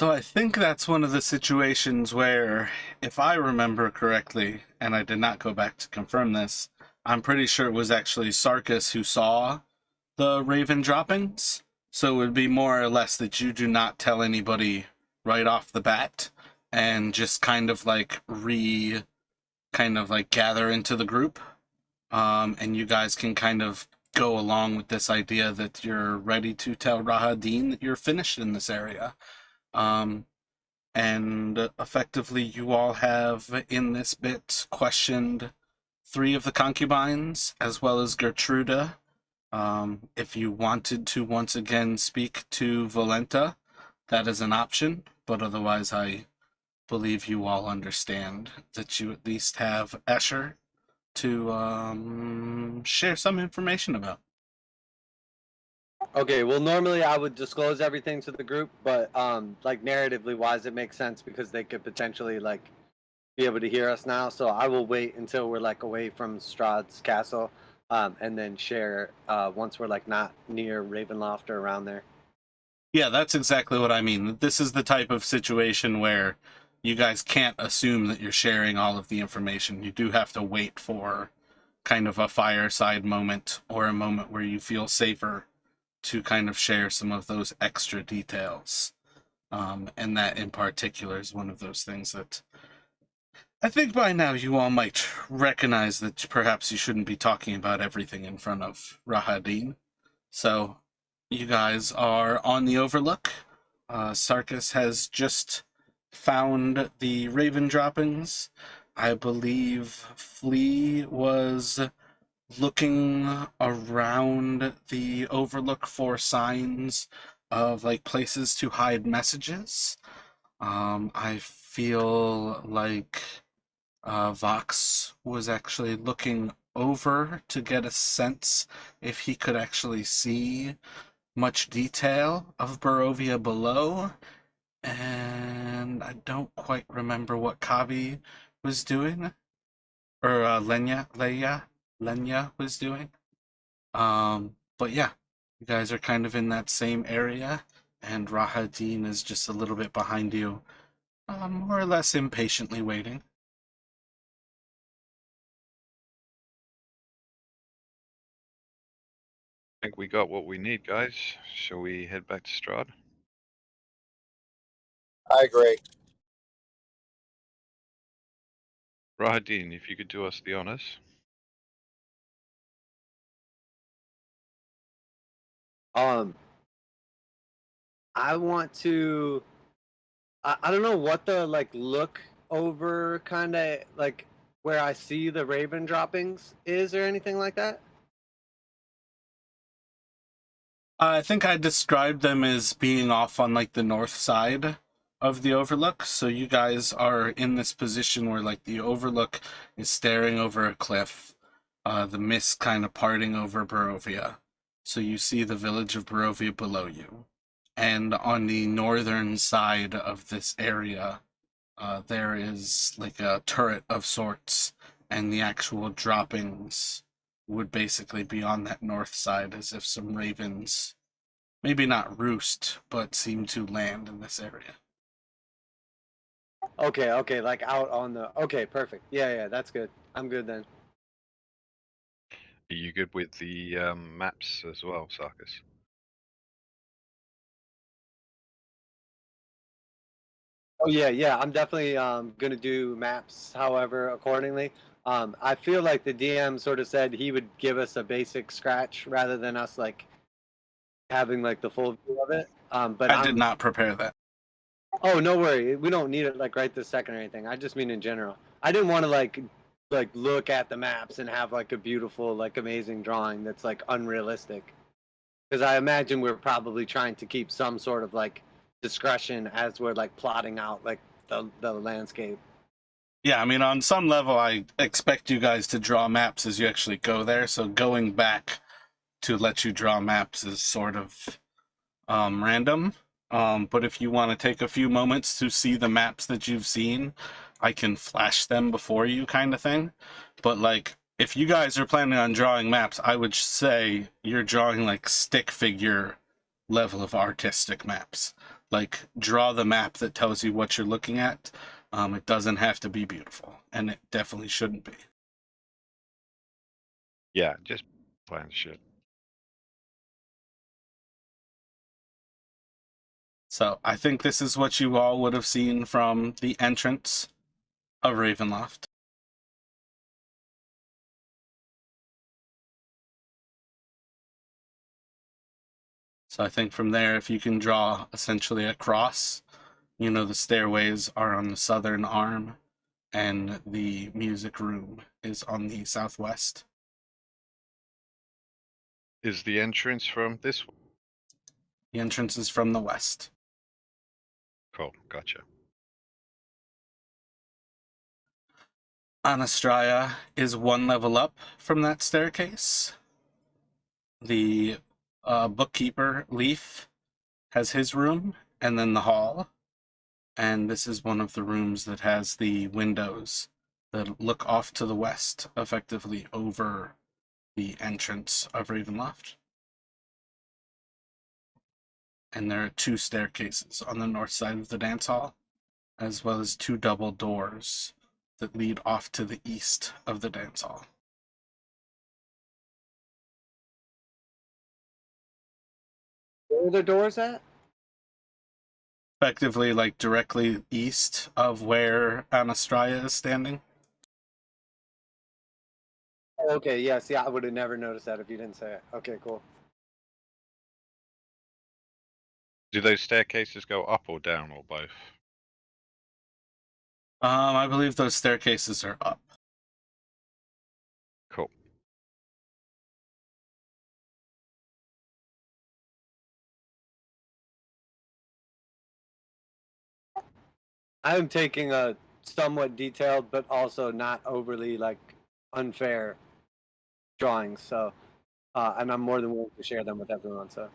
So I think that's one of the situations where, if I remember correctly, and I did not go back to confirm this, I'm pretty sure it was actually Sarkis who saw the Raven droppings. So it would be more or less that you do not tell anybody right off the bat and just kind of like gather into the group. And you guys can kind of go along with this idea that you're ready to tell Rahadin that you're finished in this area. Um, and effectively, you all have in this bit questioned three of the concubines as well as Gertruda. If you wanted to once again speak to Valenta, that is an option, but otherwise, I believe you all understand that you at least have Escher to share some information about. Okay, well, normally I would disclose everything to the group, but like narratively wise, it makes sense because they could potentially like be able to hear us now. So I will wait until we're like away from Strahd's castle, and then share once we're like not near Ravenloft or around there. Yeah, that's exactly what I mean. This is the type of situation where you guys can't assume that you're sharing all of the information. You do have to wait for kind of a fireside moment or a moment where you feel safer to kind of share some of those extra details. And that in particular is one of those things that I think by now you all might recognize that perhaps you shouldn't be talking about everything in front of Rahadin. So you guys are on the Overlook. Sarkis has just found the Raven droppings. I believe Flea was looking around the Overlook for signs of like places to hide messages. I feel like Vox was actually looking over to get a sense if he could actually see much detail of Barovia below, and I don't quite remember what Kavi was doing, or Lenya was doing. But yeah, you guys are kind of in that same area, and Rahadin is just a little bit behind you, more or less impatiently waiting. I think we got what we need, guys. Shall we head back to Strahd? I agree. Rahadin, if you could do us the honors. Um, I want to. I don't know what the like look over kind of like where I see the Raven droppings is or anything like that. I think I described them as being off on like the north side of the Overlook. So you guys are in this position where like the Overlook is staring over a cliff, the mist kind of parting over Barovia. So you see the village of Barovia below you. And on the northern side of this area, there is like a turret of sorts, and the actual droppings would basically be on that north side, as if some ravens, maybe not roost, but seem to land in this area. Okay, like out on the. Okay, perfect. Yeah, that's good. I'm good then. Are you good with the maps as well, Sarkis? Oh yeah. I'm definitely gonna do maps, however, accordingly. I feel like the DM sort of said he would give us a basic scratch rather than us like having like the full view of it. But I did not prepare that. Oh, no worry. We don't need it like right this second or anything. I just mean in general. I didn't want to like look at the maps and have like a beautiful like amazing drawing that's like unrealistic. Because I imagine we're probably trying to keep some sort of like discretion as we're like plotting out like the landscape. Yeah, I mean, on some level, I expect you guys to draw maps as you actually go there. So going back to let you draw maps is sort of random. But if you want to take a few moments to see the maps that you've seen, I can flash them before you, kind of thing. But like, if you guys are planning on drawing maps, I would say you're drawing like stick figure level of artistic maps. like draw the map that tells you what you're looking at. It doesn't have to be beautiful, and it definitely shouldn't be. Yeah, just plan shit. So I think this is what you all would have seen from the entrance of Ravenloft. So I think from there, if you can draw essentially a cross, you know, the stairways are on the southern arm and the music room is on the southwest. Is the entrance from this one? The entrance is from the west. Cool, gotcha. Anastraya is one level up from that staircase. The bookkeeper, Leaf, has his room, and then the hall. And this is one of the rooms that has the windows that look off to the west, effectively over the entrance of Ravenloft. And there are 2 staircases on the north side of the dance hall, as well as 2 double doors that lead off to the east of the dance hall. Where are the doors at? Effectively, like directly east of where Anastraya is standing. Oh, okay, yes, yeah, I would have never noticed that if you didn't say it. Okay, cool. Do those staircases go up or down or both? I believe those staircases are up. Cool. I'm taking a somewhat detailed, but also not overly like unfair drawings. So, and I'm more than willing to share them with everyone. So,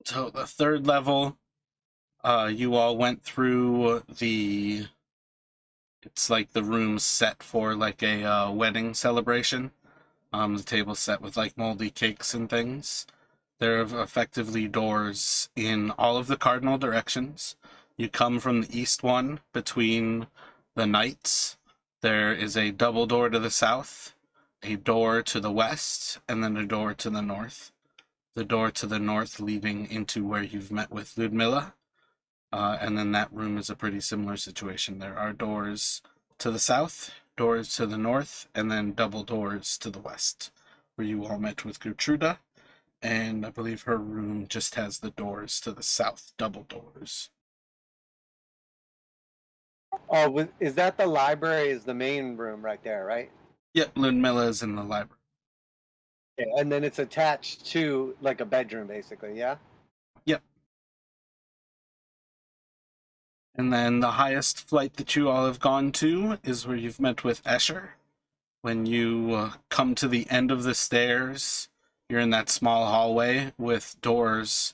So the 3rd level, you all went through the. It's like the room set for like a wedding celebration. The table's set with like moldy cakes and things. There are effectively doors in all of the cardinal directions. You come from the east one between the knights. There is a double door to the south, a door to the west, and then a door to the north. The door to the north leading into where you've met with Ludmilla. And then that room is a pretty similar situation. There are doors to the south, doors to the north, and then double doors to the west, where you all met with Gertruda. And I believe her room just has the doors to the south, double doors. oh, is that the library? Is the main room right there, right? Yep, Ludmilla is in the library. Yeah, and then it's attached to like a bedroom, basically. Yeah. Yep. And then the highest flight that you all have gone to is where you've met with Escher. When you come to the end of the stairs, you're in that small hallway with doors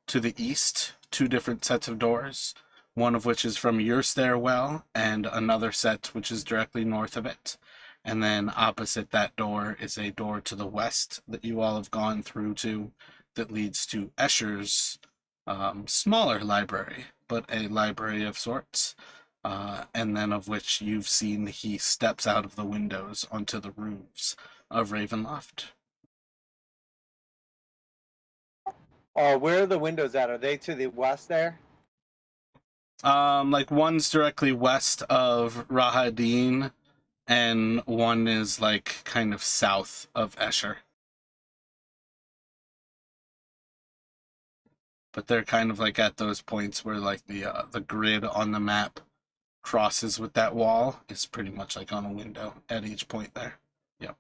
to the east, 2 different sets of doors, one of which is from your stairwell, and another set which is directly north of it. And then opposite that door is a door to the west that you all have gone through to that leads to Escher's smaller library, but a library of sorts. And then of which you've seen he steps out of the windows onto the roofs of Ravenloft. Oh, where are the windows at? Are they to the west there? Like one's directly west of Rahadin, and one is like kind of south of Escher. But they're kind of like at those points where like the grid on the map crosses with that wall. It's pretty much like on a window at each point there. Yep.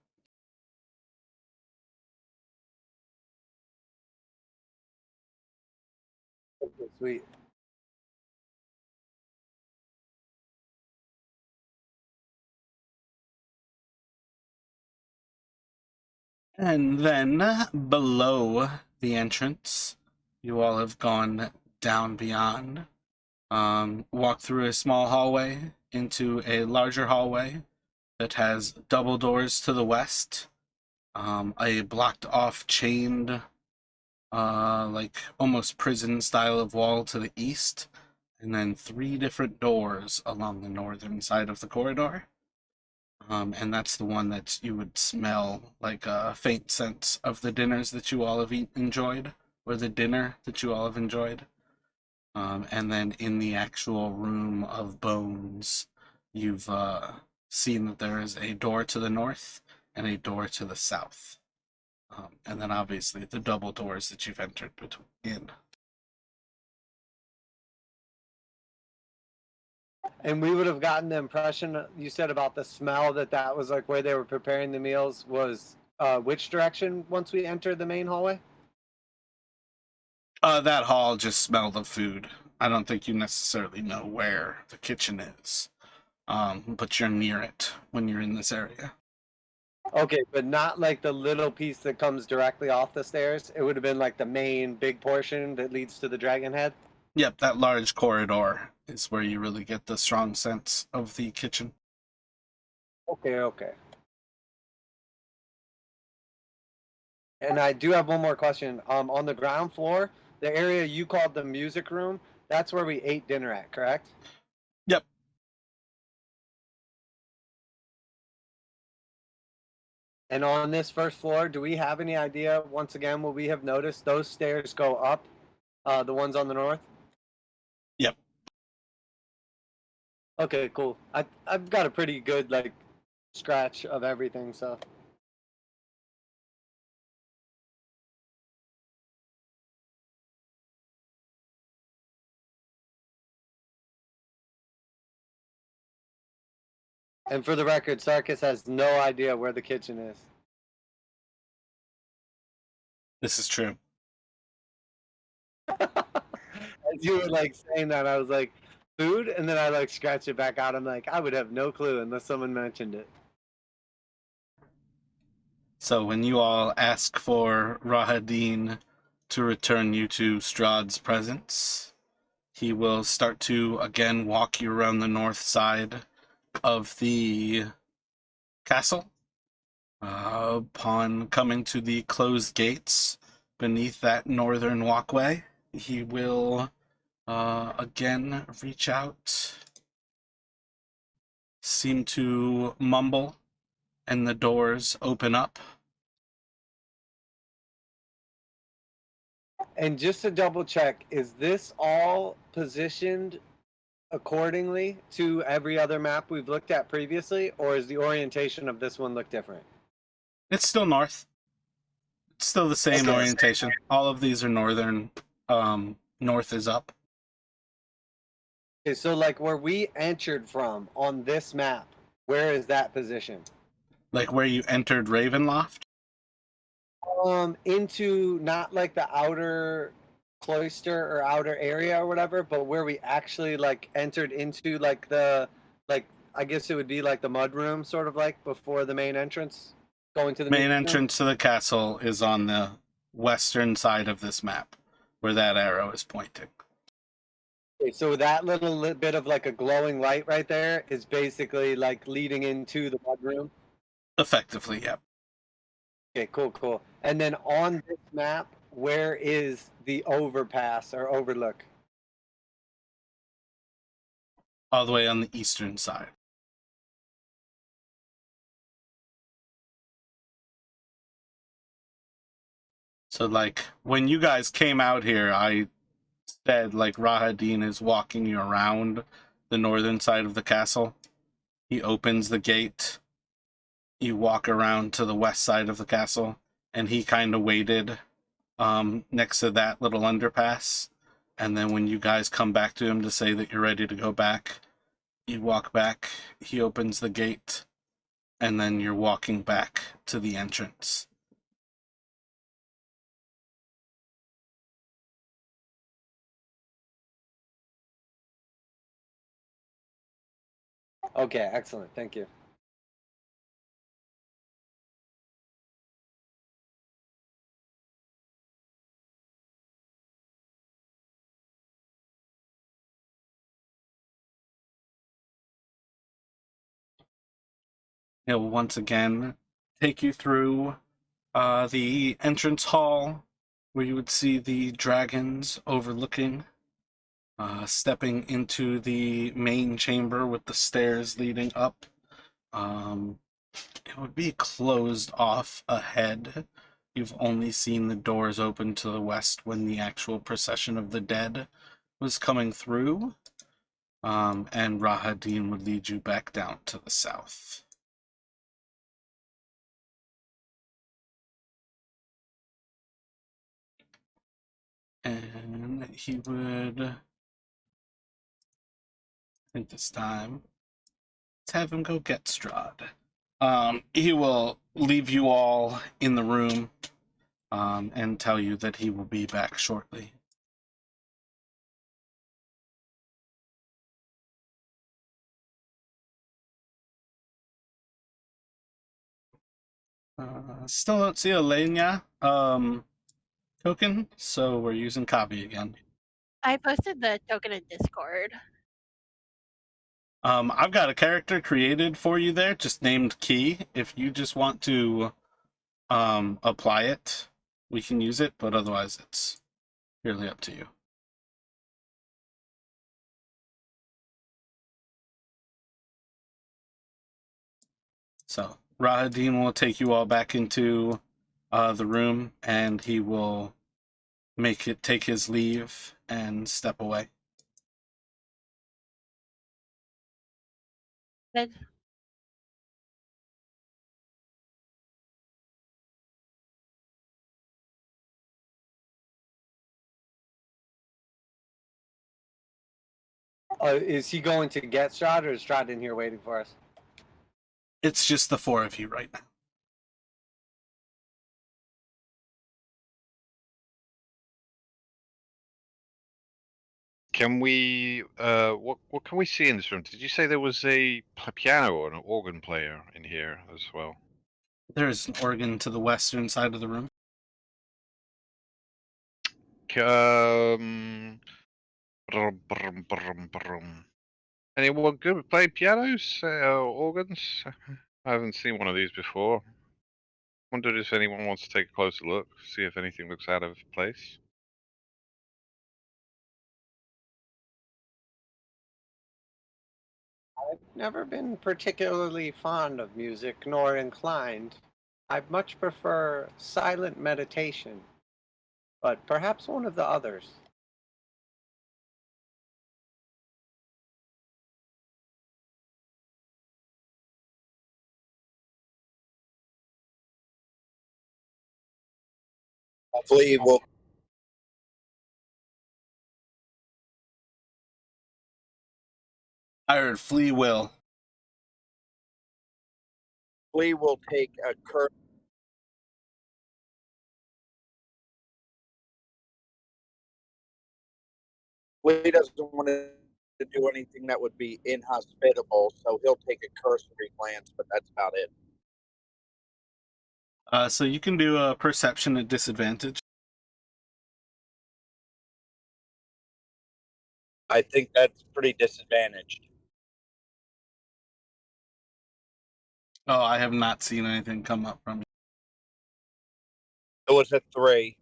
Okay, sweet. And then below the entrance, you all have gone down beyond. Walk through a small hallway into a larger hallway that has double doors to the west, a blocked off chained like almost prison style of wall to the east, and then 3 different doors along the northern side of the corridor. And that's the one that you would smell like a faint sense of the dinners that you all have enjoyed, or the dinner that you all have enjoyed. And then in the actual room of bones, you've seen that there is a door to the north and a door to the south. And then obviously the double doors that you've entered in. And we would have gotten the impression you said about the smell that was like where they were preparing the meals was which direction once we entered the main hallway? That hall just smelled of food. I don't think you necessarily know where the kitchen is, but you're near it when you're in this area. Okay, but not like the little piece that comes directly off the stairs. It would have been like the main big portion that leads to the dragon head. Yep, that large corridor is where you really get the strong sense of the kitchen. Okay. And I do have one more question. On the ground floor, the area you called the music room, that's where we ate dinner at, correct? Yep. And on this first floor, do we have any idea, once again, will we have noticed those stairs go up, the ones on the north? Yep. Okay, cool. I've got a pretty good, like, scratch of everything, so. And for the record, Sarkis has no idea where the kitchen is. This is true. As you were like saying that, I was like, food, and then I like scratched it back out. I'm like, I would have no clue unless someone mentioned it. So when you all ask for Rahadin to return you to Strahd's presence, he will start to again walk you around the north side of the castle. Upon coming to the closed gates beneath that northern walkway, he will again reach out, seem to mumble, and the doors open up. And just to double check, is this all positioned accordingly to every other map we've looked at previously, or is the orientation of this one look different? It's still north. It's still the same Okay. orientation. All of these are northern. North is up. Okay, so like where we entered from on this map, where is that position? Like where you entered Ravenloft? Into not like the outer cloister or outer area or whatever, but where we actually like entered into like the like I guess it would be like the mud room, sort of like before the main entrance, going to the Main music room? entrance to the castle is on the western side of this map, where that arrow is pointing. Okay, so that little bit of like a glowing light right there is basically like leading into the mud room. Effectively, yep. Okay, cool. And then on this map, where is the overpass or overlook? All the way on the eastern side. So, like, when you guys came out here, I said, like, Rahadin is walking you around the northern side of the castle. He opens the gate. You walk around to the west side of the castle, and he kind of waited next to that little underpass. And then when you guys come back to him to say that you're ready to go back, you walk back, he opens the gate, and then you're walking back to the entrance. Okay, excellent. Thank you. He'll once again take you through the entrance hall, where you would see the dragons overlooking, stepping into the main chamber with the stairs leading up. It would be closed off ahead. You've only seen the doors open to the west when the actual procession of the dead was coming through. And Rahadin would lead you back down to the south. And he would, I think this time, let's have him go get Strahd. He will leave you all in the room and tell you that he will be back shortly. Still don't see a Lenya token, so we're using copy again. I posted the token in Discord. I've got a character created for you there, just named Key. If you just want to apply it, we can use it, but otherwise it's purely up to you. So Rahadin will take you all back into the room, and he will take his leave and step away. Then Is he going to get Strahd, or is Strahd in here waiting for us? It's just the four of you right now. Can we, what can we see in this room? Did you say there was a piano or an organ player in here as well? There's an organ to the western side of the room. Brum, brum, brum, brum. Anyone good at playing pianos, organs? I haven't seen one of these before. Wondered if anyone wants to take a closer look, see if anything looks out of place. I've never been particularly fond of music, nor inclined. I much prefer silent meditation, but perhaps one of the others. Hopefully we'll I heard Flea will. take a curse. Flea doesn't want to do anything that would be inhospitable, so he'll take a cursory glance, but that's about it. So you can do a perception at disadvantage. I think that's pretty disadvantaged. Oh, I have not seen anything come up from you. It was a 3.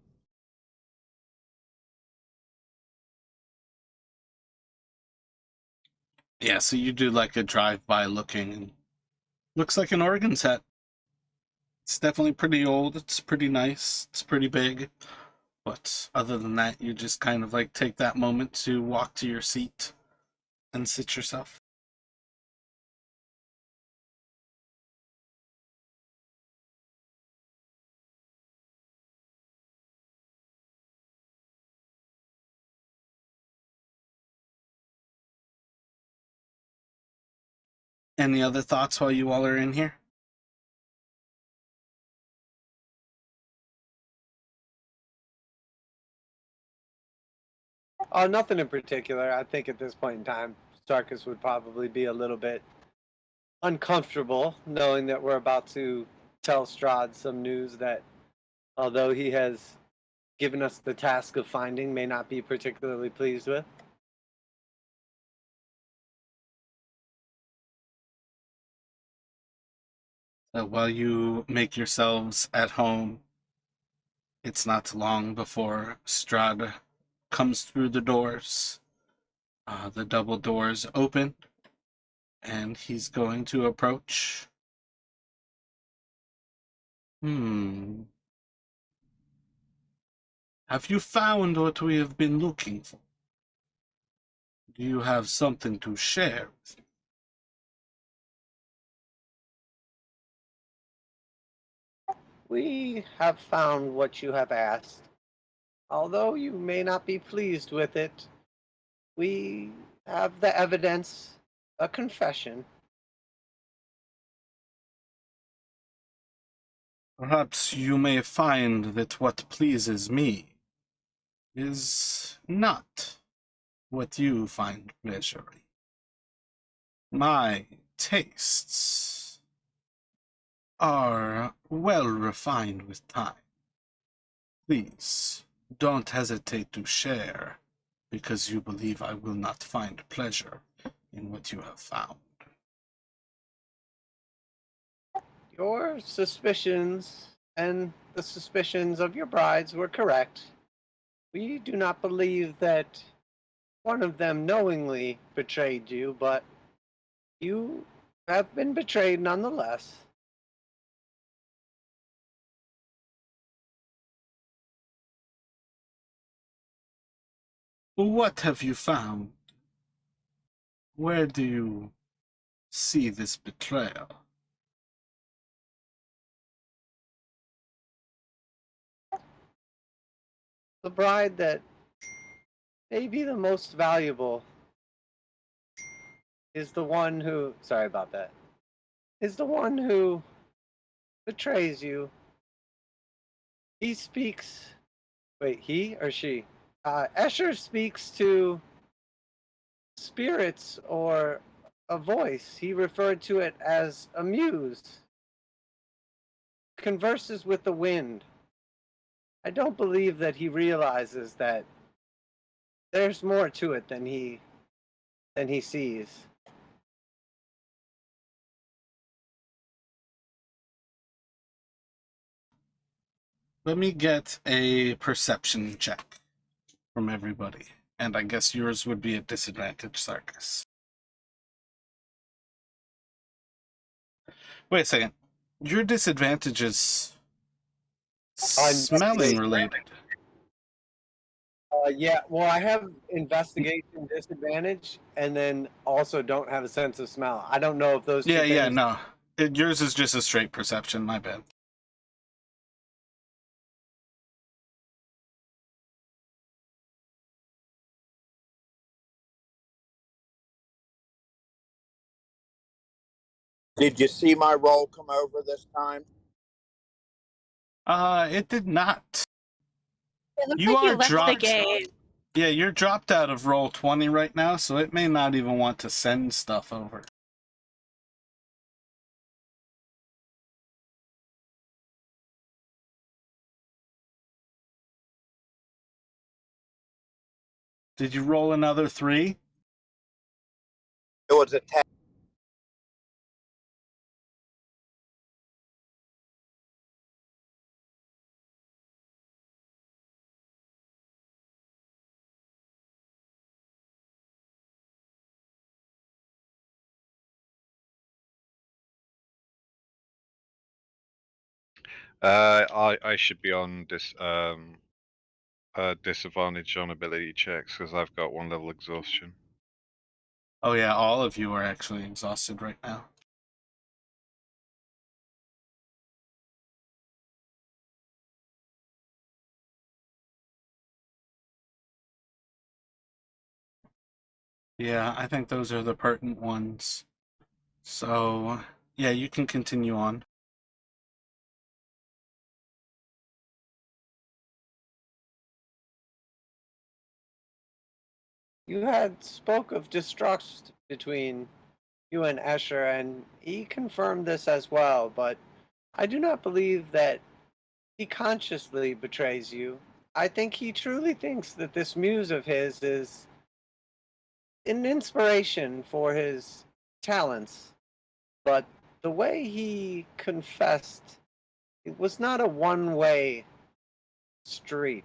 Yeah, so you do like a drive-by looking, and looks like an organ set. It's definitely pretty old. It's pretty nice. It's pretty big. But other than that, you just kind of like take that moment to walk to your seat and sit yourself. Any other thoughts while you all are in here? Nothing in particular. I think at this point in time, Starkus would probably be a little bit uncomfortable knowing that we're about to tell Strahd some news that, although he has given us the task of finding, may not be particularly pleased with. While you make yourselves at home It's not long before Strahd comes through the doors. The double doors open, and he's going to approach. Have you found what we have been looking for? Do you have something to share with me? We have found what you have asked. Although you may not be pleased with it, we have the evidence, a confession. Perhaps you may find that what pleases me is not what you find pleasuring. My tastes are well refined with time. Please, don't hesitate to share, because you believe I will not find pleasure in what you have found. Your suspicions and the suspicions of your brides were correct. We do not believe that one of them knowingly betrayed you, but you have been betrayed nonetheless. What have you found? Where do you see this betrayal? The bride that may be the most valuable is the one who, sorry about that, is the one who betrays you. He speaks, wait, he or she? Escher speaks to spirits or a voice. He referred to it as a muse. Converses with the wind. I don't believe that he realizes that there's more to it than he sees. Let me get a perception check from everybody. And I guess yours would be a disadvantage, Sarkis. Wait a second. Your disadvantage is smelling related. Yeah, well, I have investigation disadvantage, and then also don't have a sense of smell. I don't know if those two things. Yeah, no. Yours is just a straight perception, my bad. Did you see my roll come over this time? It did not. It looks You like are you left the dropped. game. Yeah, you're dropped out of roll 20 right now, so it may not even want to send stuff over. Did you roll another 3? It was a 10. I should be on disadvantage on ability checks because I've got 1 level exhaustion. Oh yeah, all of you are actually exhausted right now. Yeah, I think those are the pertinent ones. So, yeah, you can continue on. You had spoke of distrust between you and Escher, and he confirmed this as well, but I do not believe that he consciously betrays you. I think he truly thinks that this muse of his is an inspiration for his talents, but the way he confessed, it was not a one-way street.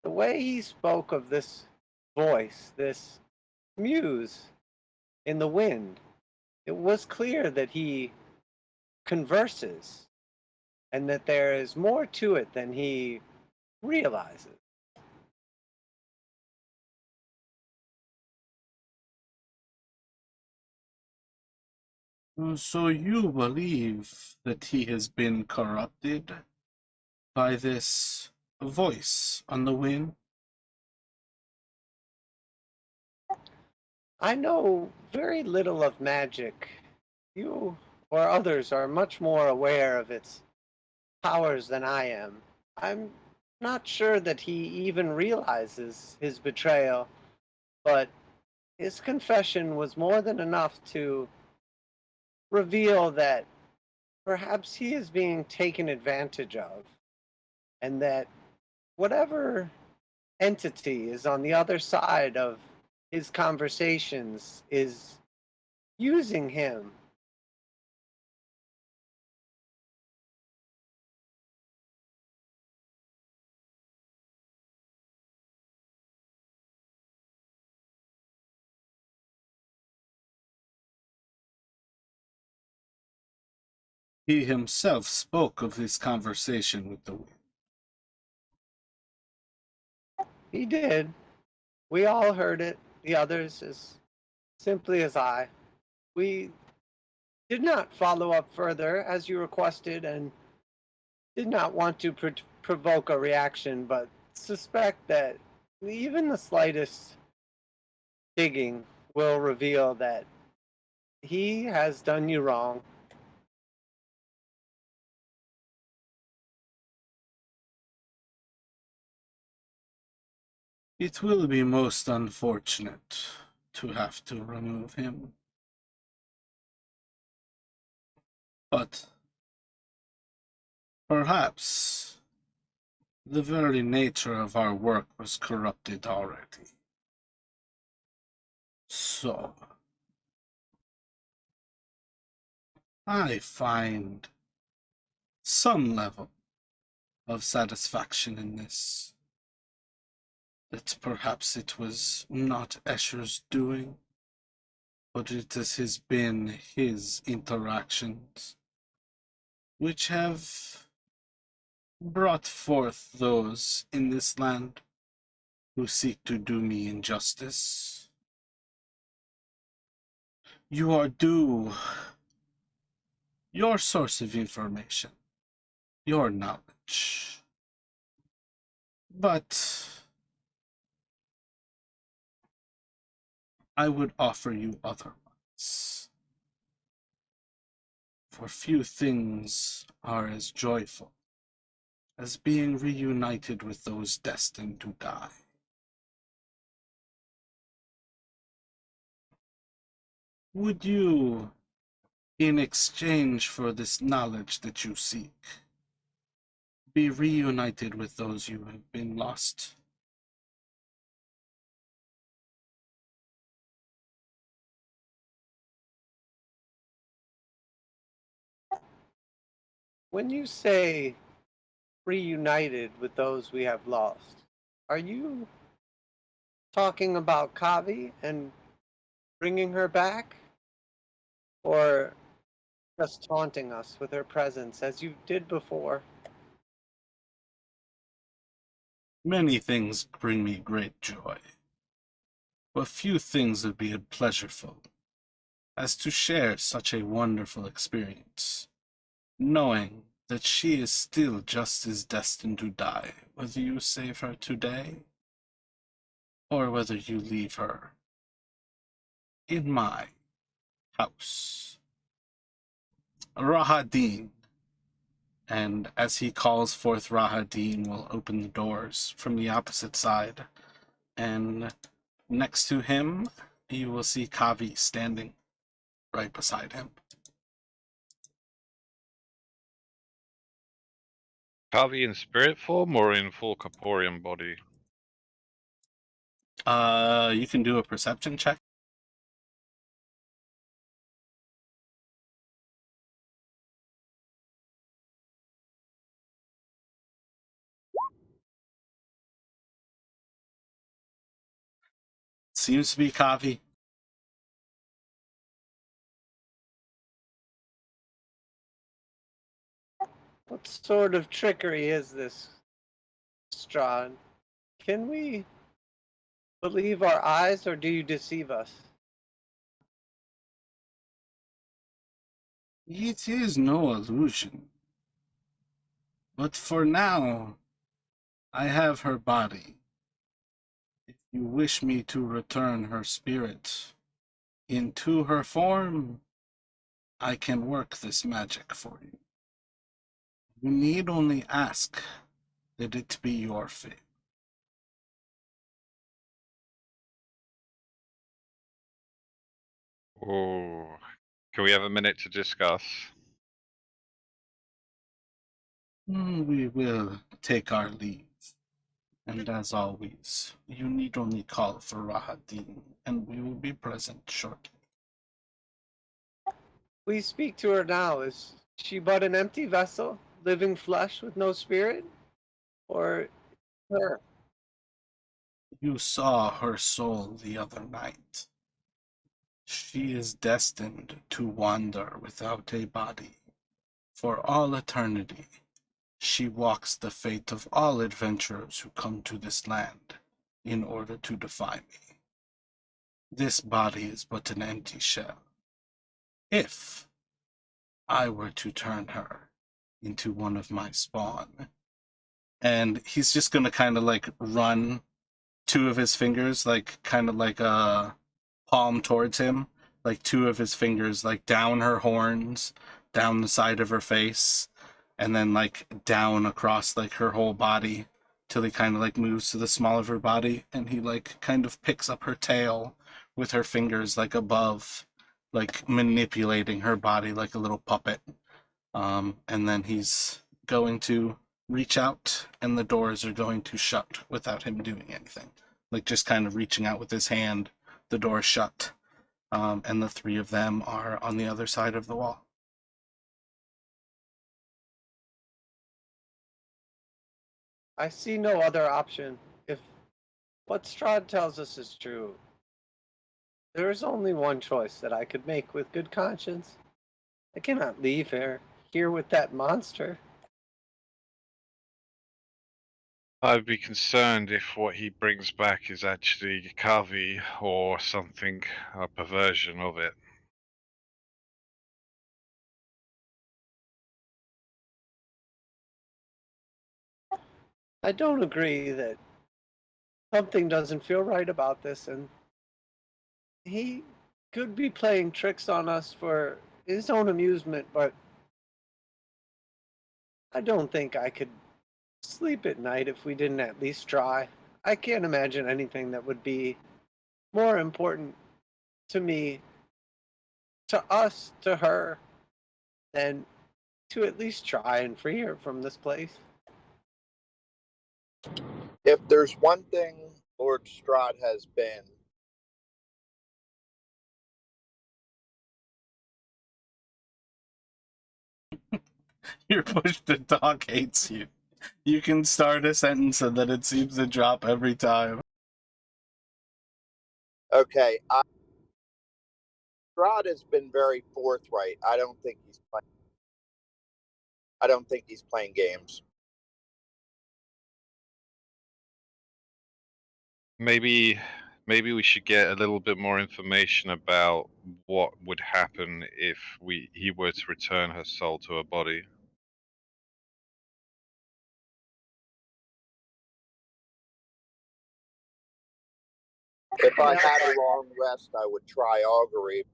The way he spoke of this voice, this muse in the wind, it was clear that he converses and that there is more to it than he realizes. So you believe that he has been corrupted by this voice on the wind? I know very little of magic. You or others are much more aware of its powers than I am. I'm not sure that he even realizes his betrayal, but his confession was more than enough to reveal that perhaps he is being taken advantage of, and that whatever entity is on the other side of his conversations is using him. He himself spoke of this conversation with the wind. He did. We all heard it, the others as simply as I. We did not follow up further as you requested and did not want to provoke a reaction, but suspect that even the slightest digging will reveal that he has done you wrong. It will be most unfortunate to have to remove him. But perhaps the very nature of our work was corrupted already. So, I find some level of satisfaction in this. That perhaps it was not Escher's doing, but it has been his interactions which have brought forth those in this land who seek to do me injustice. You are due your source of information, your knowledge. But I would offer you other ones. For few things are as joyful as being reunited with those destined to die. Would you, in exchange for this knowledge that you seek, be reunited with those you have been lost? When you say reunited with those we have lost, are you talking about Kavi and bringing her back? Or just taunting us with her presence as you did before? Many things bring me great joy, but few things would be as pleasureful as to share such a wonderful experience, knowing that she is still just as destined to die, whether you save her today or whether you leave her in my house. Rahadin, and as he calls forth Rahadin, will open the doors from the opposite side, and next to him you will see Kavi standing right beside him. Kavi in spirit form or in full corporean body? You can do a perception check. Seems to be copy. What sort of trickery is this, Strahd? Can we believe our eyes, or do you deceive us? It is no illusion. But for now, I have her body. If you wish me to return her spirit into her form, I can work this magic for you. You need only ask that it be your fate. Oh, can we have a minute to discuss? We will take our leave. And as always, you need only call for Rahadin, and we will be present shortly. We speak to her now. Is she but an empty vessel, living flesh with no spirit? Or her? You saw her soul the other night. She is destined to wander without a body. For all eternity, she walks the fate of all adventurers who come to this land in order to defy me. This body is but an empty shell. If I were to turn her into one of my spawn, and he's just gonna kind of like run two of his fingers, like kind of like a palm towards him, like two of his fingers, like down her horns, down the side of her face, and then like down across like her whole body till he kind of like moves to the small of her body, and he like kind of picks up her tail with her fingers like above, like manipulating her body like a little puppet. And then he's going to reach out, and the doors are going to shut without him doing anything. Like just kind of reaching out with his hand, the door shut, and the three of them are on the other side of the wall. I see no other option. If what Strahd tells us is true, there is only one choice that I could make with good conscience. I cannot leave her here with that monster. I'd be concerned if what he brings back is actually Kavi or something, a perversion of it. I don't agree that something doesn't feel right about this, and he could be playing tricks on us for his own amusement, but I don't think I could sleep at night if we didn't at least try. I can't imagine anything that would be more important to me, to us, to her, than to at least try and free her from this place. If there's one thing Lord Strahd has been, You're pushed to talk hates you. You can start a sentence and then it seems to drop every time. okay, Strahd has been very forthright. I don't think he's playing games. Maybe we should get a little bit more information about what would happen if he were to return her soul to her body. If I had a long rest, I would try augury,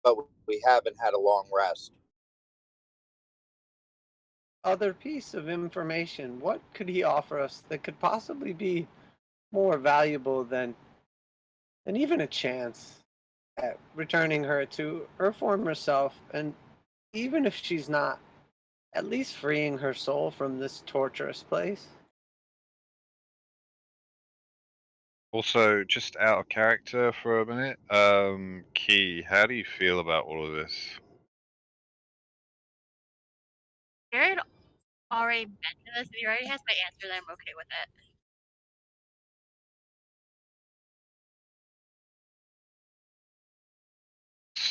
but we haven't had a long rest. Other piece of information, what could he offer us that could possibly be more valuable than even a chance at returning her to her former self, and even if she's not, at least freeing her soul from this torturous place? Also, just out of character for a minute, Key, how do you feel about all of this? Jared already mentioned this, and he already has my answer that I'm okay with it.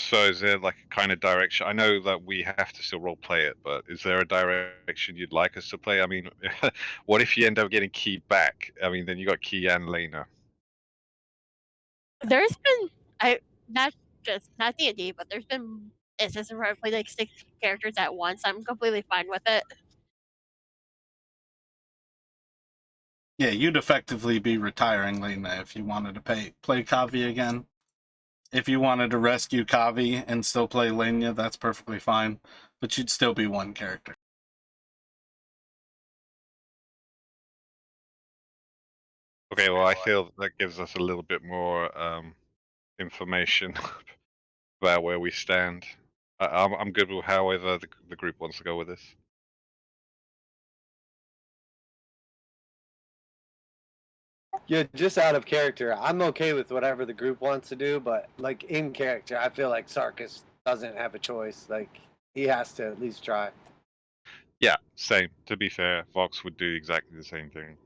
So is there like a kind of direction? I know that we have to still role play it, but is there a direction you'd like us to play? I mean, what if you end up getting Key back? I mean, then you got Key and Lena. There's been not D&D, but there's been instances where I've played like 6 characters at once. I'm completely fine with it. Yeah, you'd effectively be retiring Lena if you wanted to play Kavi again. If you wanted to rescue Kavi and still play Lena, that's perfectly fine. But you'd still be one character. Okay, well, I feel that gives us a little bit more information about where we stand. I'm good with however the group wants to go with this. Yeah, just out of character, I'm okay with whatever the group wants to do, but like in character, I feel like Sarkis doesn't have a choice. Like he has to at least try. Yeah, same. To be fair, Vox would do exactly the same thing.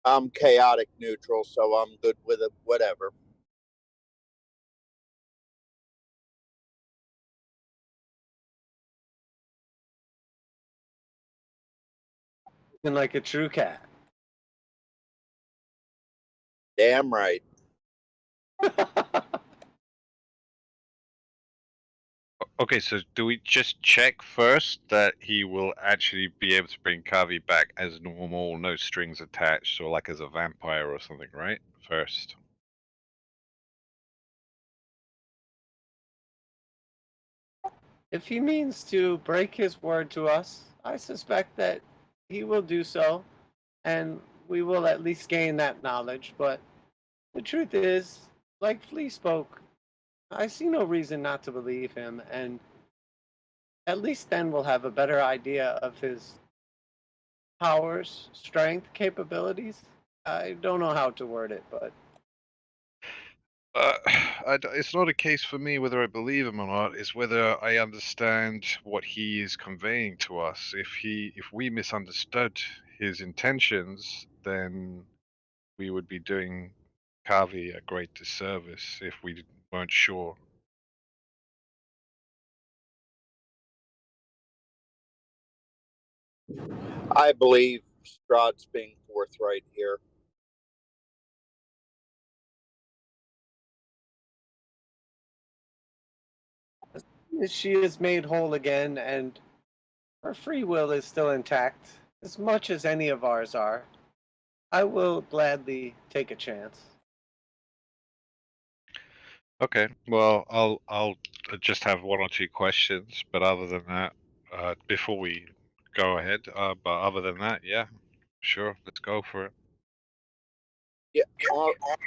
I'm chaotic neutral, so I'm good with it. Whatever. And like a true cat. Damn right. Okay, so do we just check first that he will actually be able to bring Kavi back as normal, no strings attached, or like as a vampire or something, right? First. If he means to break his word to us, I suspect that he will do so, and we will at least gain that knowledge. But the truth is, like Flea spoke, I see no reason not to believe him, and at least then we'll have a better idea of his powers, strength, capabilities. I don't know how to word it, but It's not a case for me whether I believe him or not. It's whether I understand what he is conveying to us. If we misunderstood his intentions, then we would be doing Kavi a great disservice if we weren't sure. I believe Strahd's being forthright here. she is made whole again, and her free will is still intact, as much as any of ours are. I will gladly take a chance. Okay, well, I'll just have one or two questions, but other than that, before we go ahead, but other than that, yeah, sure, let's go for it. Yeah.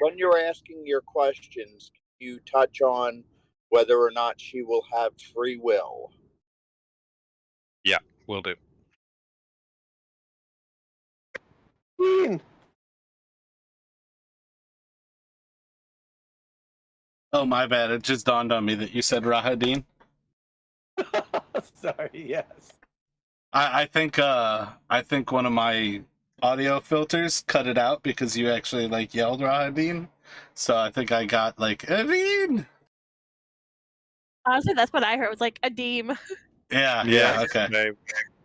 When you're asking your questions, you touch on whether or not she will have free will. Yeah, will do. Queen! Oh, my bad. It just dawned on me that you said Rahadin. Sorry, yes. I think one of my audio filters cut it out because you actually like yelled Rahadin. So I think I got like Adin. Honestly, that's what I heard. It was like a deem. Yeah, okay. Same.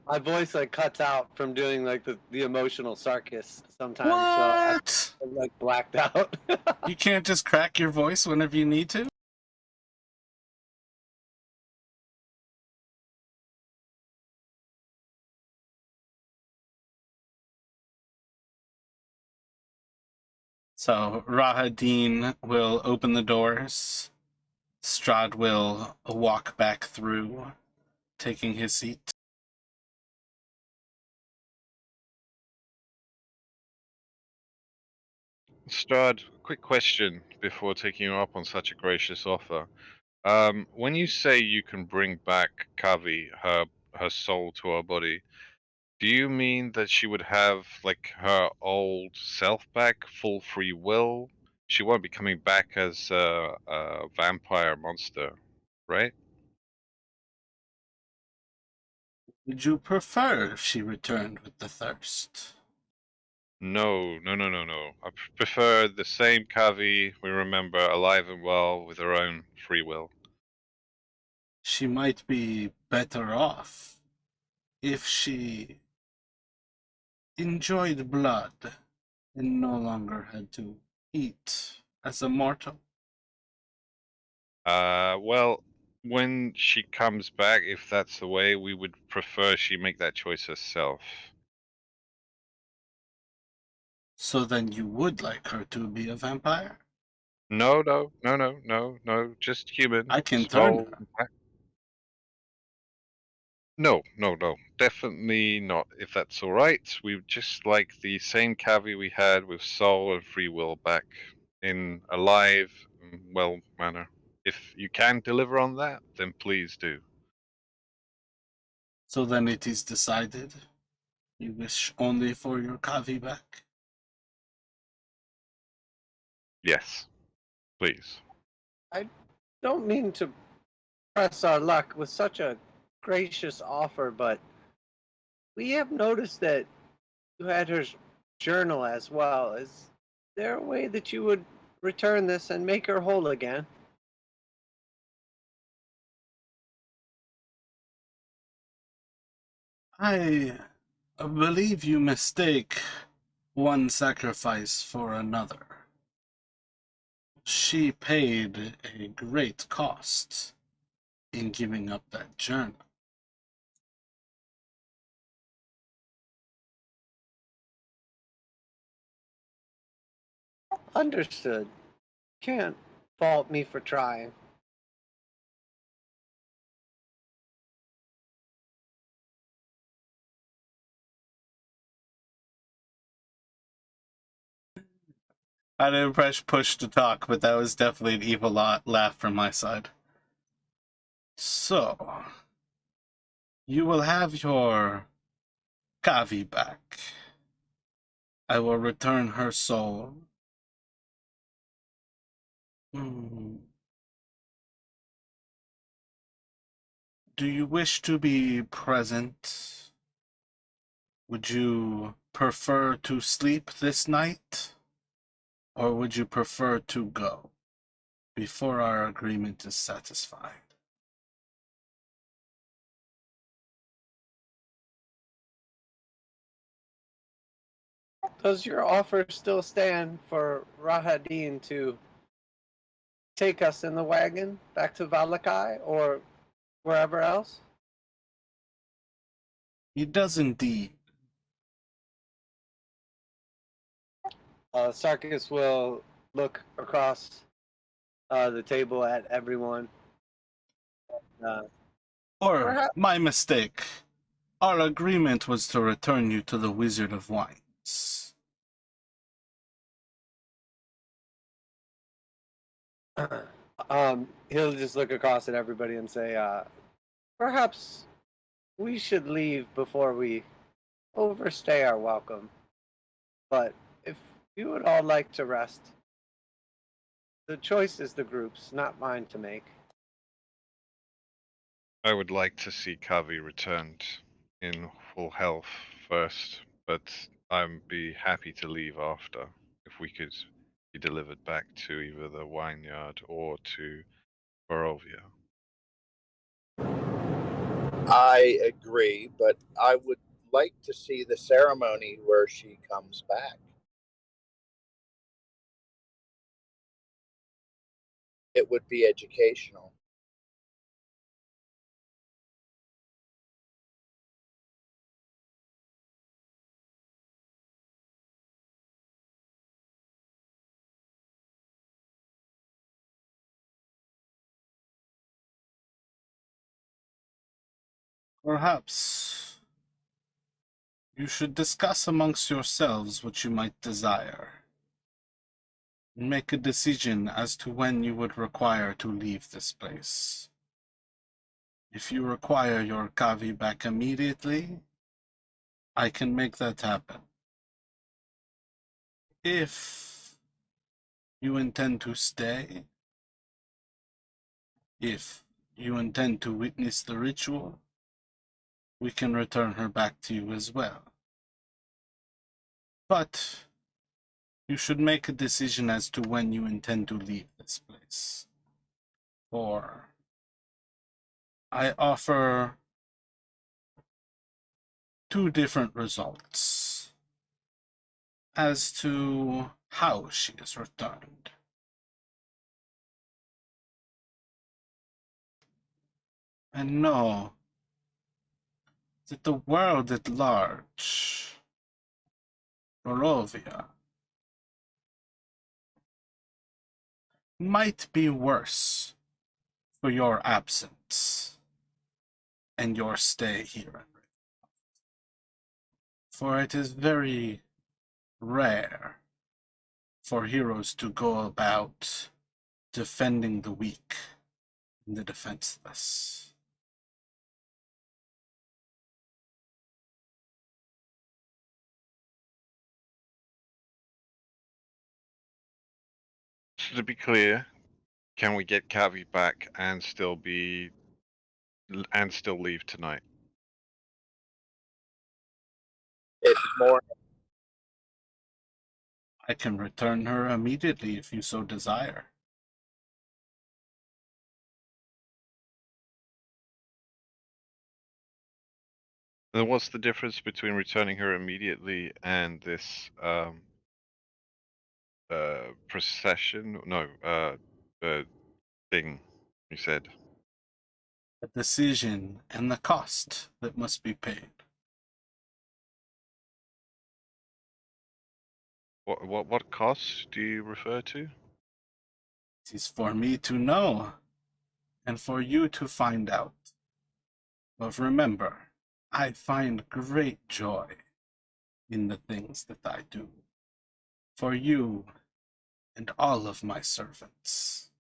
My voice like cuts out from doing like the emotional Sarkis sometimes, What? so I'm like blacked out. You can't just crack your voice whenever you need to? So Rahadin will open the doors. Strahd will walk back through, taking his seat. Strahd, quick question before taking you up on such a gracious offer. When you say you can bring back Kavi, her soul to her body, do you mean that she would have like her old self back, full free will? She won't be coming back as a vampire monster, right? Would you prefer if she returned with the thirst? No. I prefer the same Kavi we remember alive and well with her own free will. She might be better off if she enjoyed blood and no longer had to eat as a mortal. Well, when she comes back, if that's the way, we would prefer she make that choice herself. So then you would like her to be a vampire? No, just human. I can turn Soul. her. No, definitely not. If that's all right, we would just like the same Kavi we had with soul and free will back in a live, well manner. If you can deliver on that, then please do. So then it is decided. You wish only for your Kavi back? Yes, please. Don't mean to press our luck with such a gracious offer, but we have noticed that you had her journal as well. Is there a way that you would return this and make her whole again? I believe you mistake one sacrifice for another. She paid a great cost in giving up that journal. Understood. Can't fault me for trying. I didn't press push to talk, but that was definitely an evil laugh from my side. So, you will have your Kavi back. I will return her soul. Do you wish to be present? Would you prefer to sleep this night? Or would you prefer to go before our agreement is satisfied? Does your offer still stand for Rahadin to take us in the wagon back to Valakai or wherever else? He does indeed. Sarkis will look across the table at everyone. Or, Perhaps my mistake. Our agreement was to return you to the Wizard of Wines. he'll just look across at everybody and say, perhaps we should leave before we overstay our welcome. But if you would all like to rest, the choice is the group's, not mine to make. I would like to see Kavi returned in full health first, but I'd be happy to leave after if we could be delivered back to either the vineyard or to Barovia. I agree, but I would like to see the ceremony where she comes back. It would be educational. Perhaps you should discuss amongst yourselves what you might desire, and make a decision as to when you would require to leave this place. If you require your Kavi back immediately, I can make that happen. If you intend to stay, if you intend to witness the ritual, we can return her back to you as well. But you should make a decision as to when you intend to leave this place. For I offer 2 different results as to how she is returned. And know that the world at large, Barovia, might be worse for your absence and your stay here. For it is very rare for heroes to go about defending the weak and the defenseless. So to be clear, can we get Kavi back and still leave tonight? It's more. I can return her immediately if you so desire. Then what's the difference between returning her immediately and this procession? No, thing you said. The decision and the cost that must be paid. What costs do you refer to? It is for me to know, and for you to find out. But remember, I find great joy in the things that I do. For you and all of my servants.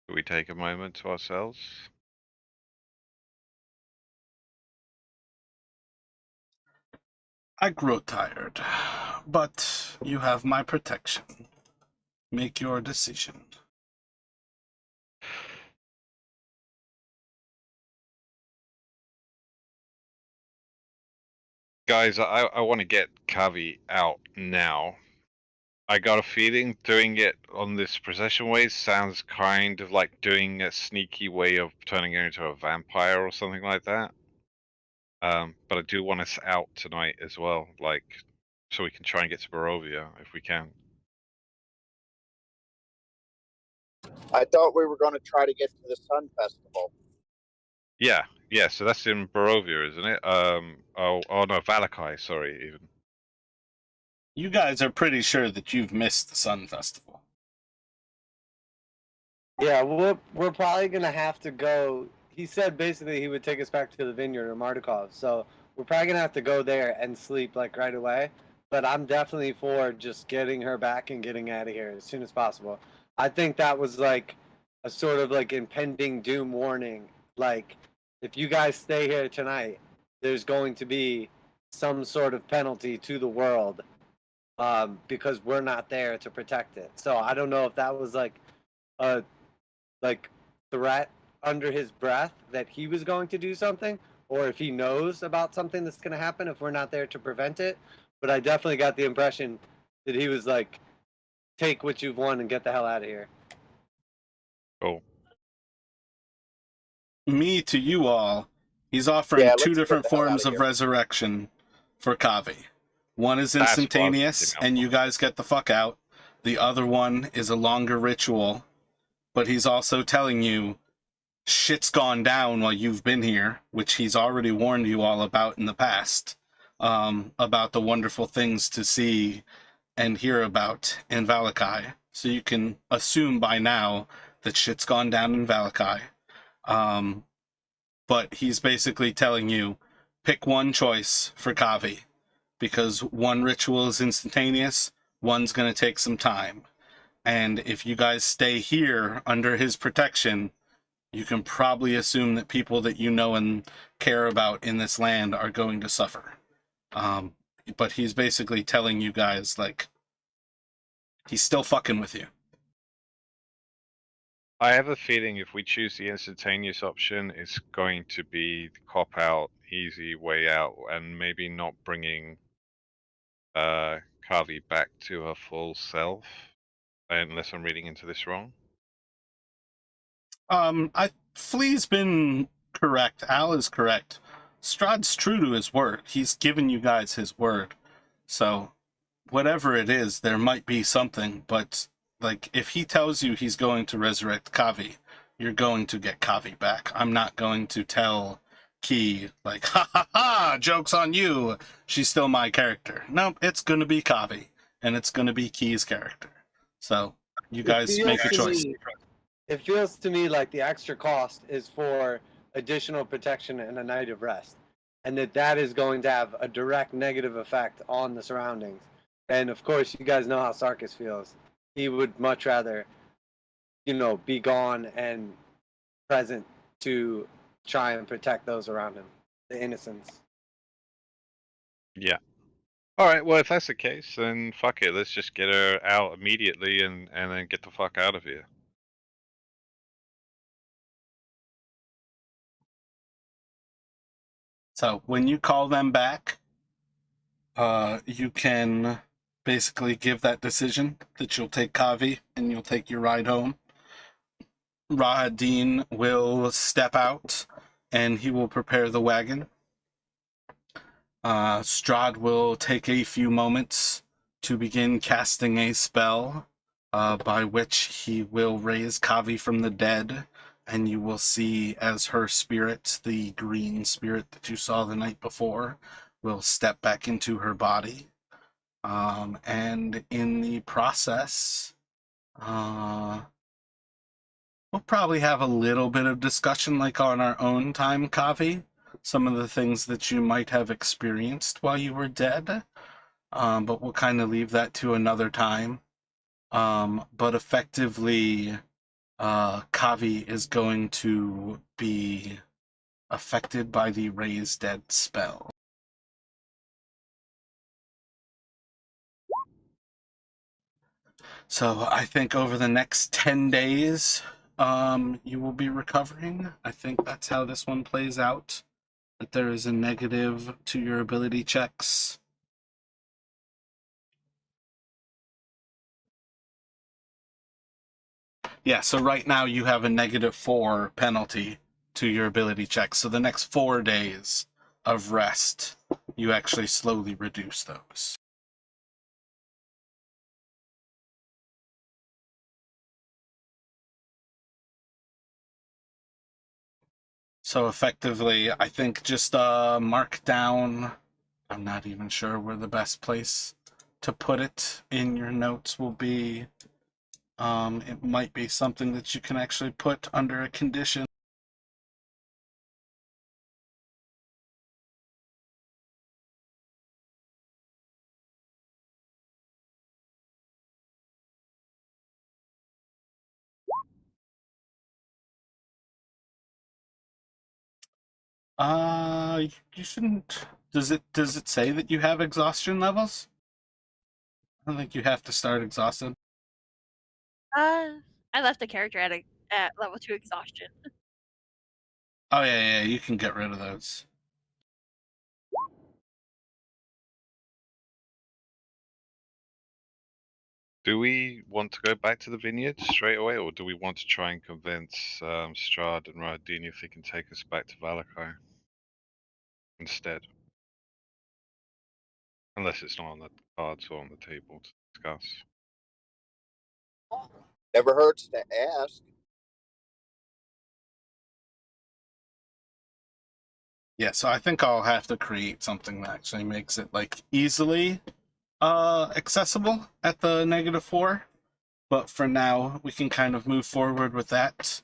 Do we take a moment to ourselves? I grow tired, but you have my protection. Make your decision. Guys, I want to get Kavi out now. I got a feeling doing it on this procession way sounds kind of like doing a sneaky way of turning her into a vampire or something like that. But I do want us out tonight as well, like, so we can try and get to Barovia if we can. I thought we were going to try to get to the Sun Festival. Yeah, so that's in Barovia, isn't it? Oh no, Valakai, sorry, even. You guys are pretty sure that you've missed the Sun Festival. Yeah, we're probably gonna have to go. He said basically he would take us back to the vineyard or Mardukov, so we're probably gonna have to go there and sleep like right away. But I'm definitely for just getting her back and getting out of here as soon as possible. I think that was like a sort of like impending doom warning. Like, if you guys stay here tonight, there's going to be some sort of penalty to the world, because we're not there to protect it. So I don't know if that was like a threat under his breath that he was going to do something, or if he knows about something that's going to happen if we're not there to prevent it. But I definitely got the impression that he was like, take what you've won and get the hell out of here. Cool. Me to you all, he's offering Yeah, 2 let's get different the hell forms outta of here. resurrection for Kavi. One is That's what I was instantaneous, thinking of. and you guys get the fuck out. The other one is a longer ritual, but he's also telling you shit's gone down while you've been here, which he's already warned you all about in the past, about the wonderful things to see and hear about in Valakai. So you can assume by now that shit's gone down in Valakai. But he's basically telling you, pick one choice for Kavi, because one ritual is instantaneous, one's going to take some time. And if you guys stay here under his protection, you can probably assume that people that you know and care about in this land are going to suffer. But he's basically telling you guys, like, he's still fucking with you. I have a feeling if we choose the instantaneous option, it's going to be the cop out, easy way out, and maybe not bringing Kavi back to her full self, unless I'm reading into this wrong. Flea's been correct. Al is correct. Strahd's true to his word. He's given you guys his word. So whatever it is, there might be something, but like if he tells you he's going to resurrect Kavi, you're going to get Kavi back. I'm not going to tell Key like, ha ha ha, joke's on you. She's still my character. No, it's gonna be Kavi, and it's gonna be Key's character. So you guys make a choice. It feels to me like the extra cost is for additional protection and a night of rest, and that is going to have a direct negative effect on the surroundings. And of course, you guys know how Sarkis feels. He would much rather, be gone and present to try and protect those around him, the innocents. Yeah. All right. Well, if that's the case, then fuck it. Let's just get her out immediately and then get the fuck out of here. So when you call them back, you can basically give that decision that you'll take Kavi and you'll take your ride home. Rahadin will step out and he will prepare the wagon. Strahd will take a few moments to begin casting a spell by which he will raise Kavi from the dead, and you will see as her spirit, the green spirit that you saw the night before, will step back into her body. And in the process, we'll probably have a little bit of discussion like on our own time, Kavi. Some of the things that you might have experienced while you were dead. But we'll kind of leave that to another time. But effectively, Kavi is going to be affected by the Raise Dead spell. So I think over the next 10 days, you will be recovering. I think that's how this one plays out. That there is a negative to your ability checks. Yeah, so right now you have a -4 penalty to your ability checks. So the next 4 days of rest, you actually slowly reduce those. So effectively, I think just mark down, I'm not even sure where the best place to put it in your notes will be. It might be something that you can actually put under a condition. You shouldn't. Does it say that you have exhaustion levels? I don't think you have to start exhausted. I left the character at level 2 exhaustion. Oh yeah, you can get rid of those. Do we want to go back to the vineyard straight away, or do we want to try and convince Strahd and Radini if they can take us back to Valakai instead? Unless it's not on the cards or on the table to discuss. Never hurts to ask. Yeah, so I think I'll have to create something that actually makes it like easily accessible at the -4. But for now, we can kind of move forward with that.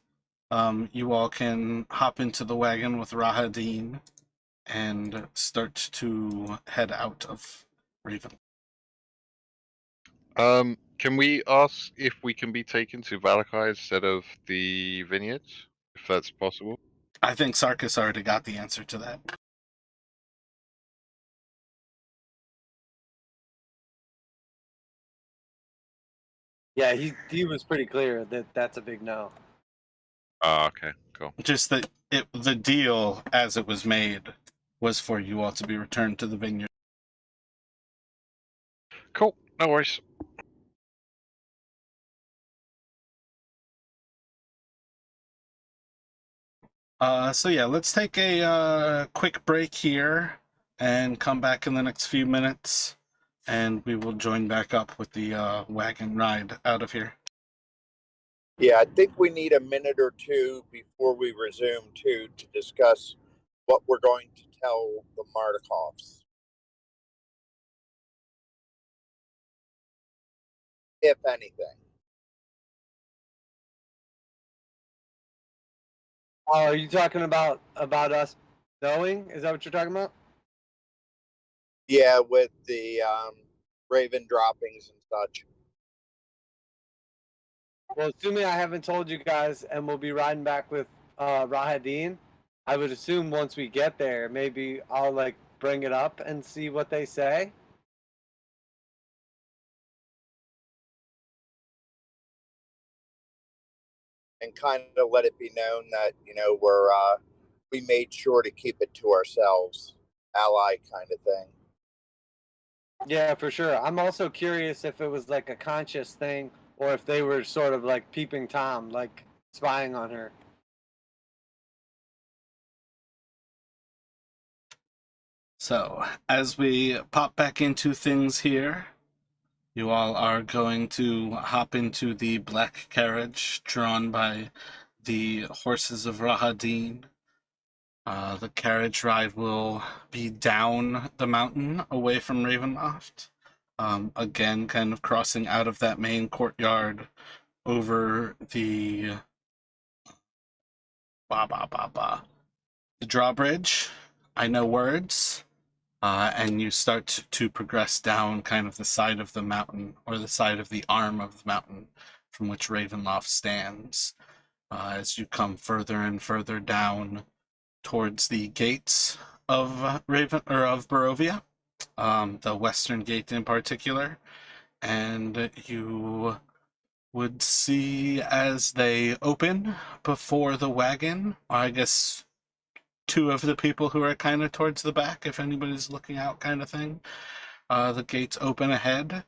You all can hop into the wagon with Rahadin and start to head out of Raven. Can we ask if we can be taken to Valakai instead of the vineyard, if that's possible? I think Sarkis already got the answer to that. Yeah, he was pretty clear that that's a big no. Oh, okay, cool. Just that the deal as it was made was for you all to be returned to the vineyard. Cool, no worries. So yeah, let's take a quick break here and come back in the next few minutes, and we will join back up with the wagon ride out of here. Yeah, I think we need a minute or two before we resume to discuss what we're going to tell the Mardikovs, if anything. Oh, are you talking about us knowing? Is that what you're talking about? Yeah, with the Raven droppings and such. Well, assuming I haven't told you guys, and we'll be riding back with Rahadin, I would assume once we get there, maybe I'll like bring it up and see what they say. And kind of let it be known that, you know, we made sure to keep it to ourselves, ally kind of thing. Yeah, for sure. I'm also curious if it was like a conscious thing or if they were sort of like peeping Tom, like spying on her. So, as we pop back into things here, you all are going to hop into the black carriage drawn by the horses of Rahadin. The carriage ride will be down the mountain away from Ravenloft. Again, kind of crossing out of that main courtyard over the the drawbridge. I know words. And you start to progress down kind of the side of the mountain, or the side of the arm of the mountain from which Ravenloft stands. As you come further and further down towards the gates of Barovia, the western gate in particular, and you would see as they open before the wagon, I guess two of the people who are kind of towards the back, if anybody's looking out kind of thing. The gates open ahead,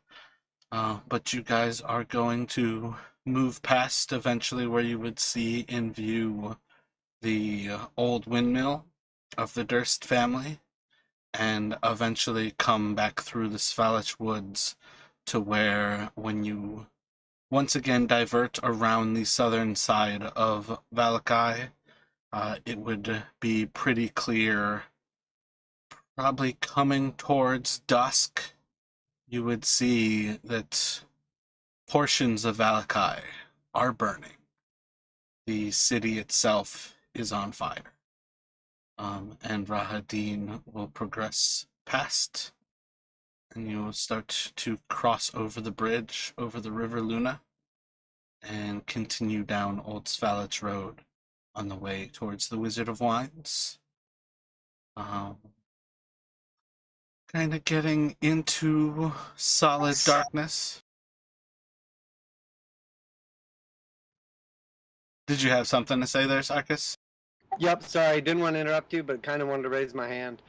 but you guys are going to move past eventually where you would see in view the old windmill of the Durst family, and eventually come back through the Svalich woods to where, when you once again divert around the southern side of Valakai, it would be pretty clear, probably coming towards dusk, you would see that portions of Valakai are burning. The city itself is on fire. And Rahadin will progress past, and you'll start to cross over the bridge over the River Luna and continue down Old Svalich Road on the way towards the Wizard of Wines. Kind of getting into solid darkness. Did you have something to say there, Sarkis? Yep, sorry, didn't want to interrupt you, but kind of wanted to raise my hand.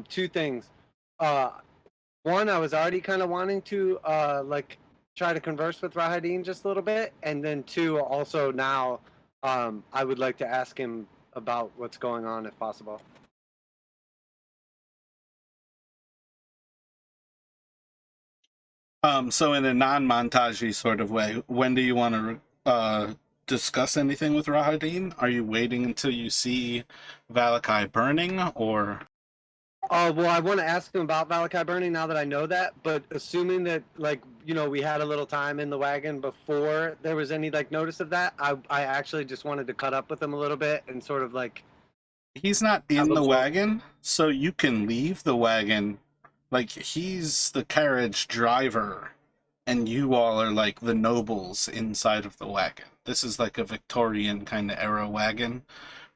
Two things. One, I was already kind of wanting to like try to converse with Rahadin just a little bit, and then two, also now, I would like to ask him about what's going on if possible. So in a non-montagey sort of way, when do you want to discuss anything with Rahadin? Are you waiting until you see Valakai burning, or? Well, I want to ask him about Valakai burning now that I know that, but assuming that, like, you know, we had a little time in the wagon before there was any, like, notice of that, I actually just wanted to cut up with him a little bit and sort of, like... He's not in the wagon, so you can leave the wagon. Like, he's the carriage driver, and you all are, like, the nobles inside of the wagon. This is like a Victorian kind of era wagon,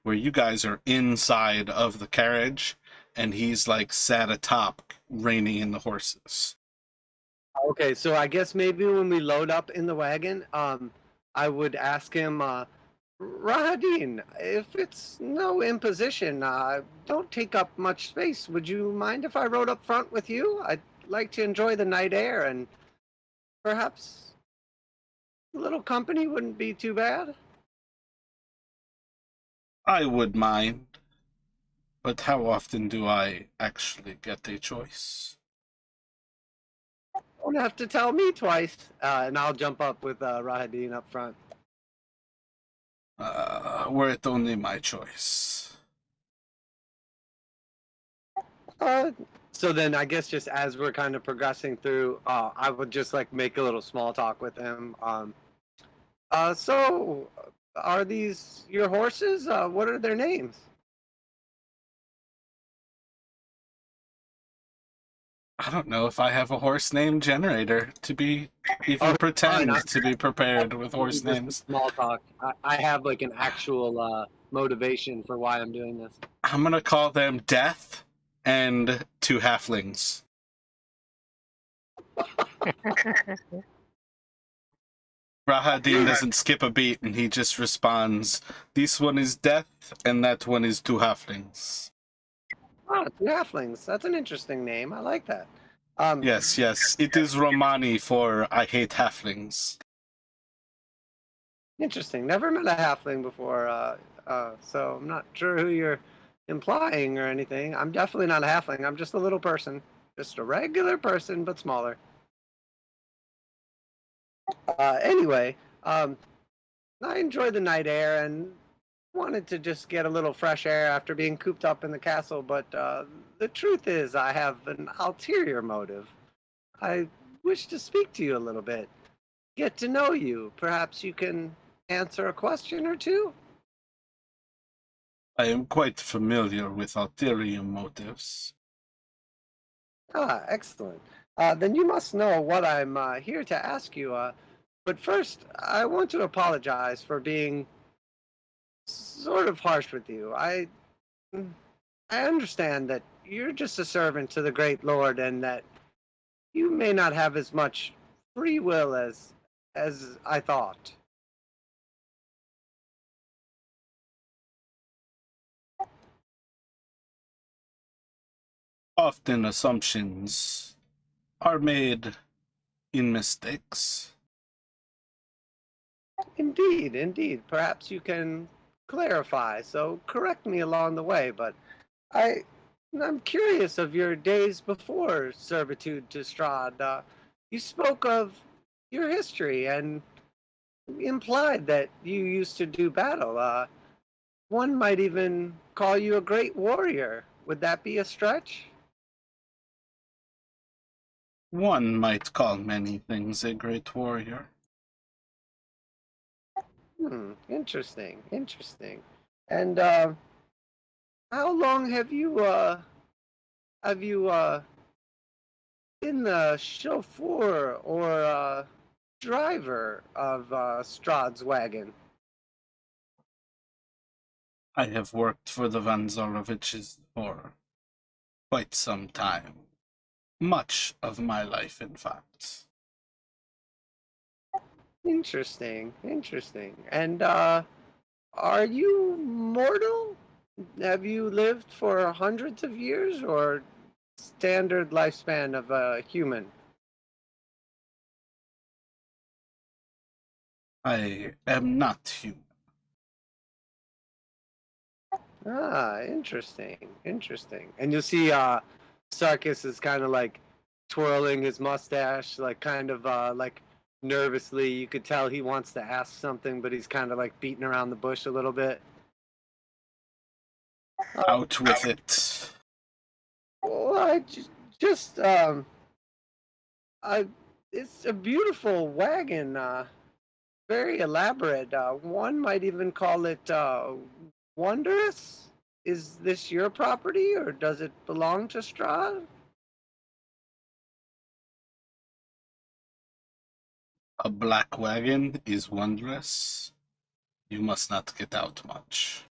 where you guys are inside of the carriage, and he's like sat atop, reining in the horses. Okay, so I guess maybe when we load up in the wagon, I would ask him, Rahadin, if it's no imposition, don't take up much space. Would you mind if I rode up front with you? I'd like to enjoy the night air, and perhaps a little company wouldn't be too bad. I would mind, but how often do I actually get a choice? Don't have to tell me twice. And I'll jump up with Rahadin up front. Were it only my choice. So then I guess just as we're kind of progressing through, I would just like make a little small talk with him. So are these your horses? What are their names? I don't know if I have a horse name generator to be even Okay, pretend fine, to be prepared with horse Just a names. small talk. I have like an actual motivation for why I'm doing this. I'm gonna call them Death and 2 halflings. Rahadin doesn't skip a beat and he just responds, "This one is Death and that one is 2 halflings." Ah, 2 halflings. That's an interesting name. I like that. Yes, it is Romani for I hate halflings. Interesting. Never met a halfling before, so I'm not sure who you're implying or anything. I'm definitely not a halfling. I'm just a little person. Just a regular person, but smaller. Anyway, I enjoy the night air and wanted to just get a little fresh air after being cooped up in the castle, but the truth is I have an ulterior motive. I wish to speak to you a little bit, get to know you. Perhaps you can answer a question or two? I am quite familiar with ulterior motives. Ah, excellent. Then you must know what I'm here to ask you. But first, I want to apologize for being sort of harsh with you. I understand that you're just a servant to the great Lord, and that you may not have as much free will as I thought. Often assumptions are made in mistakes. Indeed, indeed. Perhaps you can clarify. So correct me along the way. But I, I'm curious of your days before servitude to Strahd. You spoke of your history and implied that you used to do battle. One might even call you a great warrior. Would that be a stretch? One might call many things a great warrior. Interesting, interesting. And how long have you been the chauffeur or driver of Strahd's wagon? I have worked for the Van Zoroviches for quite some time. Much of my life, in fact. Interesting, interesting. And are you mortal? Have you lived for hundreds of years or standard lifespan of a human? I am not human. Ah, interesting, interesting. And you'll see Sarkis is kind of like twirling his mustache, like kind of like nervously. You could tell he wants to ask something, but he's kind of like beating around the bush a little bit. Out with it. Well, just I it's a beautiful wagon, very elaborate. One might even call it wondrous. Is this your property, or does it belong to Strahd? A black wagon is wondrous. You must not get out much.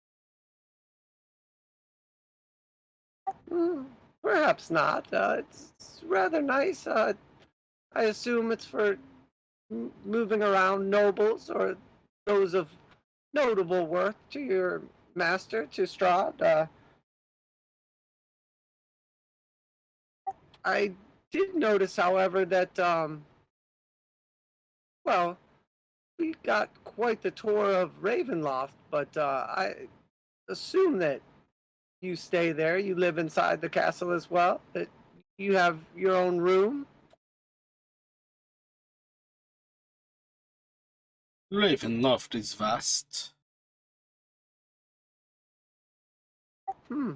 Perhaps not. It's rather nice. I assume it's for moving around nobles or those of notable worth to your master, to Strahd. I did notice, however, that well, we got quite the tour of Ravenloft, but I assume that you stay there. You live inside the castle as well. That you have your own room. Ravenloft is vast. Hmm.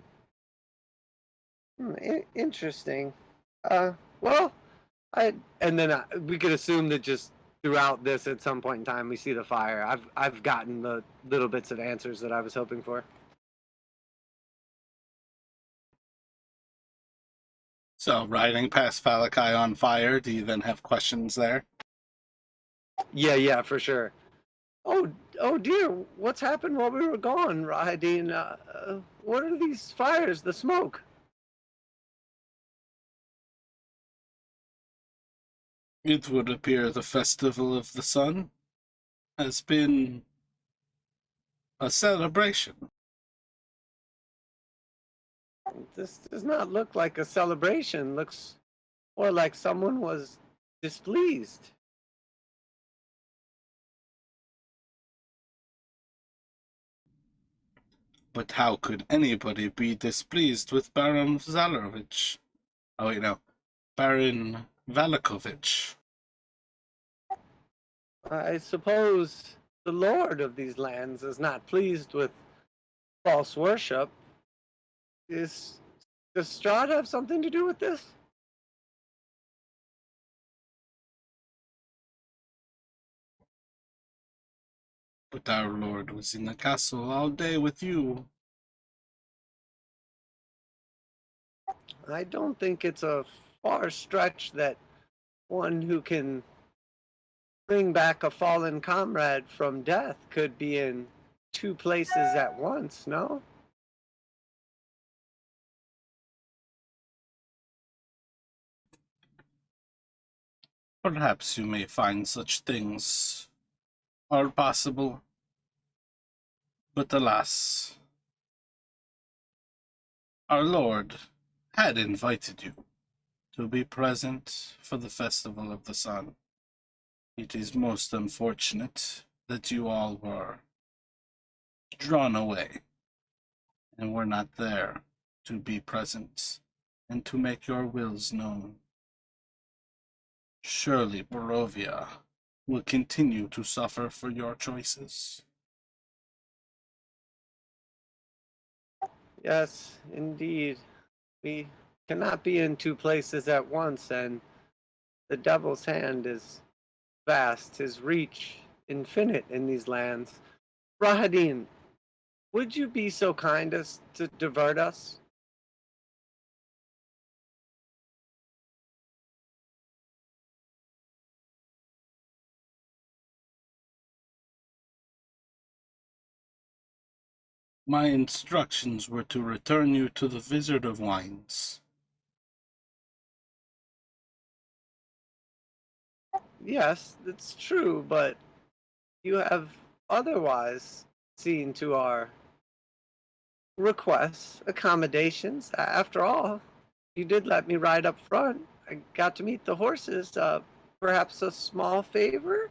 Interesting. Well, and then we could assume that just throughout this, at some point in time, we see the fire. I've gotten the little bits of answers that I was hoping for. So, riding past Valakai on fire, do you then have questions there? Yeah, for sure. Oh dear, what's happened while we were gone, Rahadin? What are these fires? The smoke? It would appear the Festival of the Sun has been a celebration. This does not look like a celebration. Looks more like someone was displeased. But how could anybody be displeased with Baron Zalarovich? Oh wait, no. Baron Valakovich. I suppose the lord of these lands is not pleased with false worship. Does Strahd have something to do with this? But our lord was in the castle all day with you. I don't think it's a far stretch that one who can bring back a fallen comrade from death could be in two places at once, no? Perhaps you may find such things are possible. But alas, our Lord had invited you to be present for the Festival of the Sun. It is most unfortunate that you all were drawn away and were not there to be present and to make your wills known. Surely Barovia will continue to suffer for your choices. Yes, indeed. We cannot be in two places at once, and the devil's hand is vast, his reach infinite in these lands. Rahadin, would you be so kind as to divert us? My instructions were to return you to the Wizard of Wines. Yes, that's true, but you have otherwise seen to our requests, accommodations. After all, you did let me ride up front. I got to meet the horses. Perhaps a small favor?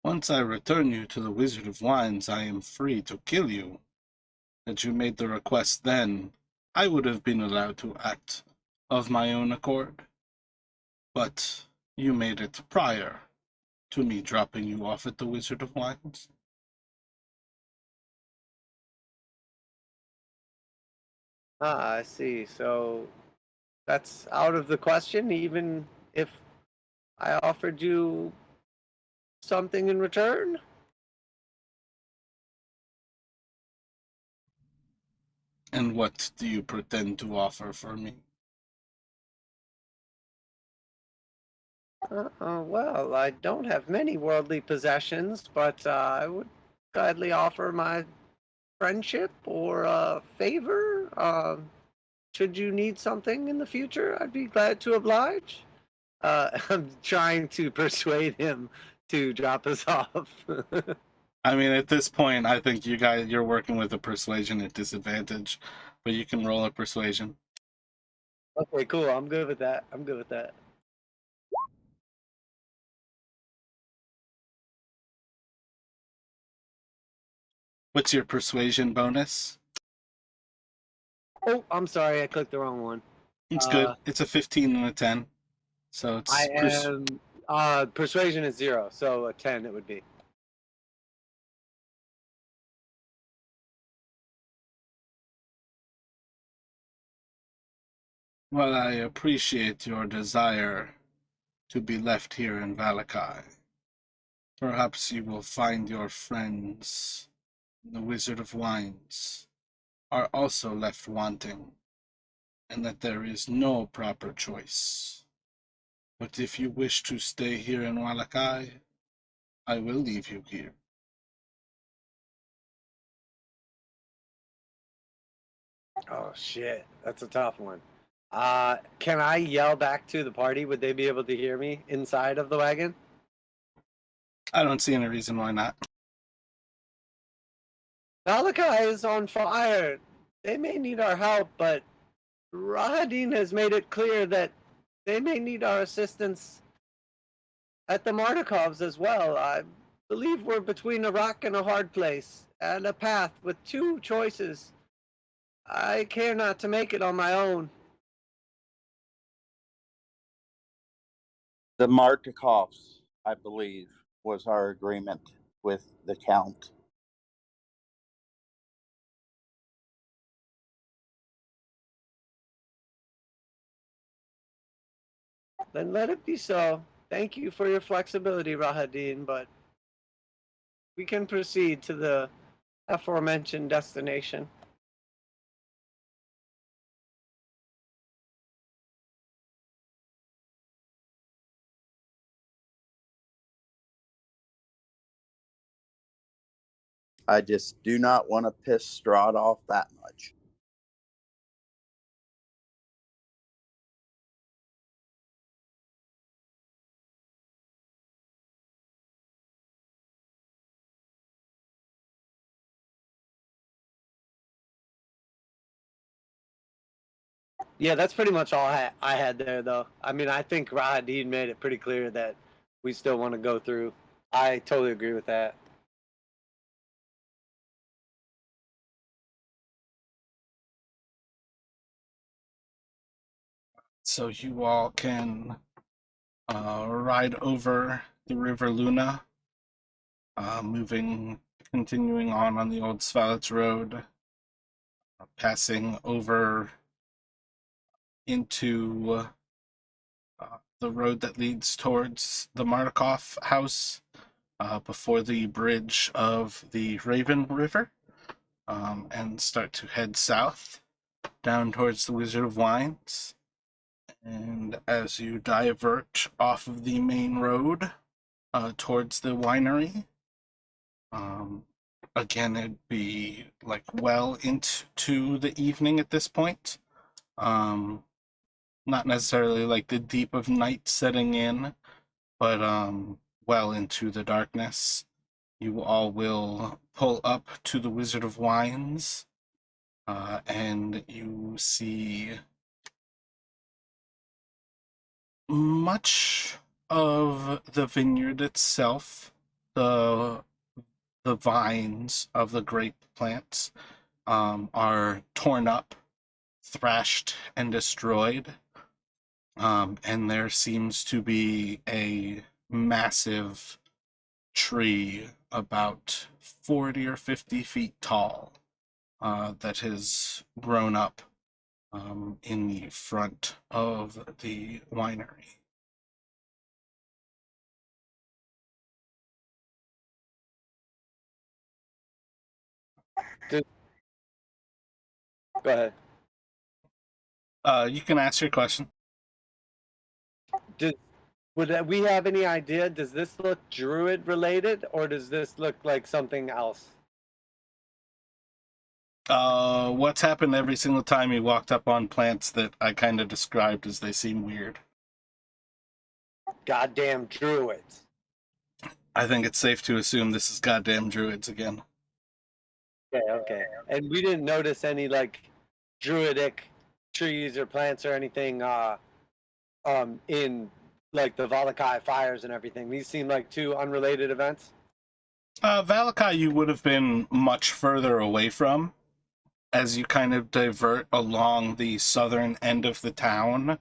Once I return you to the Wizard of Wines, I am free to kill you. Had you made the request then, I would have been allowed to act of my own accord. But you made it prior to me dropping you off at the Wizard of Wines. Ah, I see. So that's out of the question, even if I offered you something in return? And what do you pretend to offer for me? Well, I don't have many worldly possessions, but I would gladly offer my friendship or a favor. Should you need something in the future, I'd be glad to oblige. I'm trying to persuade him to drop us off. I mean, at this point, I think you're working with a persuasion at disadvantage, but you can roll a persuasion. Okay, cool. I'm good with that. I'm good with that. What's your persuasion bonus? Oh, I'm sorry. I clicked the wrong one. It's good. It's a 15 and a 10. So it's I am persuasion is 0, so a 10 it would be. Well, I appreciate your desire to be left here in Valakai. Perhaps you will find your friends, the Wizard of Wines, are also left wanting, and that there is no proper choice. But if you wish to stay here in Valakai, I will leave you here. Oh shit, that's a tough one. Can I yell back to the party? Would they be able to hear me inside of the wagon? I don't see any reason why not. Valakai is on fire. They may need our help, but Rahadin has made it clear that they may need our assistance at the Martikovs as well. I believe we're between a rock and a hard place, and a path with 2 choices. I care not to make it on my own. The Martikovs, I believe, was our agreement with the Count. Then let it be so. Thank you for your flexibility, Rahadin, but we can proceed to the aforementioned destination. I just do not want to piss Strahd off that much. Yeah, that's pretty much all I had there, though. I mean, I think Rahadin made it pretty clear that we still want to go through. I totally agree with that. So you all can ride over the River Luna, continuing on the old Svalets Road, passing over into the road that leads towards the Martikov house before the bridge of the Raven River, and start to head south down towards the Wizard of Wines. And as you divert off of the main road towards the winery, again, it'd be like well into the evening at this point. Not necessarily like the deep of night setting in, but well into the darkness. You all will pull up to the Wizard of Wines, and you see much of the vineyard itself, the vines of the grape plants are torn up, thrashed, and destroyed. And there seems to be a massive tree about 40 or 50 feet tall that has grown up in the front of the winery. Go ahead. You can ask your question. Would we have any idea? Does this look druid related, or does this look like something else? What's happened every single time you walked up on plants that I kind of described as they seem weird? Goddamn druids. I think it's safe to assume this is goddamn druids again. Okay. And we didn't notice any like druidic trees or plants or anything in like the Valakai fires and everything. These seem like two unrelated events. Valakai you would have been much further away from. As you kind of divert along the southern end of the town,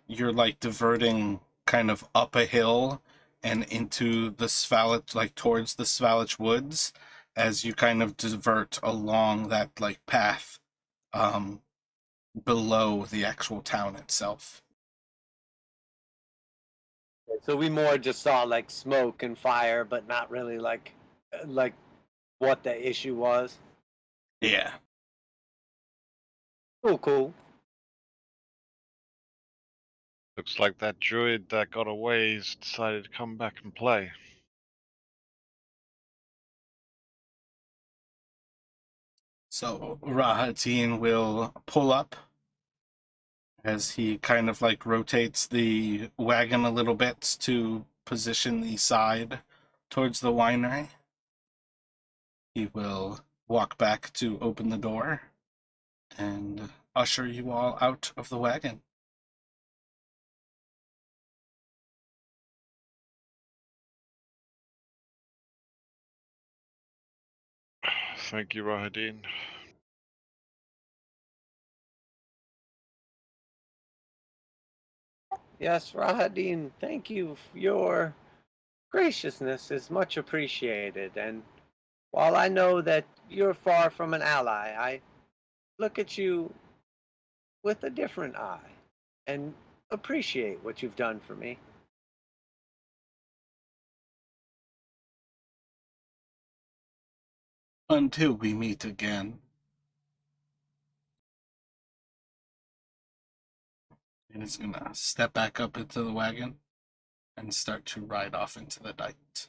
you're like diverting kind of up a hill and into the Svalich, like towards the Svalich woods, as you kind of divert along that like path below the actual town itself. So we more just saw like smoke and fire, but not really like what the issue was. Yeah. Cool. Looks like that druid that got away has decided to come back and play. So Rahatin will pull up as he kind of like rotates the wagon a little bit to position the side towards the winery. He will walk back to open the door and usher you all out of the wagon. Thank you, Rahadin. Yes, Rahadin, thank you. Your graciousness is much appreciated. And while I know that you're far from an ally, I look at you with a different eye and appreciate what you've done for me. Until we meet again. And he's gonna step back up into the wagon and start to ride off into the night.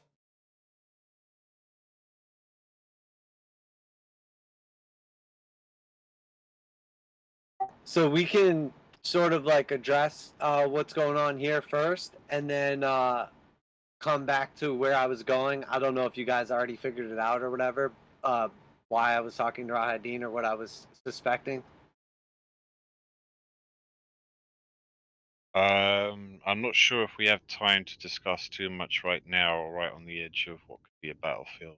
So we can sort of like address what's going on here first, and then come back to where I was going. I don't know if you guys already figured it out or whatever. Why I was talking to Rahadin or what I was suspecting. I'm not sure if we have time to discuss too much right now, or right on the edge of what could be a battlefield.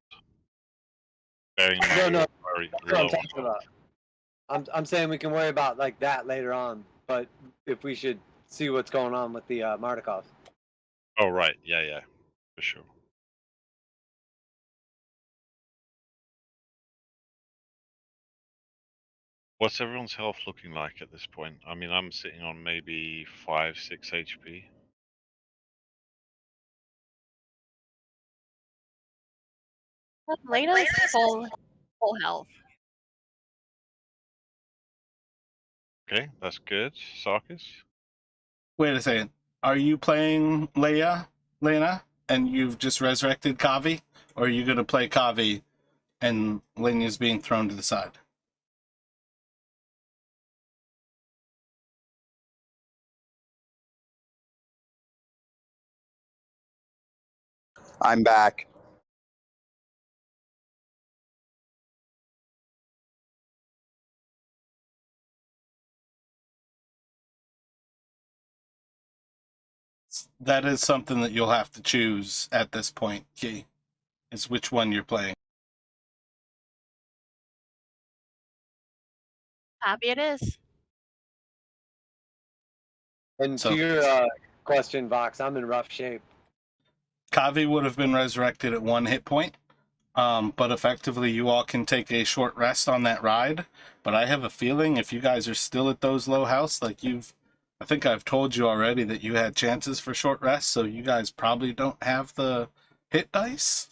Bearing in mind No, we're very that's what low I'm talking on about. I'm saying we can worry about like that later on, but if we should see what's going on with the Mardikovs. Oh, right. Yeah, for sure. What's everyone's health looking like at this point? I mean, I'm sitting on maybe 5, 6 HP. Lena's full health. Okay, that's good. Sarkis? Wait a second. Are you playing Lena, and you've just resurrected Kavi? Or are you gonna play Kavi and Lena's being thrown to the side? I'm back. That is something that you'll have to choose at this point, Key, is which one you're playing. Happy it is. And So to your question, Vox, I'm in rough shape. Kavi would have been resurrected at 1 hit point, but effectively you all can take a short rest on that ride. But I have a feeling if you guys are still at those low health, like I think I've told you already that you had chances for short rest, so you guys probably don't have the hit dice.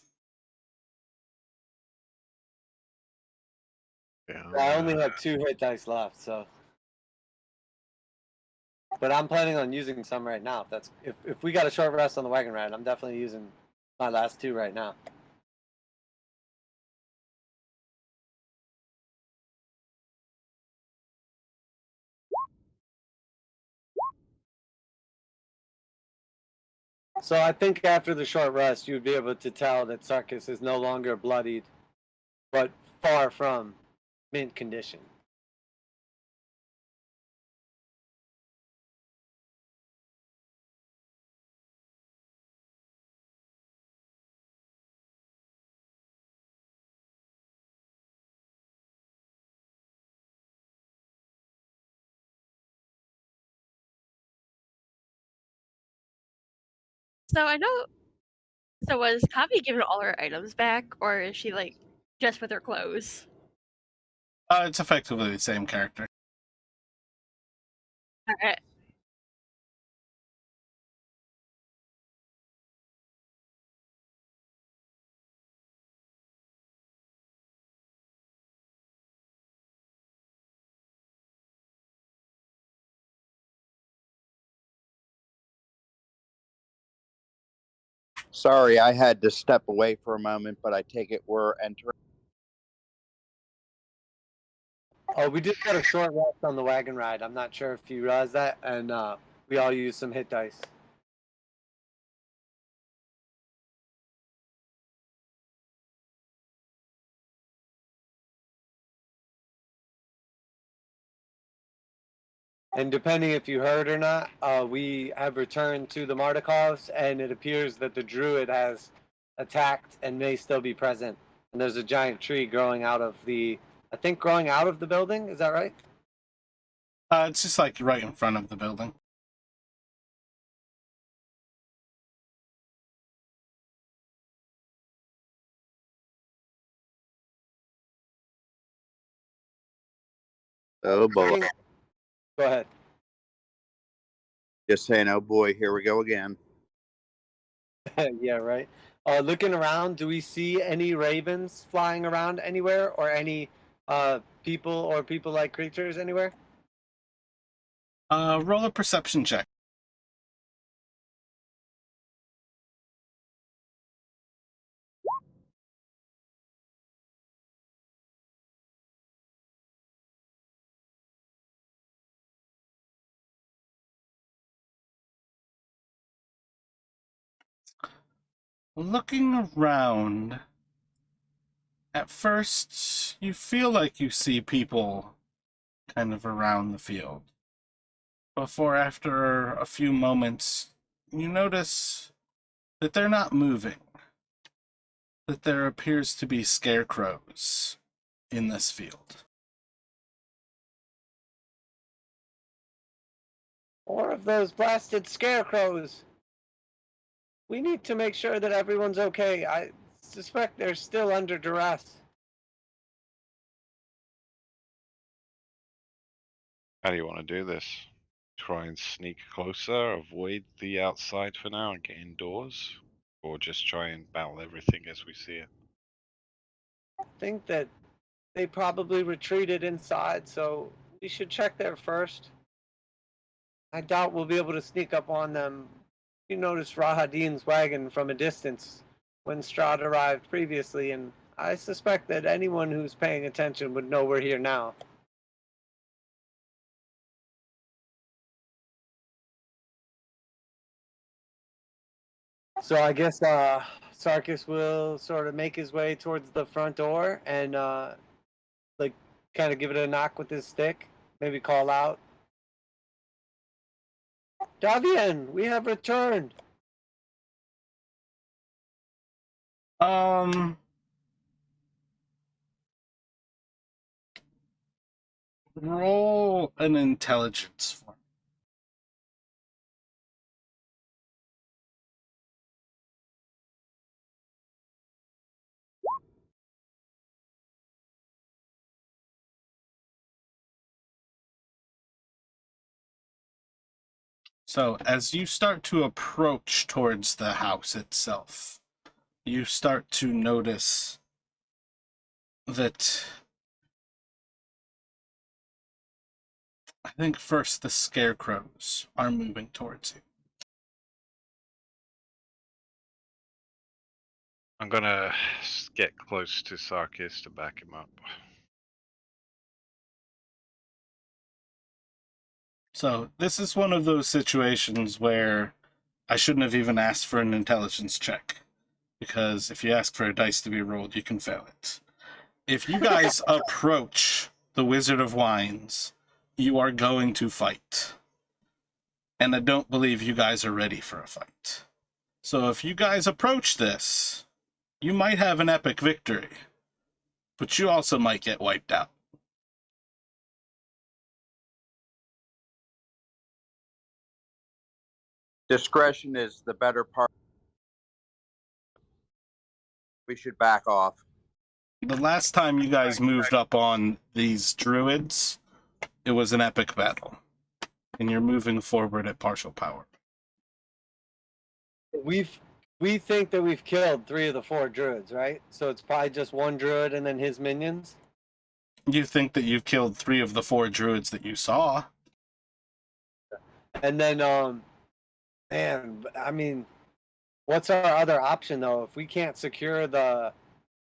Yeah. I only have 2 hit dice left, so. But I'm planning on using some right now. If we got a short rest on the wagon ride, I'm definitely using my last 2 right now. So I think after the short rest, you'd be able to tell that Sarkis is no longer bloodied, but far from mint condition. So I know. So was Kavi given all her items back, or is she like just with her clothes? It's effectively the same character. Alright. Sorry, I had to step away for a moment, but I take it we're entering. Oh, we just got a short rest on the wagon ride. I'm not sure if you realize that, and we all used some hit dice. And depending if you heard or not, we have returned to the Mardikovs, and it appears that the druid has attacked and may still be present. And there's a giant tree growing out of the, I think, growing out of the building. Is that right? It's just like right in front of the building. Oh boy. Go ahead. Just saying, oh boy, here we go again. Yeah, right. Looking around, do we see any ravens flying around anywhere, or any people or people-like creatures anywhere? Roll a perception check. Looking around, at first, you feel like you see people kind of around the field. Before, after a few moments, you notice that they're not moving. That there appears to be scarecrows in this field. More of those blasted scarecrows. We need to make sure that everyone's okay. I suspect they're still under duress. How do you want to do this? Try and sneak closer, avoid the outside for now, and get indoors, or just try and battle everything as we see it? I think that they probably retreated inside, so we should check there first. I doubt we'll be able to sneak up on them. You noticed Rahadin's wagon from a distance when Strahd arrived previously, and I suspect that anyone who's paying attention would know we're here now. So I guess Sarkis will sort of make his way towards the front door and like kind of give it a knock with his stick, maybe call out, Davian, we have returned. Roll an intelligence for me. So, as you start to approach towards the house itself, you start to notice that I think first the scarecrows are moving towards you. I'm gonna get close to Sarkis to back him up. So, this is one of those situations where I shouldn't have even asked for an intelligence check, because if you ask for a dice to be rolled, you can fail it. If you guys approach the Wizard of Wines, you are going to fight. And I don't believe you guys are ready for a fight. So if you guys approach this, you might have an epic victory, but you also might get wiped out. Discretion is the better part. We should back off. The last time you guys moved up on these druids, it was an epic battle. And you're moving forward at partial power. We think that we've killed 3 of the 4 druids, right? So it's probably just 1 druid and then his minions. You think that you've killed 3 of the 4 druids that you saw. And then man, I mean, what's our other option though? If we can't secure the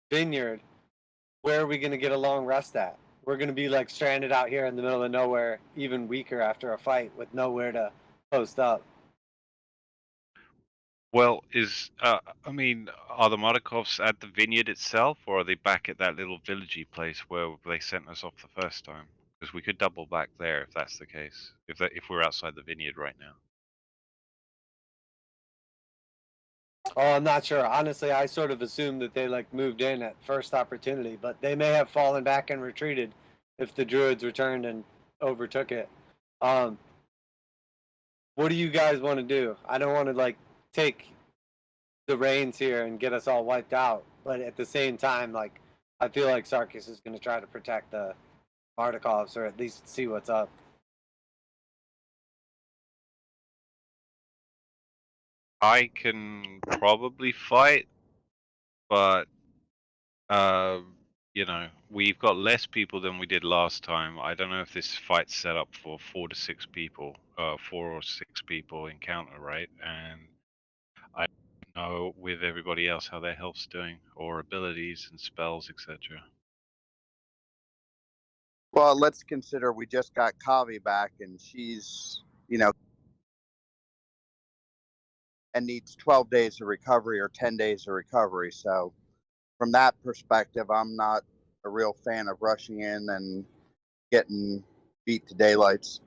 vineyard, where are we going to get a long rest at? We're going to be like stranded out here in the middle of nowhere, even weaker after a fight with nowhere to post up. Well, I mean, are the Markovs at the vineyard itself, or are they back at that little villagey place where they sent us off the first time? Because we could double back there if that's the case. If we're outside the vineyard right now. Oh, I'm not sure. Honestly, I sort of assumed that they like moved in at first opportunity, but they may have fallen back and retreated if the druids returned and overtook it. What do you guys want to do? I don't want to like take the reins here and get us all wiped out, but at the same time, like I feel like Sarkis is going to try to protect the Mardikovs or at least see what's up. I can probably fight, but you know, we've got less people than we did last time. I don't know if this fight's set up for 4 to 6 people, 4 or 6 people encounter, right? And I don't know with everybody else how their health's doing, or abilities and spells, etc. Well, let's consider we just got Kavi back, and she's, and needs 12 days of recovery or 10 days of recovery. So, from that perspective, I'm not a real fan of rushing in and getting beat to daylights.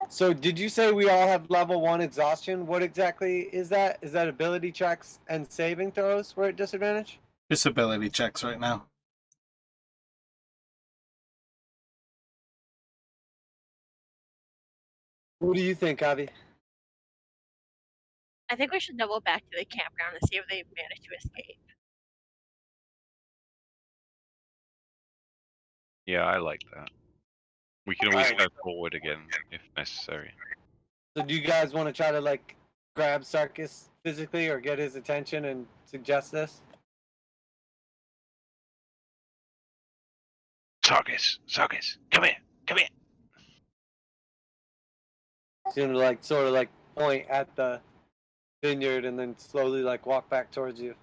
So, did you say we all have level 1 exhaustion? What exactly is that? Is that ability checks and saving throws we're at disadvantage? Disability checks right now. What do you think, Avi? I think we should double back to the campground and see if they managed to escape. Yeah, I like that. We can always go forward again if necessary. So, do you guys want to try to like grab Sarkis physically or get his attention and suggest this? Sarkis, come here. He's gonna like sort of like point at the vineyard and then slowly like walk back towards you.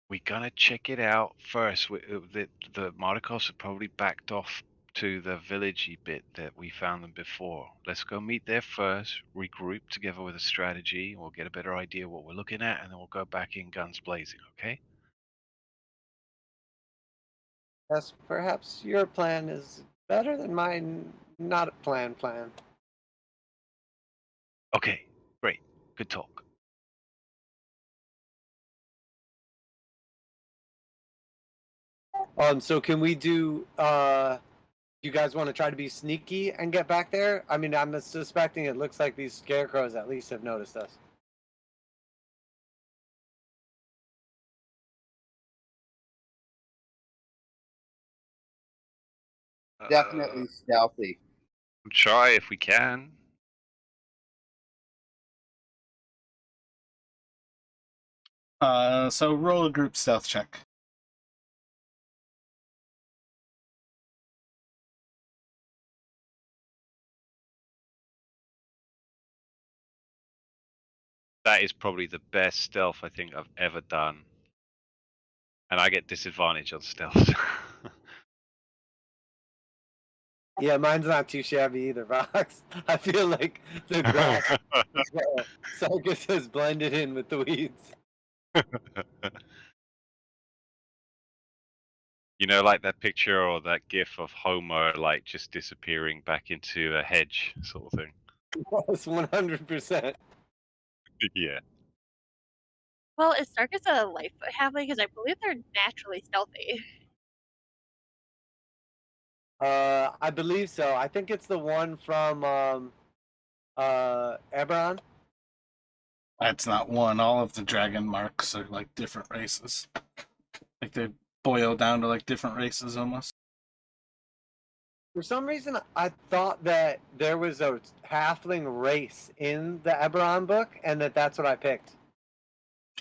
We're gonna check it out first. The Mardikovs have probably backed off to the villagey bit that we found them before. Let's go meet there first, regroup together with a strategy. We'll get a better idea of what we're looking at, and then we'll go back in guns blazing, okay? Yes, perhaps your plan is better than mine. Not a plan. Okay, great. Good talk. So can we do? You guys want to try to be sneaky and get back there? I mean, I'm suspecting it looks like these scarecrows at least have noticed us. Definitely stealthy. Try if we can. So roll a group stealth check. That is probably the best stealth I think I've ever done. And I get disadvantage on stealth. Yeah, mine's not too shabby either, Vox. I feel like the grass Sarkis has blended in with the weeds. You know, like that picture or that gif of Homer, like, just disappearing back into a hedge sort of thing. Yes, 100%. Yeah. Well, is Sarkis a Lightfoot halfling? Because I believe they're naturally stealthy. I believe so. I think it's the one from Eberron. That's not one. All of the dragon marks are like different races. Like they boil down to like different races almost. For some reason, I thought that there was a halfling race in the Eberron book, and that's what I picked.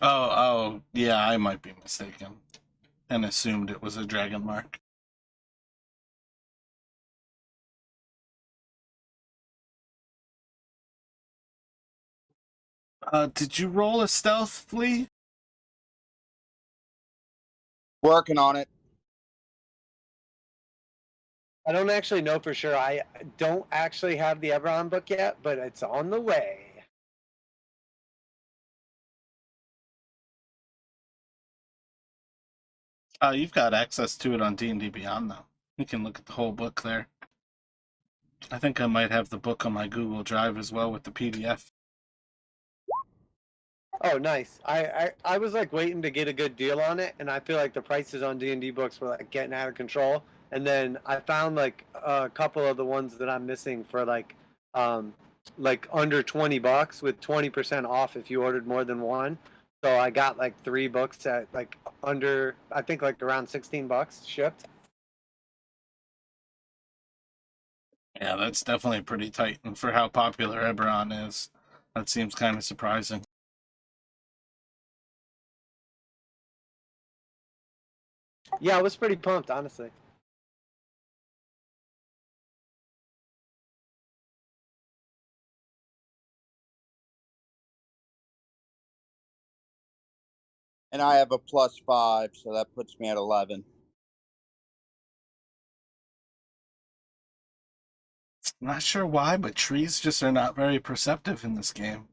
Oh, yeah, I might be mistaken. And assumed it was a dragon mark. Did you roll a stealth, Flea? Working on it. I don't actually know for sure. I don't actually have the Eberron book yet, but it's on the way. You've got access to it on D&D Beyond, though. You can look at the whole book there. I think I might have the book on my Google Drive as well with the PDF. Oh, nice. I was like waiting to get a good deal on it, and I feel like the prices on D&D books were like getting out of control. And then I found like a couple of the ones that I'm missing for like under $20 with 20% off if you ordered more than one. So I got like 3 books at like under, I think like around $16 shipped. Yeah, that's definitely pretty tight. And for how popular Eberron is, that seems kind of surprising. Yeah, I was pretty pumped, honestly. And I have a +5, so that puts me at 11. I'm not sure why, but trees just are not very perceptive in this game.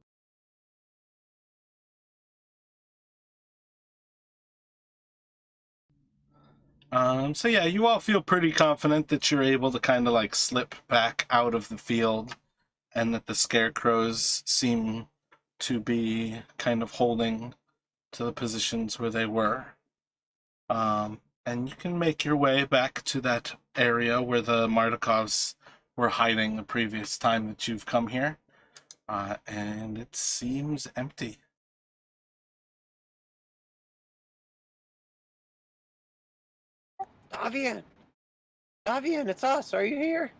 So yeah, you all feel pretty confident that you're able to kind of like slip back out of the field, and that the scarecrows seem to be kind of holding to the positions where they were. And you can make your way back to that area where the Mardikovs were hiding the previous time that you've come here. And it seems empty. Davian! Davian, it's us. Are you here?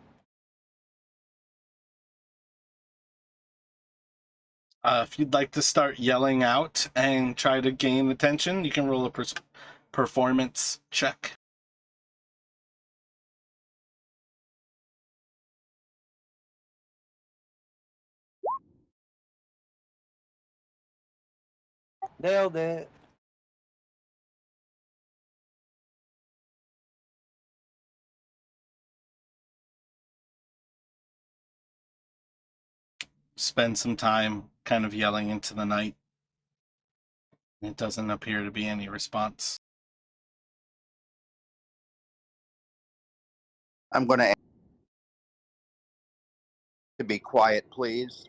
If you'd like to start yelling out and try to gain attention, you can roll a performance check. Nailed it. Spend some time kind of yelling into the night. It doesn't appear to be any response. I'm going to be quiet, please.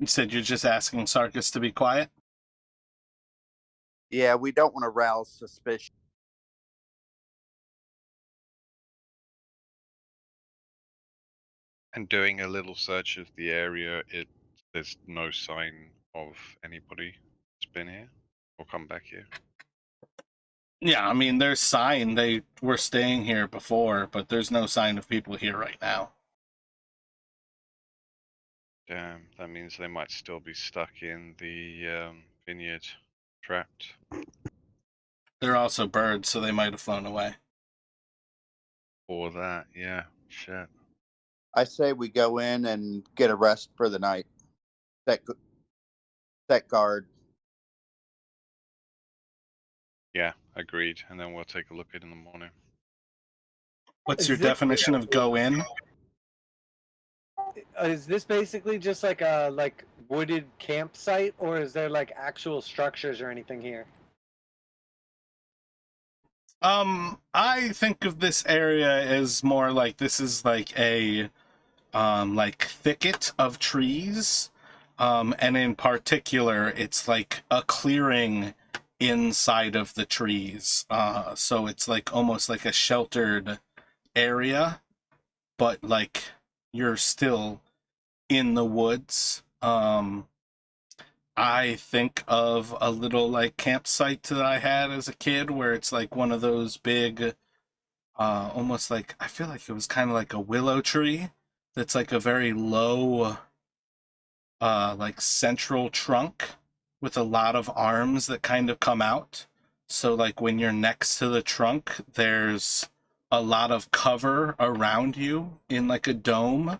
You said you're just asking Sarkis to be quiet? Yeah, we don't want to rouse suspicion. And doing a little search of the area, there's no sign of anybody that's been here or come back here. Yeah, I mean, there's sign they were staying here before, but there's no sign of people here right now. Damn, that means they might still be stuck in the vineyard, trapped. They're also birds, so they might have flown away. Or that, yeah, shit. I say we go in and get a rest for the night. Set guard. Yeah, agreed. And then we'll take a look at it in the morning. What's Is your this- definition of go in? Is this basically just like a wooded campsite, or is there like actual structures or anything here? I think of this area as more like this is like a like thicket of trees. And in particular, it's like a clearing inside of the trees. So it's like almost like a sheltered area, but like you're still in the woods. I think of a little like campsite that I had as a kid where it's like one of those big, almost like, I feel like it was kind of like a willow tree that's like a very low, like central trunk with a lot of arms that kind of come out. So like when you're next to the trunk, there's a lot of cover around you in like a dome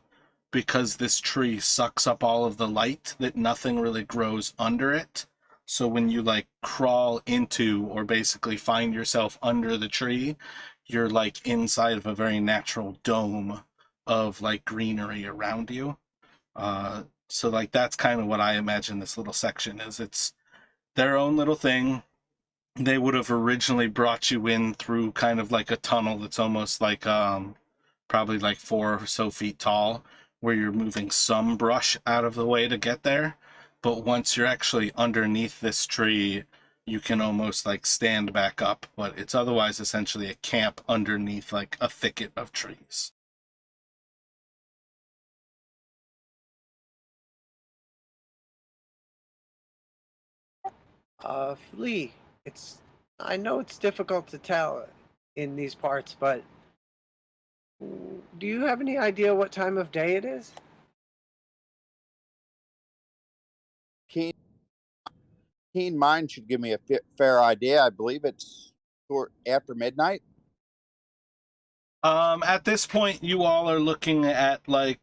because this tree sucks up all of the light that nothing really grows under it. So when you like crawl into or basically find yourself under the tree, you're like inside of a very natural dome of like greenery around you. So like that's kind of what I imagine this little section is. It's their own little thing. They would have originally brought you in through kind of like a tunnel that's almost like probably like 4 or so feet tall, where you're moving some brush out of the way to get there. But once you're actually underneath this tree, you can almost like stand back up, but it's otherwise essentially a camp underneath like a thicket of trees. Flea, I know it's difficult to tell in these parts, but do you have any idea what time of day it is? Keen mind should give me a fair idea. I believe it's after midnight. At this point, you all are looking at like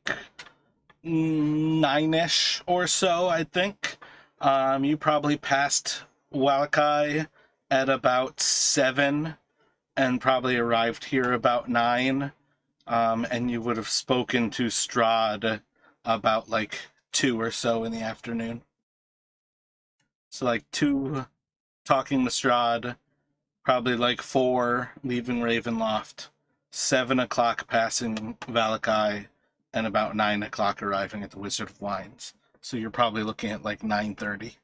9-ish or so, I think. You probably passed Walakai at about 7 and probably arrived here about 9. And you would have spoken to Strahd about like 2 or so in the afternoon. So like 2 talking to Strahd, probably like 4 leaving Ravenloft, 7 o'clock passing Valakai, and about 9 o'clock arriving at the Wizard of Wines. So you're probably looking at like 9:30.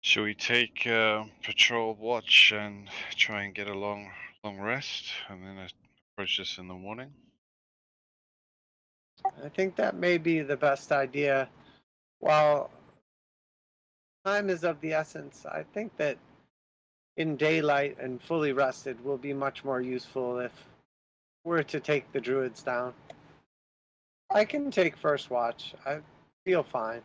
Should we take patrol watch and try and get a long rest, and then approach this in the morning? I think that may be the best idea. While time is of the essence, I think that in daylight and fully rested will be much more useful if we're to take the druids down. I can take first watch. I feel fine.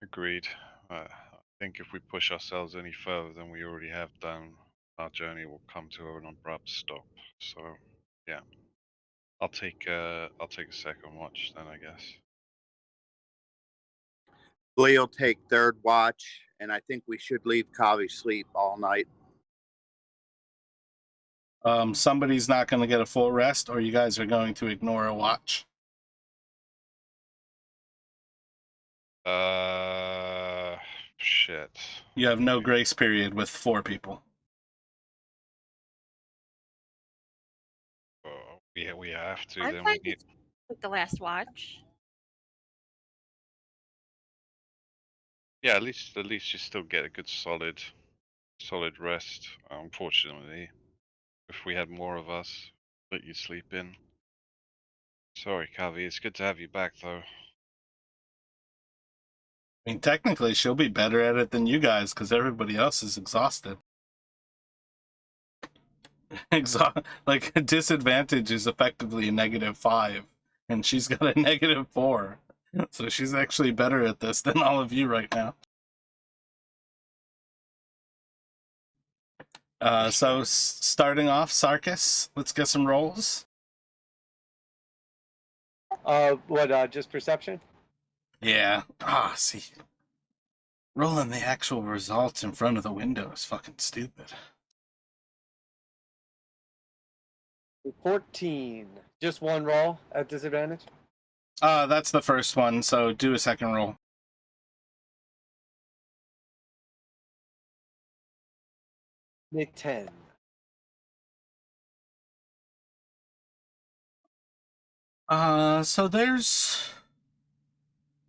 Agreed. I think if we push ourselves any further than we already have done, our journey will come to an abrupt stop. So, yeah, I'll take a second watch then, I guess. Lee will take third watch, and I think we should leave Kavi sleep all night. Somebody's not going to get a full rest, or you guys are going to ignore a watch. Shit. You have no grace period with 4 people. We have to. I'm Then fine we need. with the last watch. Yeah, at least you still get a good solid rest. Unfortunately, if we had more of us, let you sleep in. Sorry, Kavi. It's good to have you back, though. I mean, technically, she'll be better at it than you guys because everybody else is exhausted. Like, a disadvantage is effectively a -5, and she's got a -4. So she's actually better at this than all of you right now. So starting off, Sarkis, let's get some rolls. Just perception? Yeah. Ah, see. Rolling the actual results in front of the window is fucking stupid. 14. Just one roll at disadvantage? That's the first one, so do a second roll. Make 10. So there's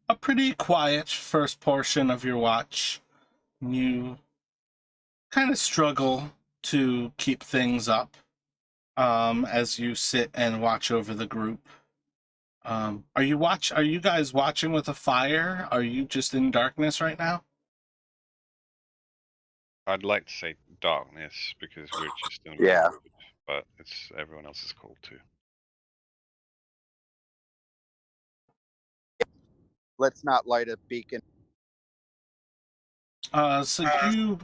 a pretty quiet first portion of your watch. You kind of struggle to keep things up as you sit and watch over the group. Are you guys watching with a fire? Are you just in darkness right now? I'd like to say darkness because we're just in the Yeah. wood, but it's everyone else's call too. Let's not light a beacon. So you...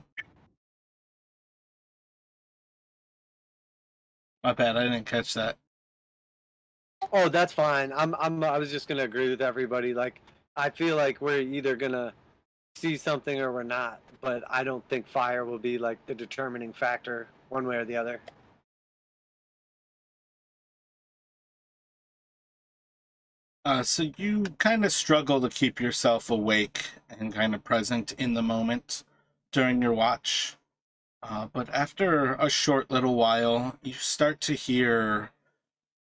My bad, I didn't catch that. Oh, that's fine. I was just gonna agree with everybody. Like, I feel like we're either gonna see something or we're not, but I don't think fire will be like the determining factor one way or the other. So you kind of struggle to keep yourself awake and kind of present in the moment during your watch. But after a short little while, you start to hear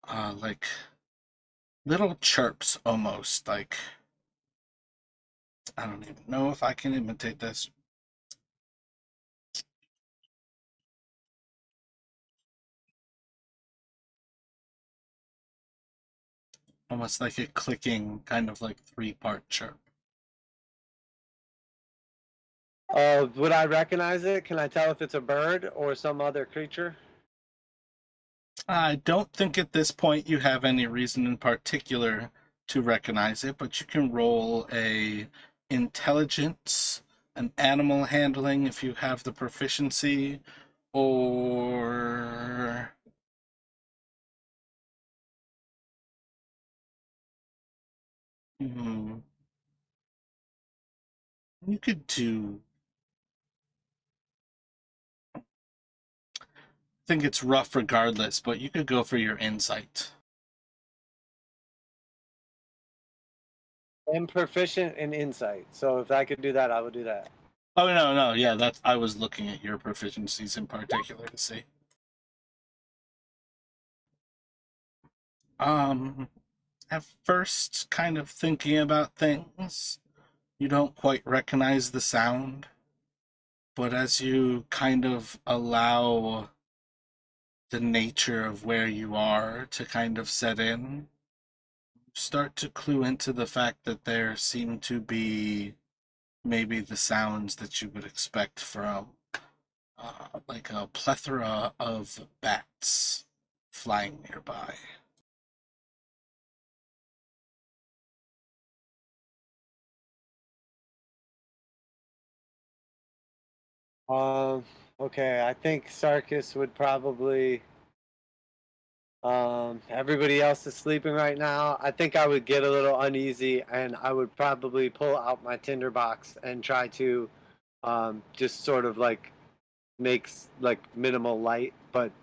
like little chirps almost. Like, I don't even know if I can imitate this. Almost like a clicking, kind of like three-part chirp. Would I recognize it? Can I tell if it's a bird or some other creature? I don't think at this point you have any reason in particular to recognize it, but you can roll a intelligence, an animal handling if you have the proficiency, or you could do. I think it's rough regardless, but you could go for your insight. I'm proficient in insight, so if I could do that, I would do that. Oh no, yeah, that's I was looking at your proficiencies in particular to see. At first, kind of thinking about things, you don't quite recognize the sound, but as you kind of allow the nature of where you are to kind of set in, you start to clue into the fact that there seem to be maybe the sounds that you would expect from like a plethora of bats flying nearby. Um, okay, I think Sarkis would probably. Everybody else is sleeping right now. I think I would get a little uneasy, and I would probably pull out my tinderbox and try to, just sort of like makes like minimal light, but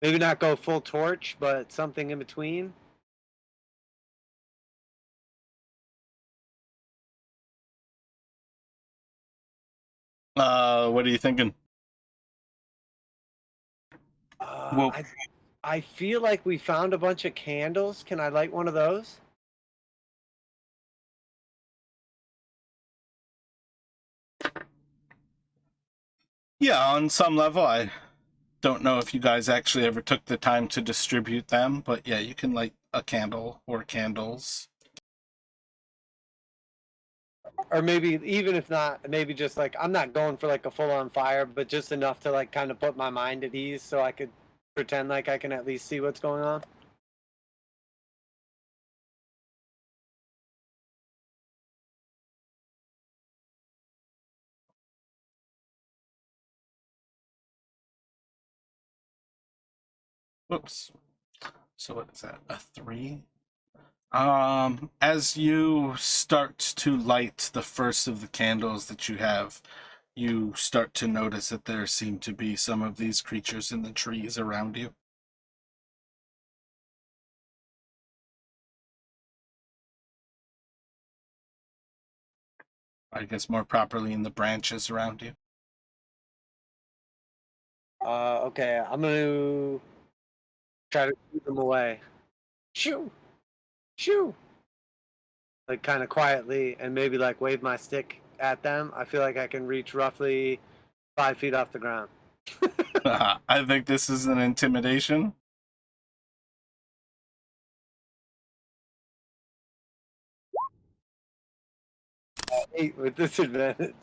maybe not go full torch, but something in between. What are you thinking? Well, I feel like we found a bunch of candles. Can I light one of those? yeah, on some level, I don't know if you guys actually ever took the time to distribute them, but yeah, you can light a candle or candles. Or maybe even if not, maybe just like I'm not going for like a full on fire, but just enough to like kind of put my mind at ease so I could pretend like I can at least see what's going on. Whoops. So what is that? A 3? As you start to light the first of the candles that you have, you start to notice that there seem to be some of these creatures in the trees around you. I guess more properly in the branches around you. Okay, I'm gonna try to shoot them away. Shoo! Shoo! Like kind of quietly, and maybe like wave my stick at them. I feel like I can reach roughly 5 feet off the ground. I think this is an intimidation. Eight with disadvantage.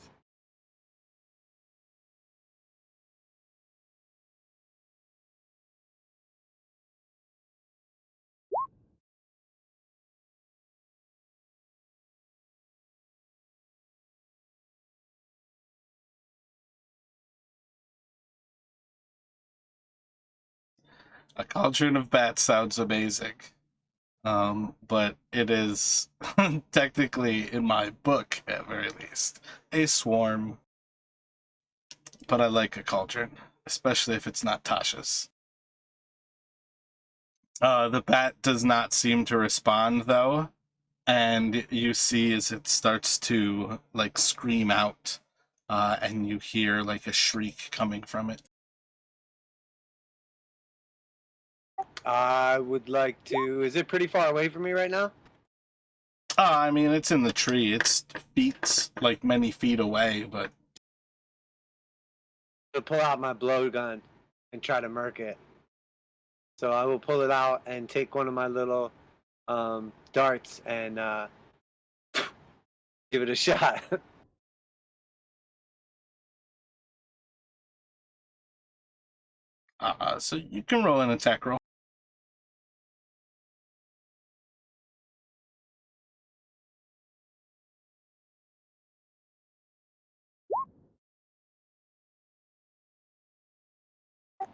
A cauldron of bats sounds amazing. But it is technically, in my book at very least, a swarm. But I like a cauldron, especially if it's not Tasha's. The bat does not seem to respond, though, and you see as it starts to, like, scream out, and you hear, like, a shriek coming from it. I would like to. Is it pretty far away from me right now? I mean, it's in the tree. It's feet, like, many feet away, but... To pull out my blowgun and try to murk it. So I will pull it out and take one of my little darts and give it a shot. So you can roll an attack roll.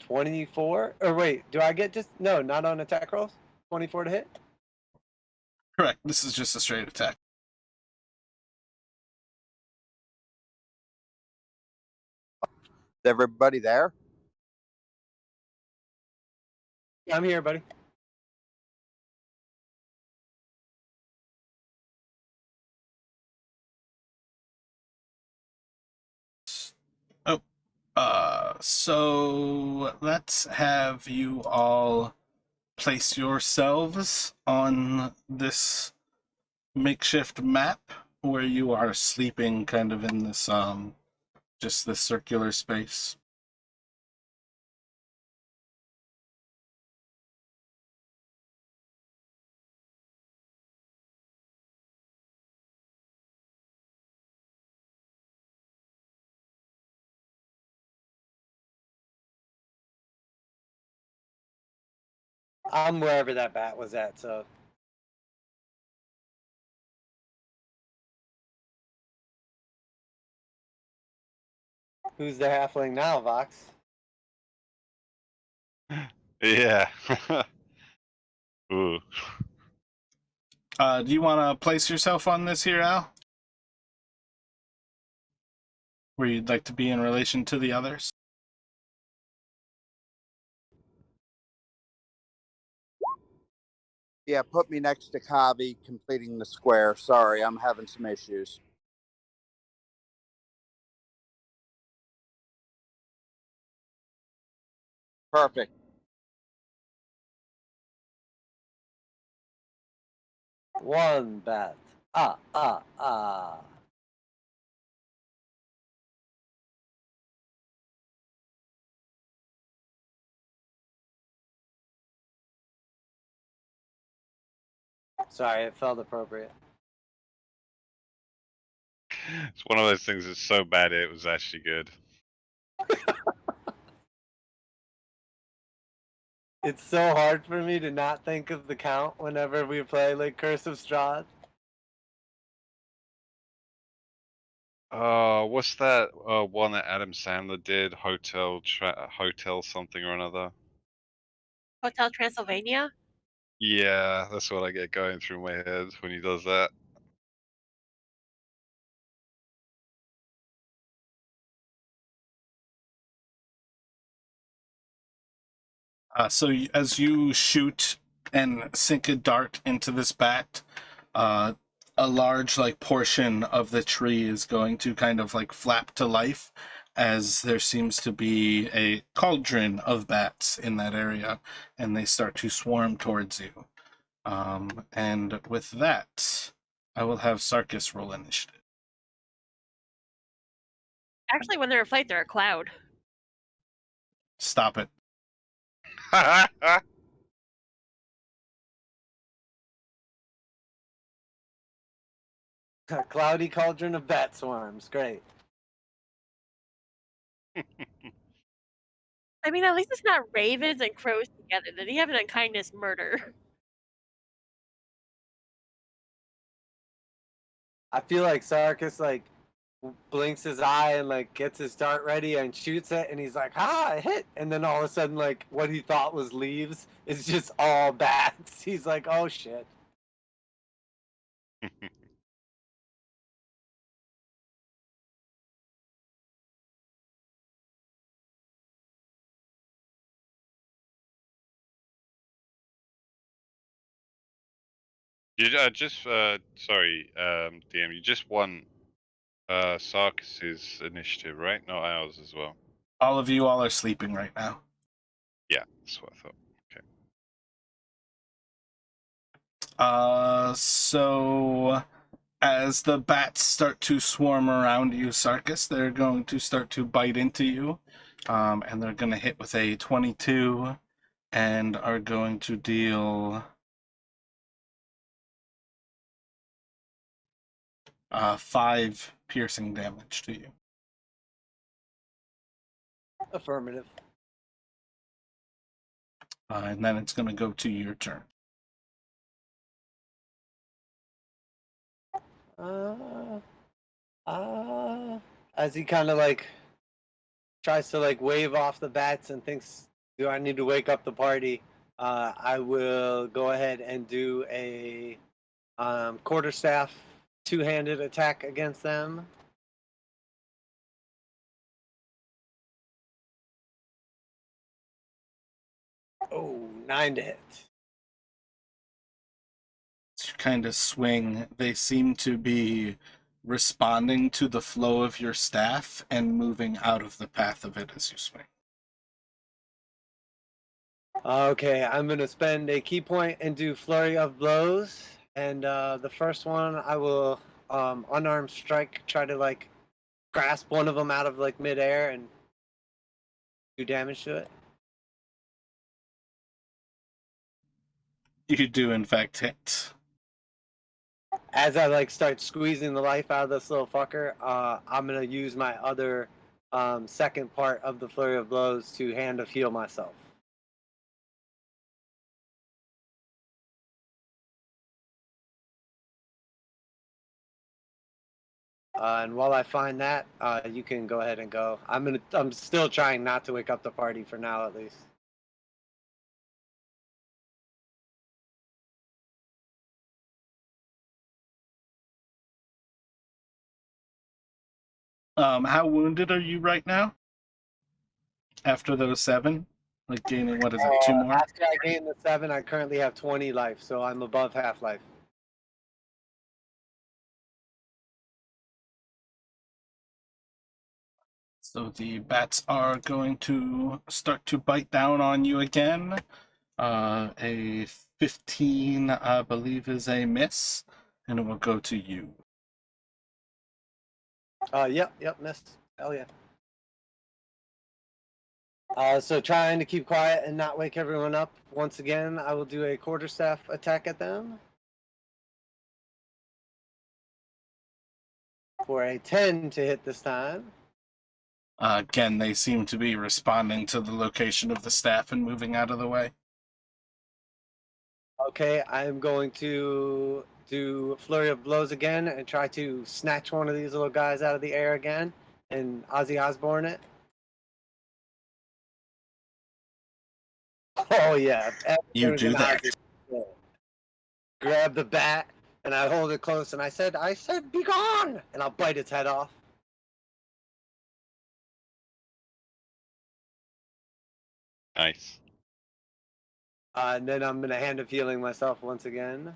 $24? Or wait, do I get just no? Not on attack rolls. 24 to hit. Correct. This is just a straight attack. Is everybody there? Yeah, I'm here, buddy. So let's have you all place yourselves on this makeshift map where you are sleeping kind of in this just this circular space. I'm wherever that bat was at. So who's the halfling now, Vox? Yeah. Ooh. Do you want to place yourself on this here, Al? Where you'd like to be in relation to the others? Yeah, put me next to Kavi completing the square. Sorry, I'm having some issues. Perfect. One bat. Ah. Sorry, it felt appropriate. It's one of those things that's so bad it was actually good. It's so hard for me to not think of the count whenever we play like Curse of Strahd. What's that one that Adam Sandler did? Hotel something or another. Hotel Transylvania. Yeah, that's what I get going through my head when he does that. As you shoot and sink a dart into this bat, uh, a large like portion of the tree is going to kind of like flap to life, as there seems to be a cauldron of bats in that area, and they start to swarm towards you. And with that, I will have Sarkis roll initiative. Actually, when they're a flight, they're a cloud. Stop it. Cloudy cauldron of bat swarms. Great. I mean, at least it's not ravens and crows together. Did he have an unkindness murder? I feel like Sarkis like blinks his eye and like gets his dart ready and shoots it, and he's like, "Ah, I hit!" And then all of a sudden, like what he thought was leaves is just all bats. He's like, "Oh shit!" You sorry, DM. You just won Sarkis's initiative, right? Not ours as well. All of you all are sleeping right now. Yeah, that's what I thought. So as the bats start to swarm around you, Sarkis, they're going to start to bite into you. And they're going to hit with a 22 and are going to deal 5 piercing damage to you. Affirmative. And then it's going to go to your turn. As he kind of like tries to like wave off the bats and thinks, "Do I need to wake up the party?" I will go ahead and do a quarterstaff two-handed attack against them. Oh, 9 to hit. To kind of swing, they seem to be responding to the flow of your staff and moving out of the path of it as you swing. Okay, I'm gonna spend a key point and do flurry of blows. And the first one, I will unarmed strike, try to like grasp one of them out of like midair and do damage to it. You do, in fact, hit. As I like start squeezing the life out of this little fucker, I'm gonna use my other second part of the flurry of blows to hand of heal myself. And while I find that, you can go ahead and go. I'm still trying not to wake up the party for now, at least. How wounded are you right now? After those 7? Like gaining, what is it, 2 more? After I gain the 7, I currently have 20 life, so I'm above half life. So the bats are going to start to bite down on you again. A 15, I believe, is a miss, and it will go to you. Yep, missed. Hell yeah. So trying to keep quiet and not wake everyone up. Once again, I will do a quarterstaff attack at them. For a 10 to hit this time. Again, they seem to be responding to the location of the staff and moving out of the way. Okay, I'm going to do flurry of blows again and try to snatch one of these little guys out of the air again and Ozzy Osbourne it. Oh yeah, You there's do an that. Ozzy. grab the bat and I hold it close and I said, be gone! And I'll bite its head off. Nice. And then I'm gonna hand of healing myself once again.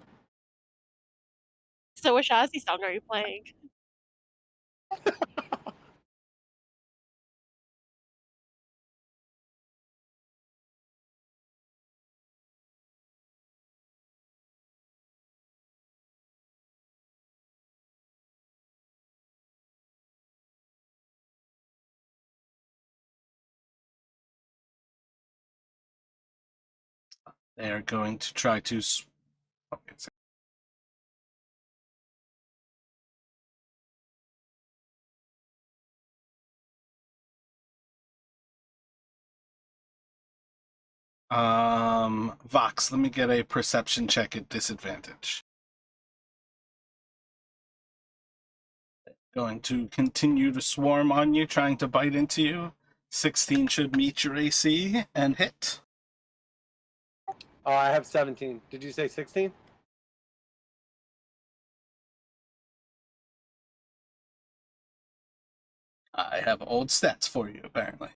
So which Ozzy song are you playing? They are going to try to. Vox, let me get a perception check at disadvantage. Going to continue to swarm on you, trying to bite into you. 16 should meet your AC and hit. Oh, I have 17. Did you say 16? I have old stats for you, apparently.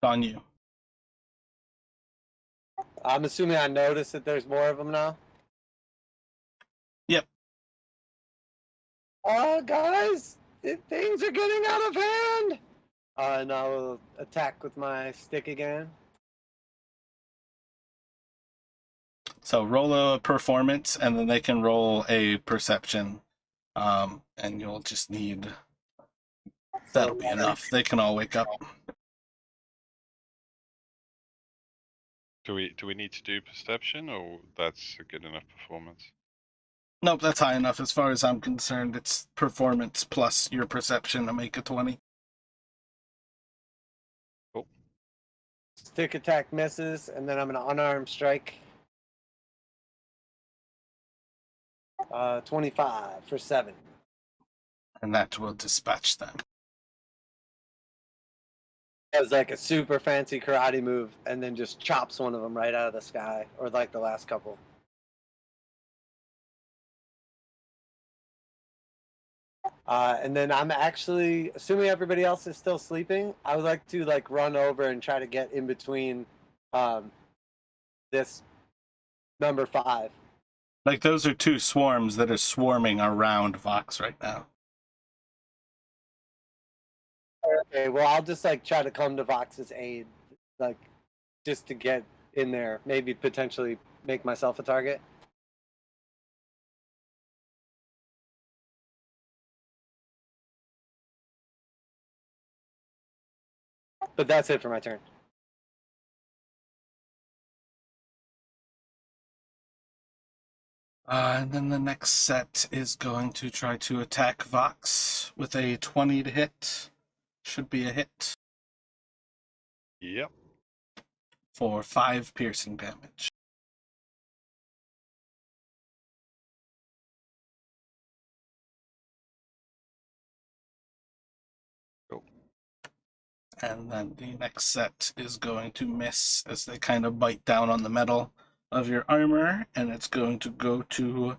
On you. I'm assuming I noticed that there's more of them now. Yep. Oh, guys, things are getting out of hand. And I will attack with my stick again. So roll a performance, and then they can roll a perception. And you'll just need... That'll be enough. They can all wake up. Do we need to do perception, or that's a good enough performance? Nope, that's high enough as far as I'm concerned. It's performance plus your perception to make a 20. Cool. Stick attack misses, and then I'm going to unarmed strike. 25 for 7. And that will dispatch them. It was like a super fancy karate move, and then just chops one of them right out of the sky, or like the last couple. And then I'm actually, assuming everybody else is still sleeping, I would like to like run over and try to get in between this number 5. Like, those are 2 swarms that are swarming around Vox right now. Okay, well, I'll just like try to come to Vox's aid, like just to get in there, maybe potentially make myself a target. But that's it for my turn. And then the next set is going to try to attack Vox with a 20 to hit. Should be a hit Yep. for 5 piercing damage. Cool. And then the next set is going to miss as they kind of bite down on the metal of your armor, and it's going to go to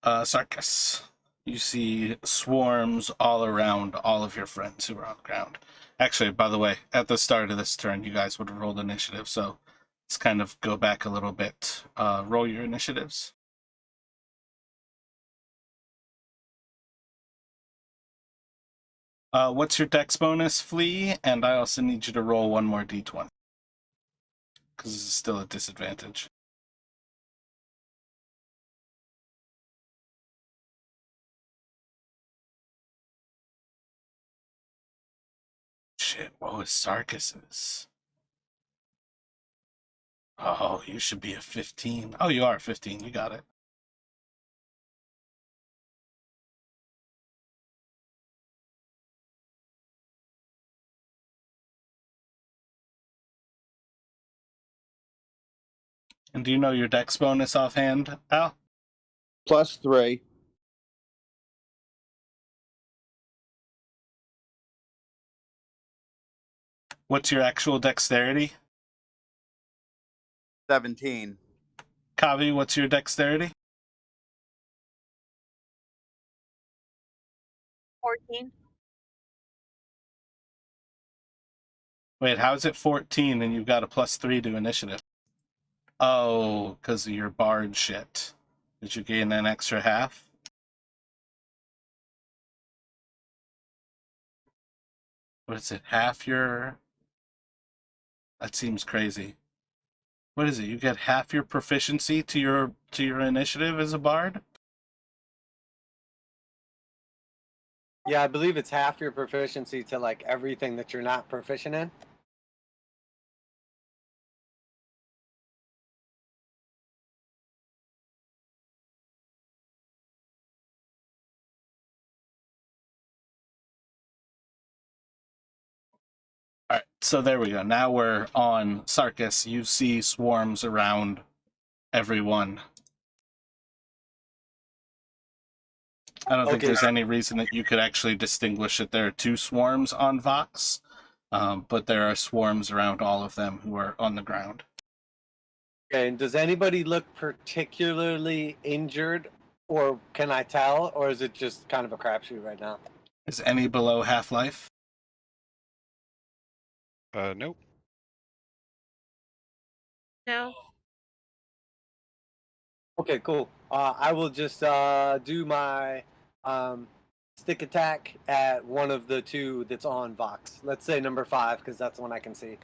Sarkis. You see swarms all around all of your friends who are on the ground. Actually, by the way, at the start of this turn, you guys would have rolled initiative, so let's kind of go back a little bit. Roll your initiatives. What's your dex bonus, Flea? And I also need you to roll one more d20. Because this is still a disadvantage. Shit, what was Sarkis's? Oh, you should be a 15. Oh, you are 15. You got it. And do you know your dex bonus offhand, Al? +3. What's your actual dexterity? 17. Kavi, what's your dexterity? 14. Wait, how is it 14 and you've got a +3 to initiative? Oh, because of your bard shit. Did you gain an extra half? What is it? Half your... That seems crazy. What is it? You get half your proficiency to your initiative as a bard? Yeah, I believe it's half your proficiency to like everything that you're not proficient in. All right, so there we go. Now we're on Sarkis. You see swarms around everyone. I don't think Okay. there's any reason that you could actually distinguish that there are two swarms on Vox, but there are swarms around all of them who are on the ground. Okay, and does anybody look particularly injured, or can I tell, or is it just kind of a crapshoot right now? Is any below half-life? Nope. No. Okay, cool. I will just do my stick attack at one of the two that's on Vox. Let's say number 5, because that's the one I can see.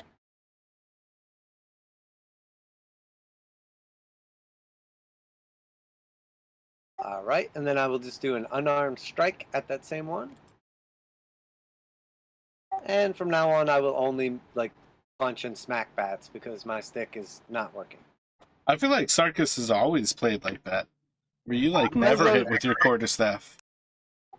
All right, and then I will just do an unarmed strike at that same one. And from now on, I will only like punch and smack bats because my stick is not working. I feel like Sarkis has always played like that, where you like I'm never also- hit with your quarterstaff.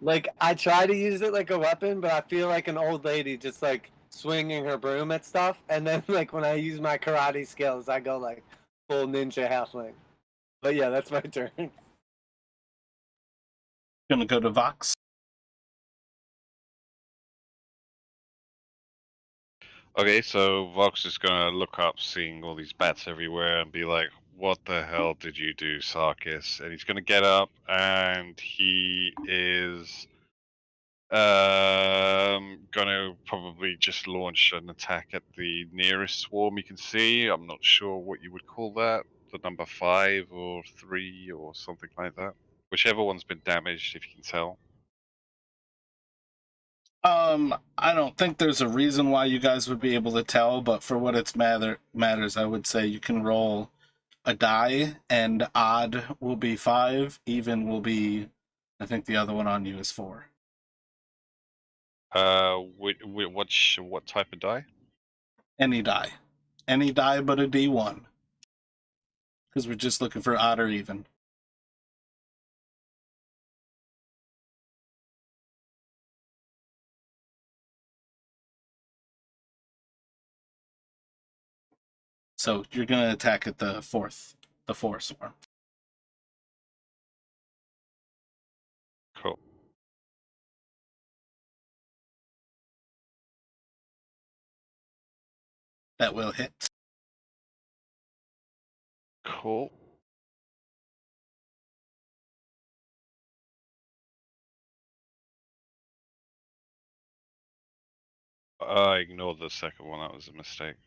Like I try to use it like a weapon, but I feel like an old lady just like swinging her broom at stuff. And then like when I use my karate skills, I go like full ninja halfling. But yeah, that's my turn. Gonna go to Vox. Okay, so Vox is gonna look up, seeing all these bats everywhere, and be like, "What the hell did you do, Sarkis?" And he's gonna get up, and he is gonna probably just launch an attack at the nearest swarm he can see. I'm not sure what you would call that, the number 5 or 3 or something like that. Whichever one's been damaged, if you can tell. I don't think there's a reason why you guys would be able to tell, but for what it's matters, I would say you can roll a die, and odd will be 5, even will be, I think the other one on you is 4. What type of die? Any die. Any die but a D1. Because we're just looking for odd or even. So you're going to attack at the 4 swarm. Cool. That will hit. Cool. I ignored the second one, that was a mistake.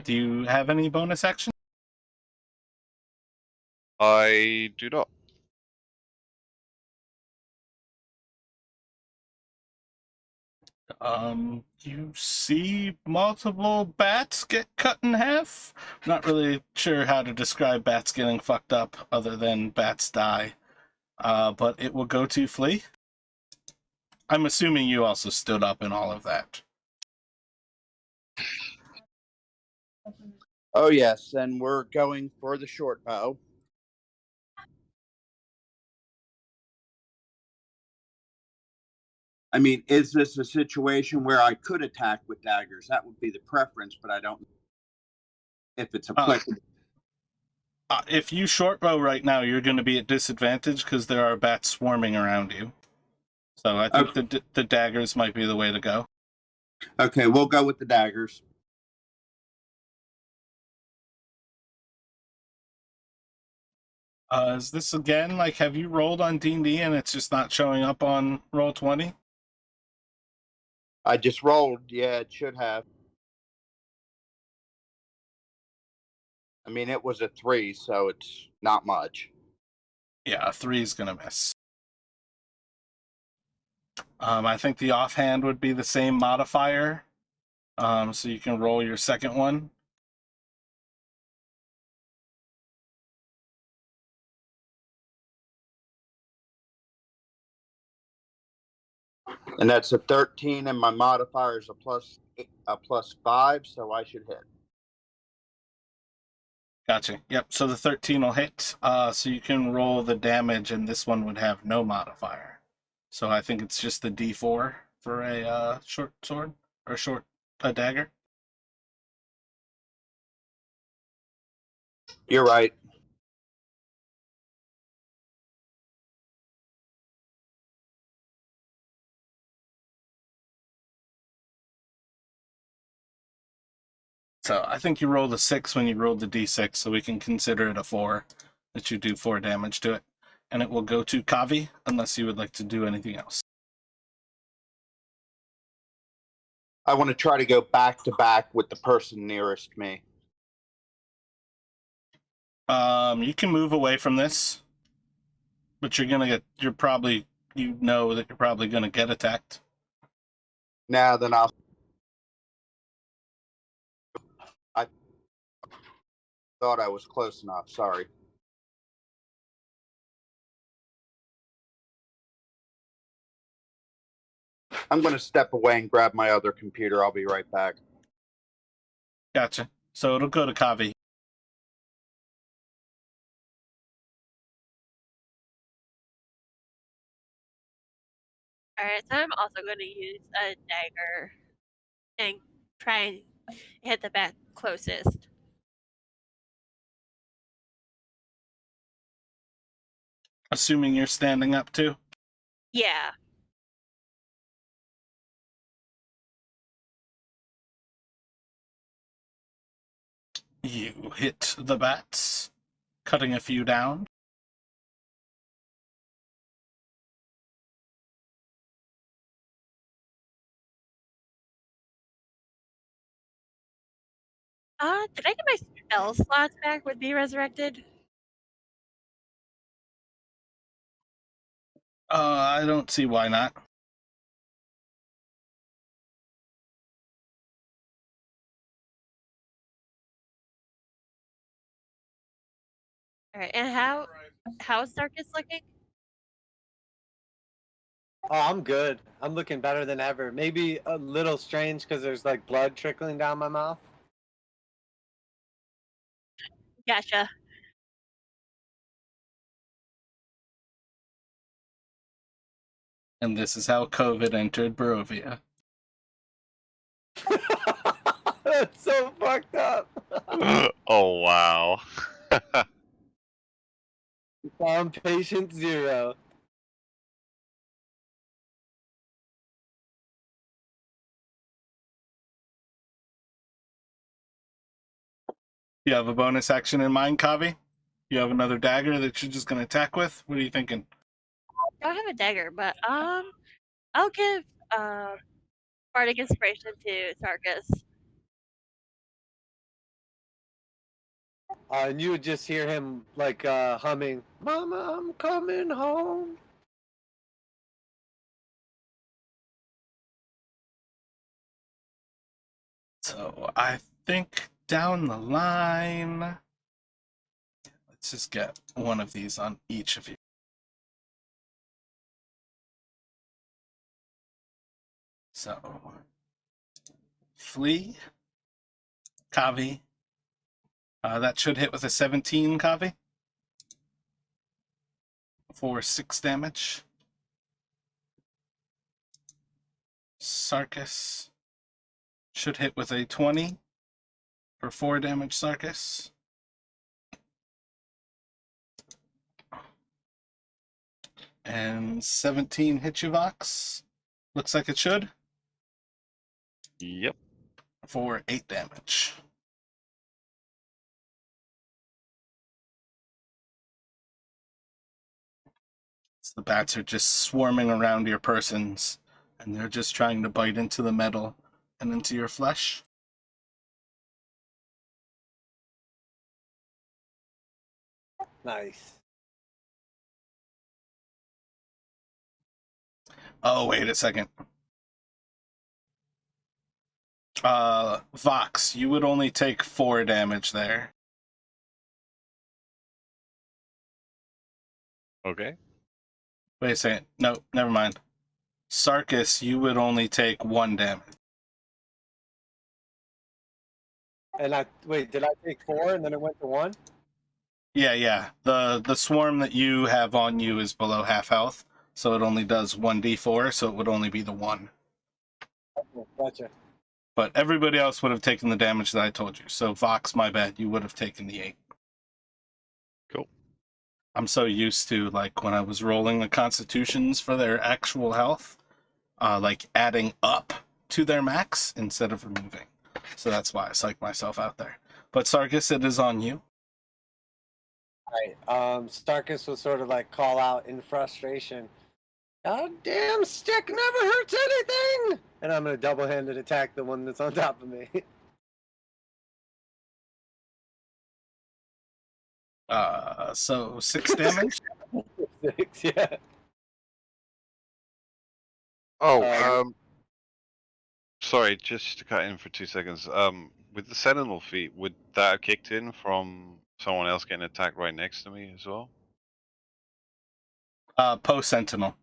Do you have any bonus action? I do not. You see multiple bats get cut in half. Not really sure how to describe bats getting fucked up other than bats die. But it will go to Flea. I'm assuming you also stood up in all of that. Oh yes, and we're going for the short bow. I mean, is this a situation where I could attack with daggers? That would be the preference, but I don't know if it's applicable. If you short bow right now, you're going to be at disadvantage because there are bats swarming around you. So I think the daggers might be the way to go. Okay, we'll go with the daggers. Is this again, like, have you rolled on D&D and it's just not showing up on Roll20? I just rolled. Yeah, it should have. I mean, it was a 3, so it's not much. Yeah, a 3 is going to miss. I think the offhand would be the same modifier. So you can roll your second one. And that's a 13, and my modifier is a plus 5, so I should hit. Gotcha. Yep, so the 13 will hit. So you can roll the damage, and this one would have no modifier. So I think it's just the D4 for a short sword, or a dagger. You're right. So I think you rolled a 6 when you rolled the D6, so we can consider it a 4, that you do 4 damage to it. And it will go to Kavi, unless you would like to do anything else. I want to try to go back to back with the person nearest me. You can move away from this, but you know that you're probably gonna get attacked. Now then I thought I was close enough. Sorry. I'm going to step away and grab my other computer. I'll be right back. Gotcha. So it'll go to Kavi. Alright, so I'm also going to use a dagger and try and hit the bat closest. Assuming you're standing up too. Yeah. You hit the bats, cutting a few down. Did I get my spell slots back with Be Resurrected? I don't see why not. Alright, and how's Darkus looking? Oh, I'm good. I'm looking better than ever. Maybe a little strange because there's like blood trickling down my mouth. Gotcha. And this is how COVID entered Barovia. That's so fucked up. Oh wow. Found patient 0. You have a bonus action in mind, Kavi? You have another dagger that you're just going to attack with? What are you thinking? I don't have a dagger, but I'll give Bardic Inspiration to Darkus. And you would just hear him like humming, "Mama, I'm coming home." So I think down the line, let's just get one of these on each of you. So, Flea, Kavi. That should hit with a 17, Kavi. For 6 damage. Sarkis should hit with a 20 for 4 damage, Sarkis. And 17 hit you, Vox. Looks like it should. Yep. For 8 damage. So the bats are just swarming around your persons, and they're just trying to bite into the metal and into your flesh. Nice. Oh, wait a second. Vox, you would only take 4 damage there. Okay. Wait a second. No, never mind. Sarkis, you would only take 1 damage. And did I take 4 and then it went to 1? Yeah. The swarm that you have on you is below half health, so it only does 1d4, so it would only be the 1. Okay, gotcha. But everybody else would have taken the damage that I told you. So Vox, my bad, you would have taken the 8. Cool. I'm so used to, like, when I was rolling the constitutions for their actual health, like adding up to their max instead of removing. So that's why I psyched myself out there. But Sarkis, it is on you. Right. Starkus will sort of like call out in frustration, "God damn stick never hurts anything!" And I'm gonna double-handed attack the one that's on top of me. So 6 damage. 6, yeah. Oh, Um, sorry, just to cut in for 2 seconds. With the Sentinel feat, would that have kicked in from someone else getting attacked right next to me as well? Post Sentinel.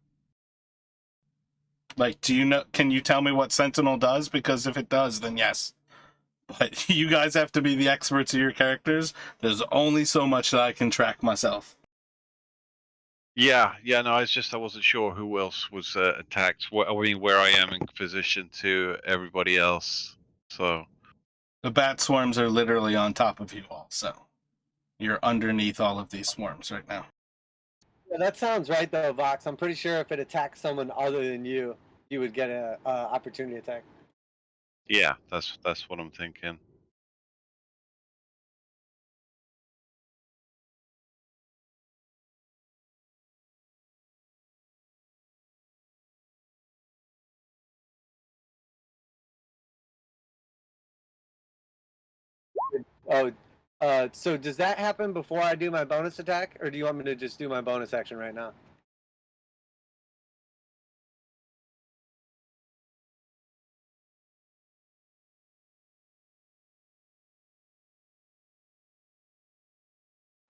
Like, do you know? Can you tell me what Sentinel does? Because if it does, then yes. But you guys have to be the experts of your characters. There's only so much that I can track myself. Yeah, no, I wasn't sure who else was attacked. Where I am in position to everybody else. So The bat swarms are literally on top of you all, so you're underneath all of these swarms right now. yeah, that sounds right though, Vox. I'm pretty sure if it attacks someone other than you, you would get a opportunity attack. yeah, that's what I'm thinking. Oh, so does that happen before I do my bonus attack, or do you want me to just do my bonus action right now?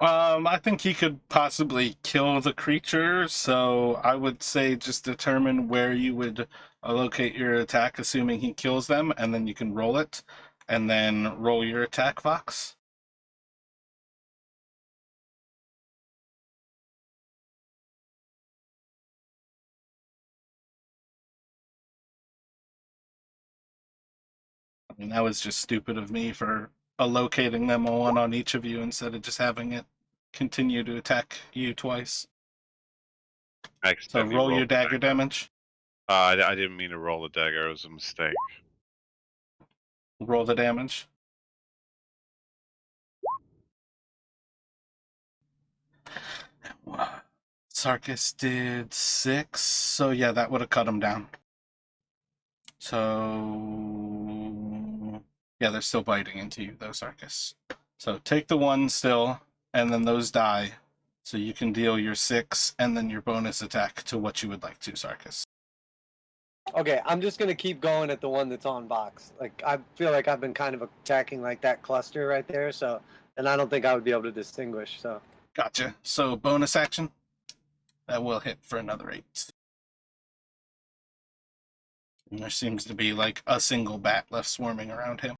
I think he could possibly kill the creature, so I would say just determine where you would locate your attack, assuming he kills them, and then you can roll it, and then roll your attack, Vox. I mean, that was just stupid of me for allocating them one on each of you instead of just having it continue to attack you twice. I So accidentally roll your rolled dagger damage. I didn't mean to roll the dagger. It was a mistake. Roll the damage. Sarkis did 6, so yeah, that would have cut him down. So yeah, they're still biting into you though, Sarkis. So take the 1 still, and then those die. So you can deal your 6 and then your bonus attack to what you would like to, Sarkis. Okay, I'm just gonna keep going at the one that's on Vox. Like I feel like I've been kind of attacking like that cluster right there, so and I don't think I would be able to distinguish. So Gotcha. So bonus action. That will hit for another 8. And there seems to be like a single bat left swarming around him.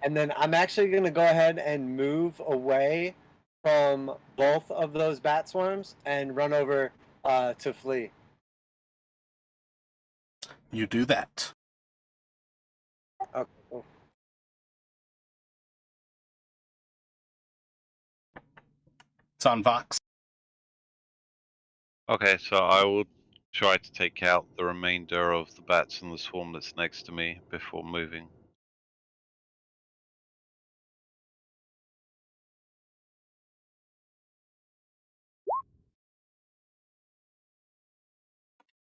and then I'm actually gonna go ahead and move away from both of those bat swarms and run over To flee. You do that. Okay, cool. It's on Vox. Okay, so I will try to take out the remainder of the bats in the swarm that's next to me before moving.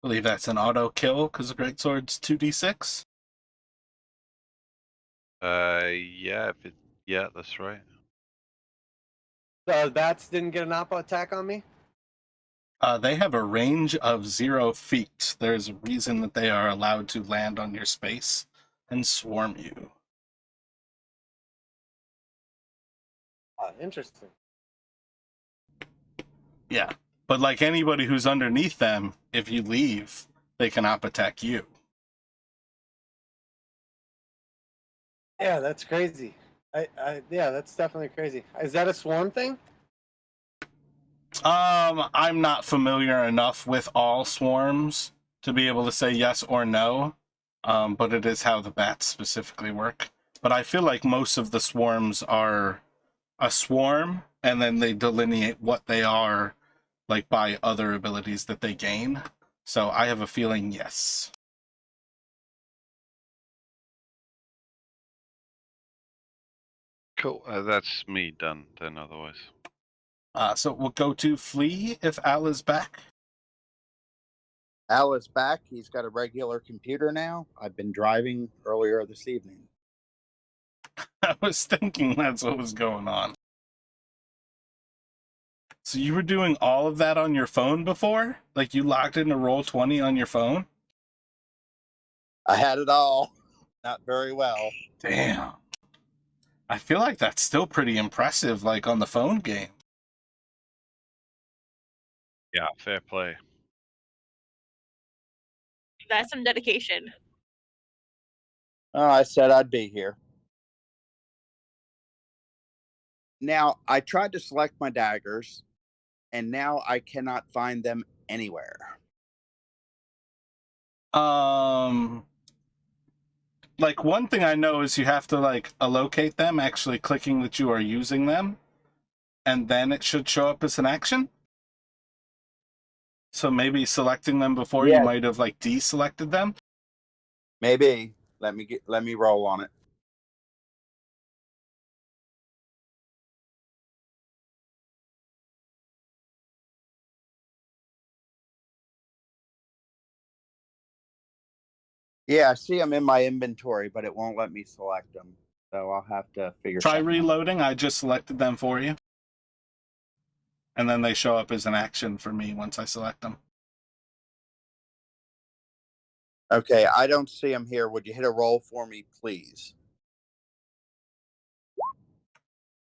I believe that's an auto kill because the greatsword's 2d6. Yeah, yeah, that's right. The bats didn't get an oppo attack on me? They have a range of 0 feet. There's a reason that they are allowed to land on your space and swarm you. Interesting. Yeah. But like anybody who's underneath them, if you leave, they can op attack you. Yeah, that's crazy. Yeah, that's definitely crazy. Is that a swarm thing? I'm not familiar enough with all swarms to be able to say yes or no. But it is how the bats specifically work. But I feel like most of the swarms are a swarm, and then they delineate what they are, like by other abilities that they gain. So I have a feeling yes. Cool. That's me done then. Otherwise, So we'll go to Flea if Al is back. Al is back. He's got a regular computer now. I've been driving earlier this evening. I was thinking that's what was going on. So you were doing all of that on your phone before? Like you logged into Roll20 on your phone? I had it all. Not very well. Damn. I feel like that's still pretty impressive, like on the phone game. yeah, fair play. That's some dedication. Oh, I said I'd be here. Now, I tried to select my daggers, and now I cannot find them anywhere. Like one thing I know is you have to like allocate them, actually clicking that you are using them, and then it should show up as an action. So maybe selecting them before you might have like deselected them. Maybe. Let me roll on it. Yeah, I see them in my inventory, but it won't let me select them. So I'll have to figure Try something out. reloading. I just selected them for you. And then they show up as an action for me once I select them. Okay, I don't see them here. Would you hit a roll for me, please?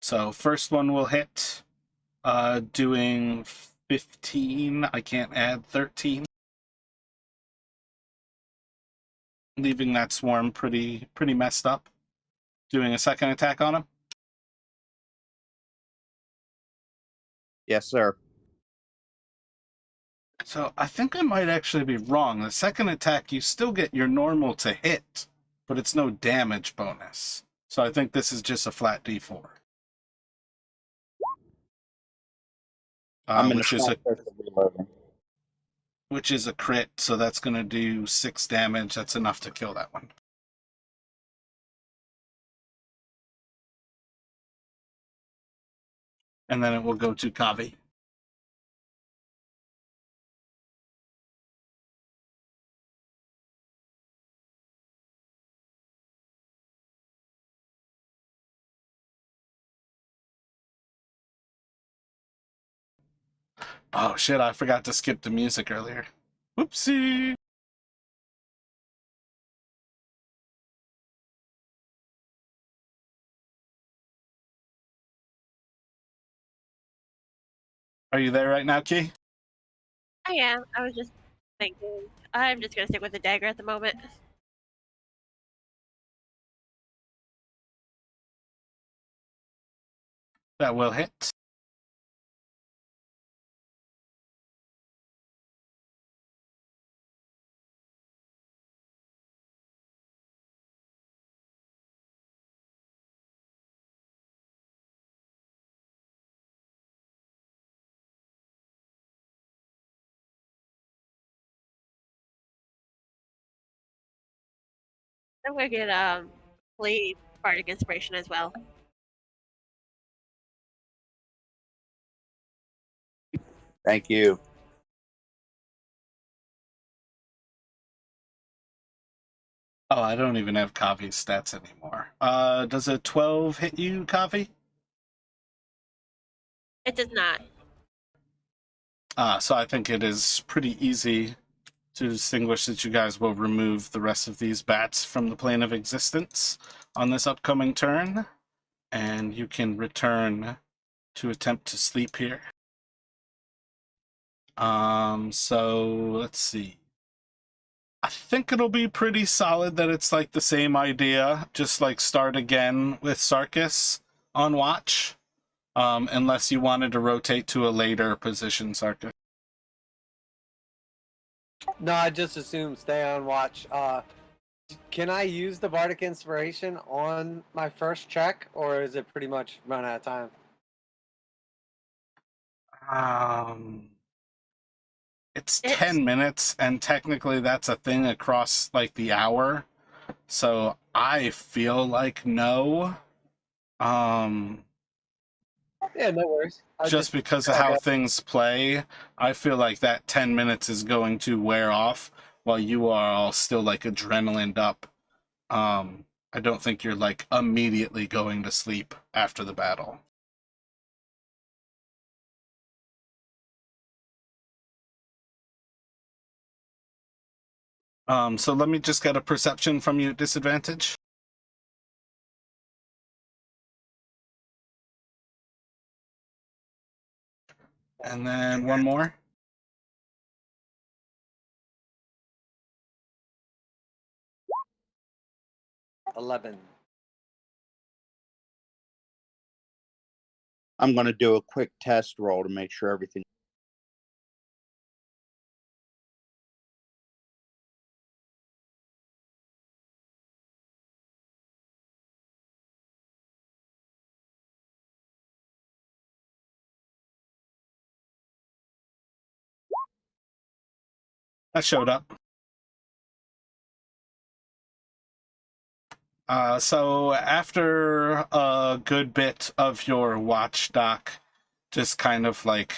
So first one will hit, doing 15. I can't add 13. Leaving that swarm pretty messed up. Doing a second attack on him. Yes, sir. So I think I might actually be wrong. The second attack, you still get your normal to hit, but it's no damage bonus. So I think this is just a flat D4. I'm in which the is a process of reloading. which is a crit, so that's going to do 6 damage. That's enough to kill that one. And then it will go to Kavi. Oh shit, I forgot to skip the music earlier. Whoopsie! Are you there right now, Key? I am. I was just thinking. I'm just gonna stick with the dagger at the moment. That will hit. I'm gonna get plead bardic inspiration as well. Thank you. Oh, I don't even have Kavi's stats anymore. Does a 12 hit you, Kavi? It does not. So I think it is pretty easy to distinguish that you guys will remove the rest of these bats from the plane of existence on this upcoming turn, and you can return to attempt to sleep here. So let's see. I think it'll be pretty solid that it's like the same idea, just like start again with Sarkis on watch, unless you wanted to rotate to a later position, Sarkis. No, I just assume stay on watch. Can I use the bardic inspiration on my first check, or is it pretty much run out of time? It's 10 minutes, and technically that's a thing across like the hour. So I feel like no. Yeah, no worries. Just because of how things play, I feel like that 10 minutes is going to wear off while you are all still like adrenalined up. I don't think you're like immediately going to sleep after the battle. So let me just get a perception from you at disadvantage. And then one more. $11. I'm going to do a quick test roll to make sure everything. That showed up. So after a good bit of your watch, Doc, just kind of like,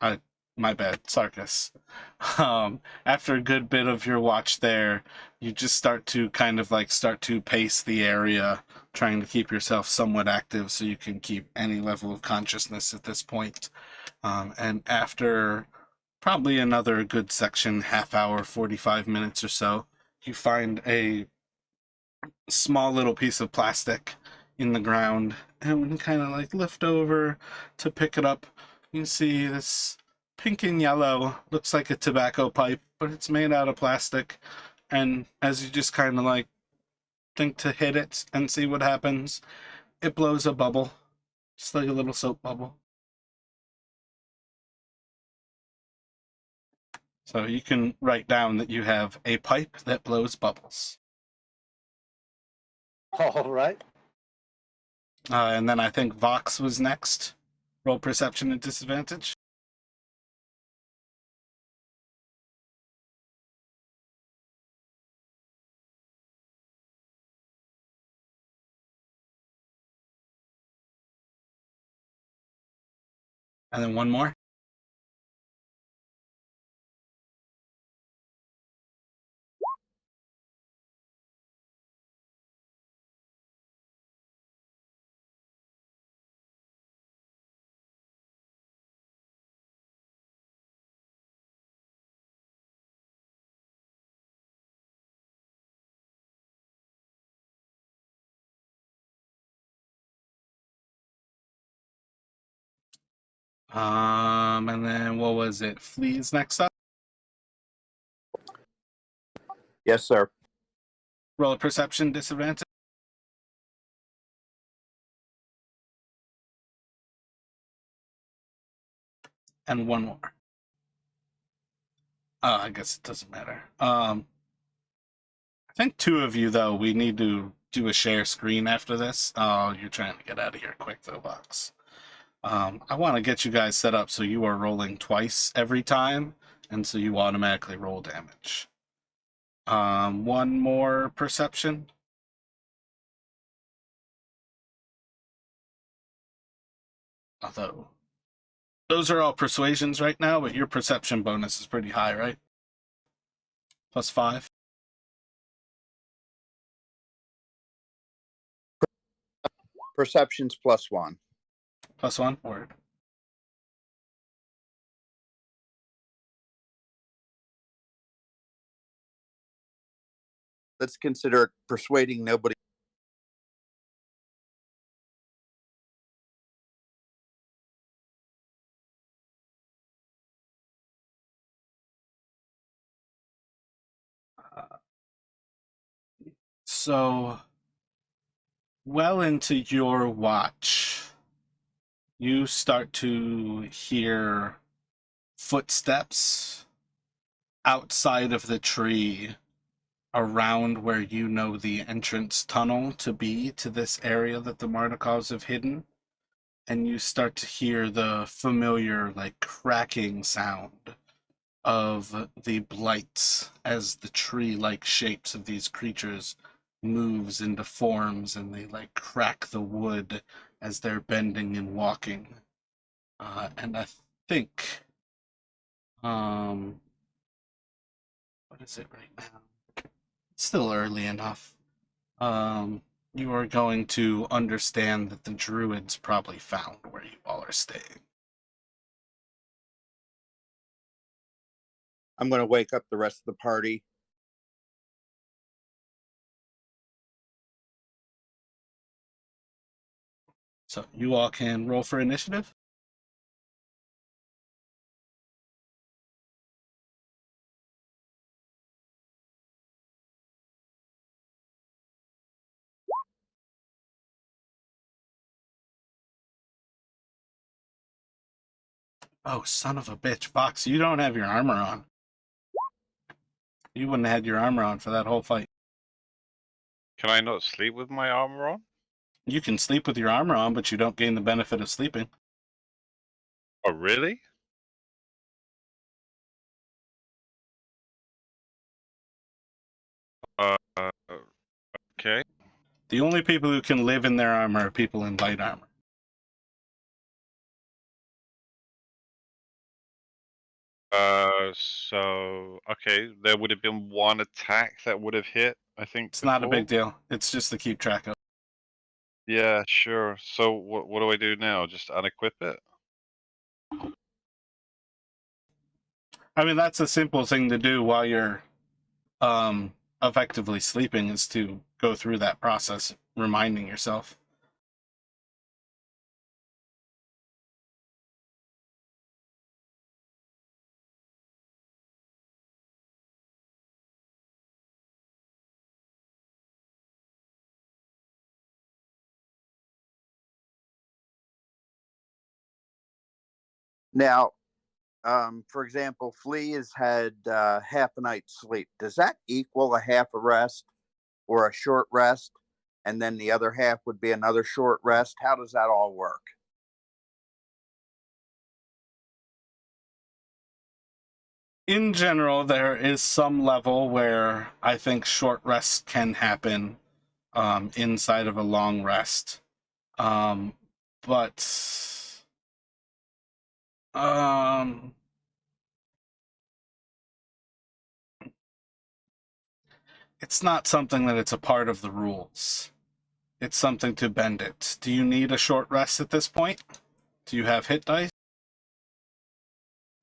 my bad, Sarkis. After a good bit of your watch there, you just start to pace the area, trying to keep yourself somewhat active so you can keep any level of consciousness at this point. And after probably another good section, half hour, 45 minutes or so, you find a small little piece of plastic in the ground, and when you kind of like lift over to pick it up, you see this pink and yellow, looks like a tobacco pipe, but it's made out of plastic. And as you just kind of like think to hit it and see what happens, it blows a bubble, just like a little soap bubble. So you can write down that you have a pipe that blows bubbles. All right. And then I think Vox was next. Roll perception at disadvantage. And then one more. And then what was it? Flea's next up. Yes, sir. Roll a perception disadvantage. And one more. I guess it doesn't matter. I think two of you, though, we need to do a share screen after this. Oh, you're trying to get out of here quick, though, Box. I want to get you guys set up so you are rolling twice every time, and so you automatically roll damage. One more perception. Although, those are all persuasions right now, but your perception bonus is pretty high, right? +5. Perception's +1. +1, word. Let's consider persuading nobody. So, well into your watch, you start to hear footsteps outside of the tree around where you know the entrance tunnel to be to this area that the Mardikovs have hidden. And you start to hear the familiar, like, cracking sound of the blights as the tree-like shapes of these creatures moves into forms, and they, like, crack the wood as they're bending and walking. And I think, what is it right now? It's still early enough. You are going to understand that the druids probably found where you all are staying. I'm going to wake up the rest of the party. So you all can roll for initiative. Oh, son of a bitch, Fox, you don't have your armor on. You wouldn't have had your armor on for that whole fight. Can I not sleep with my armor on? You can sleep with your armor on, but you don't gain the benefit of sleeping. Oh, really? Okay. The only people who can live in their armor are people in light armor. So okay, there would have been one attack that would have hit, I think. It's not a before. big deal. It's just to keep track of. Yeah, sure. So what do I do now? Just unequip it? I mean, that's a simple thing to do while you're effectively sleeping, is to go through that process, reminding yourself. Now, for example, Flea has had half a night's sleep. Does that equal a half a rest or a short rest? And then the other half would be another short rest? How does that all work? In general, there is some level where I think short rests can happen inside of a long rest. But it's not something that it's a part of the rules. It's something to bend it. Do you need a short rest at this point? Do you have hit dice?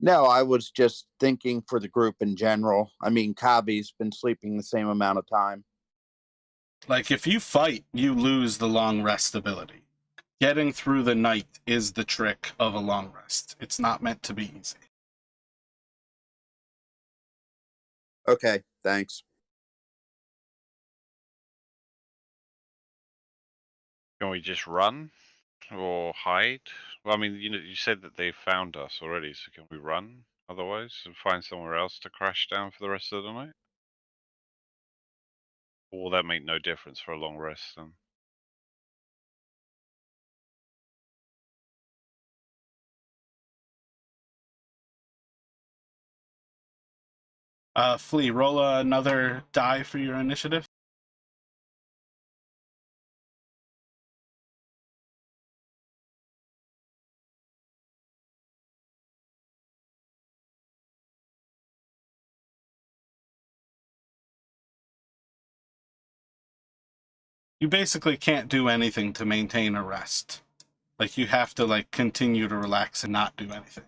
No, I was just thinking for the group in general. I mean, Kabi's been sleeping the same amount of time. Like, if you fight, you lose the long rest ability. Getting through the night is the trick of a long rest. It's not meant to be easy. Okay, thanks. Can we just run or hide? Well, I mean, you said that they found us already, so can we run otherwise and find somewhere else to crash down for the rest of the night? Or will that make no difference for a long rest then? Flea, roll another die for your initiative. you basically can't do anything to maintain a rest. Like, you have to, like, continue to relax and not do anything.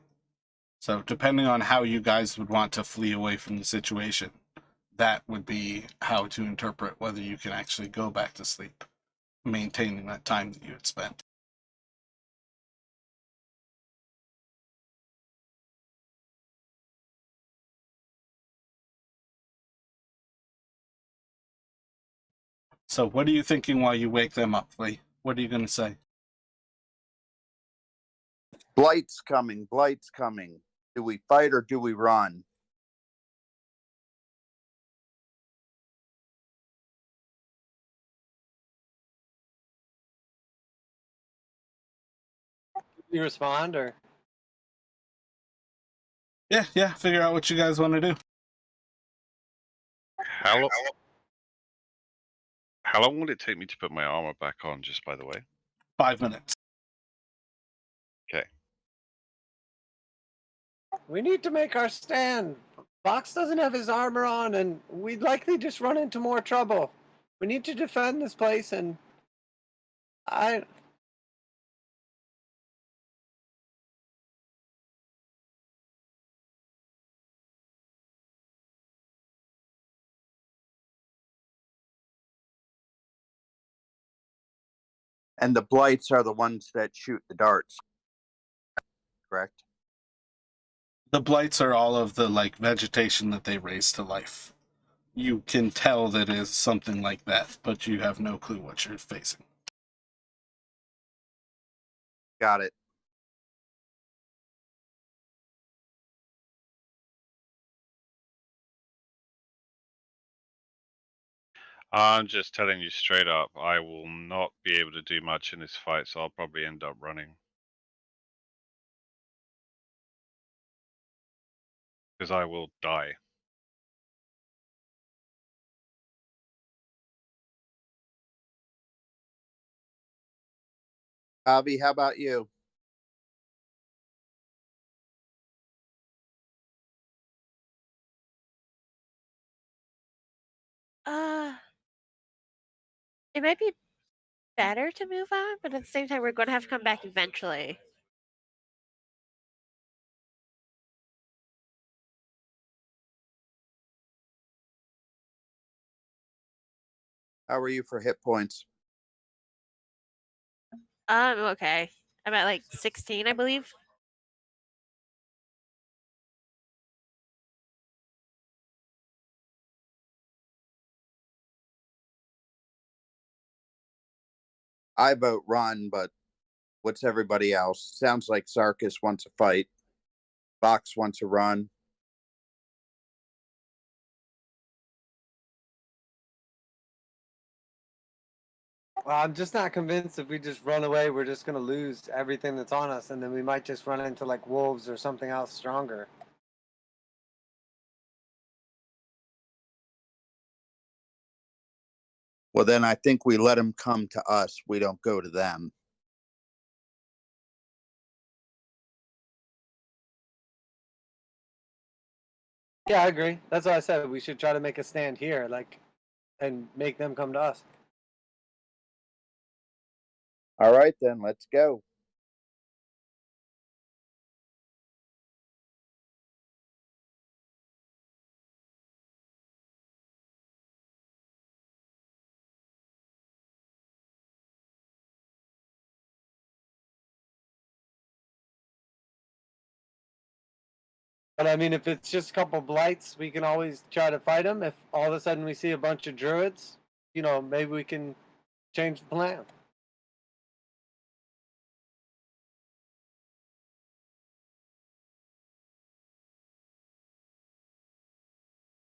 So, depending on how you guys would want to flee away from the situation, that would be how to interpret whether you can actually go back to sleep, maintaining that time that you had spent. So, what are you thinking while you wake them up, Lee? What are you going to say? Blight's coming. Blight's coming. Do we fight or do we run? You respond or? Yeah, figure out what you guys want to do. How long will it take me to put my armor back on, just by the way? 5 minutes. Okay. We need to make our stand. Fox doesn't have his armor on, and we'd likely just run into more trouble. We need to defend this place, and And the blights are the ones that shoot the darts. Correct? The blights are all of the, like, vegetation that they raise to life. You can tell that it is something like that, but you have no clue what you're facing. Got it. I'm just telling you straight up, I will not be able to do much in this fight, so I'll probably end up running. Because I will die. Avi, how about you? It might be better to move on, but at the same time, we're going to have to come back eventually. How are you for hit points? Okay. I'm at like 16, I believe. I vote run, but what's everybody else? Sounds like Sarkis wants a fight. Fox wants a run. well, I'm just not convinced if we just run away, we're just gonna lose everything that's on us, and then we might just run into like wolves or something else stronger. Well, then I think we let them come to us. We don't go to them. Yeah, I agree. That's what I said. We should try to make a stand here, like, and make them come to us. All right, then let's go. But I mean, if it's just a couple blights, we can always try to fight them. If all of a sudden we see a bunch of druids, maybe we can change the plan.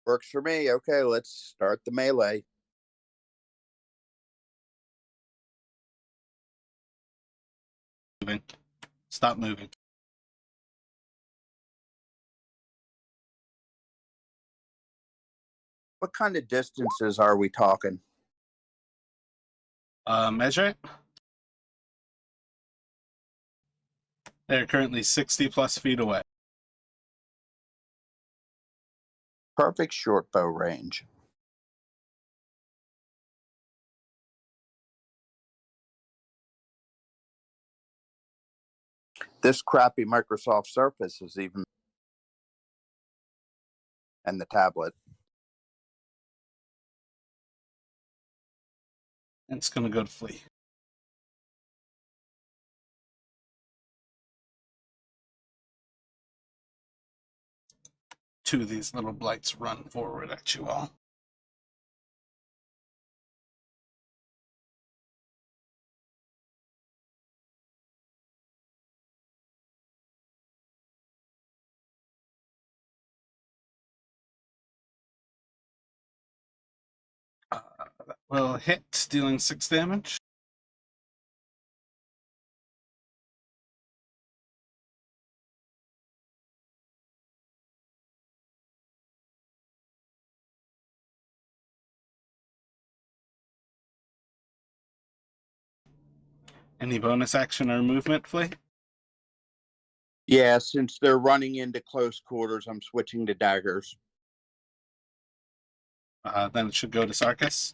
Works for me. Okay, let's start the melee. Moving. Stop moving. What kind of distances are we talking? Measure it. They're currently 60 plus feet away. Perfect short bow range. This crappy Microsoft Surface is even, and the tablet. And it's gonna go to flee. Two of these little blights run forward at you all. That will hit, dealing 6 damage. Any bonus action or movement, Flea? Yeah, since they're running into close quarters, I'm switching to daggers. Then it should go to Sarkis.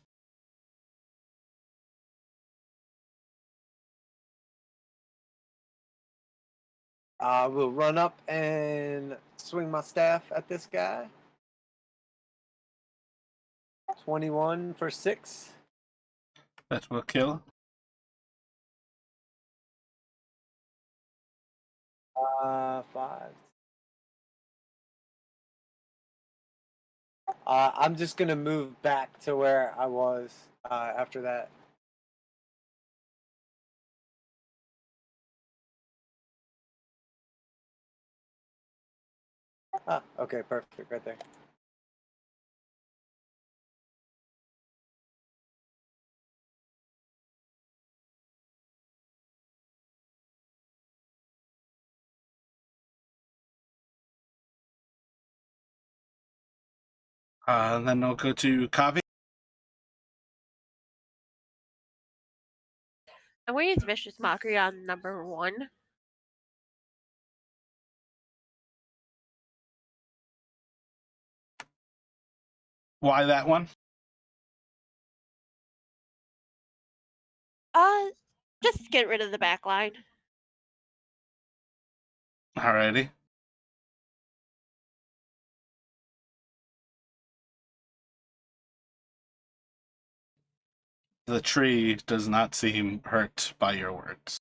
I will run up and swing my staff at this guy. 21 for 6. That will kill. 5. I'm just gonna move back to where I was after that. Okay, perfect, right there. Then I'll go to Kavi. I'm going to use Vicious Mockery on number 1. Why that one? Just get rid of the back line. Alrighty. The tree does not seem hurt by your words.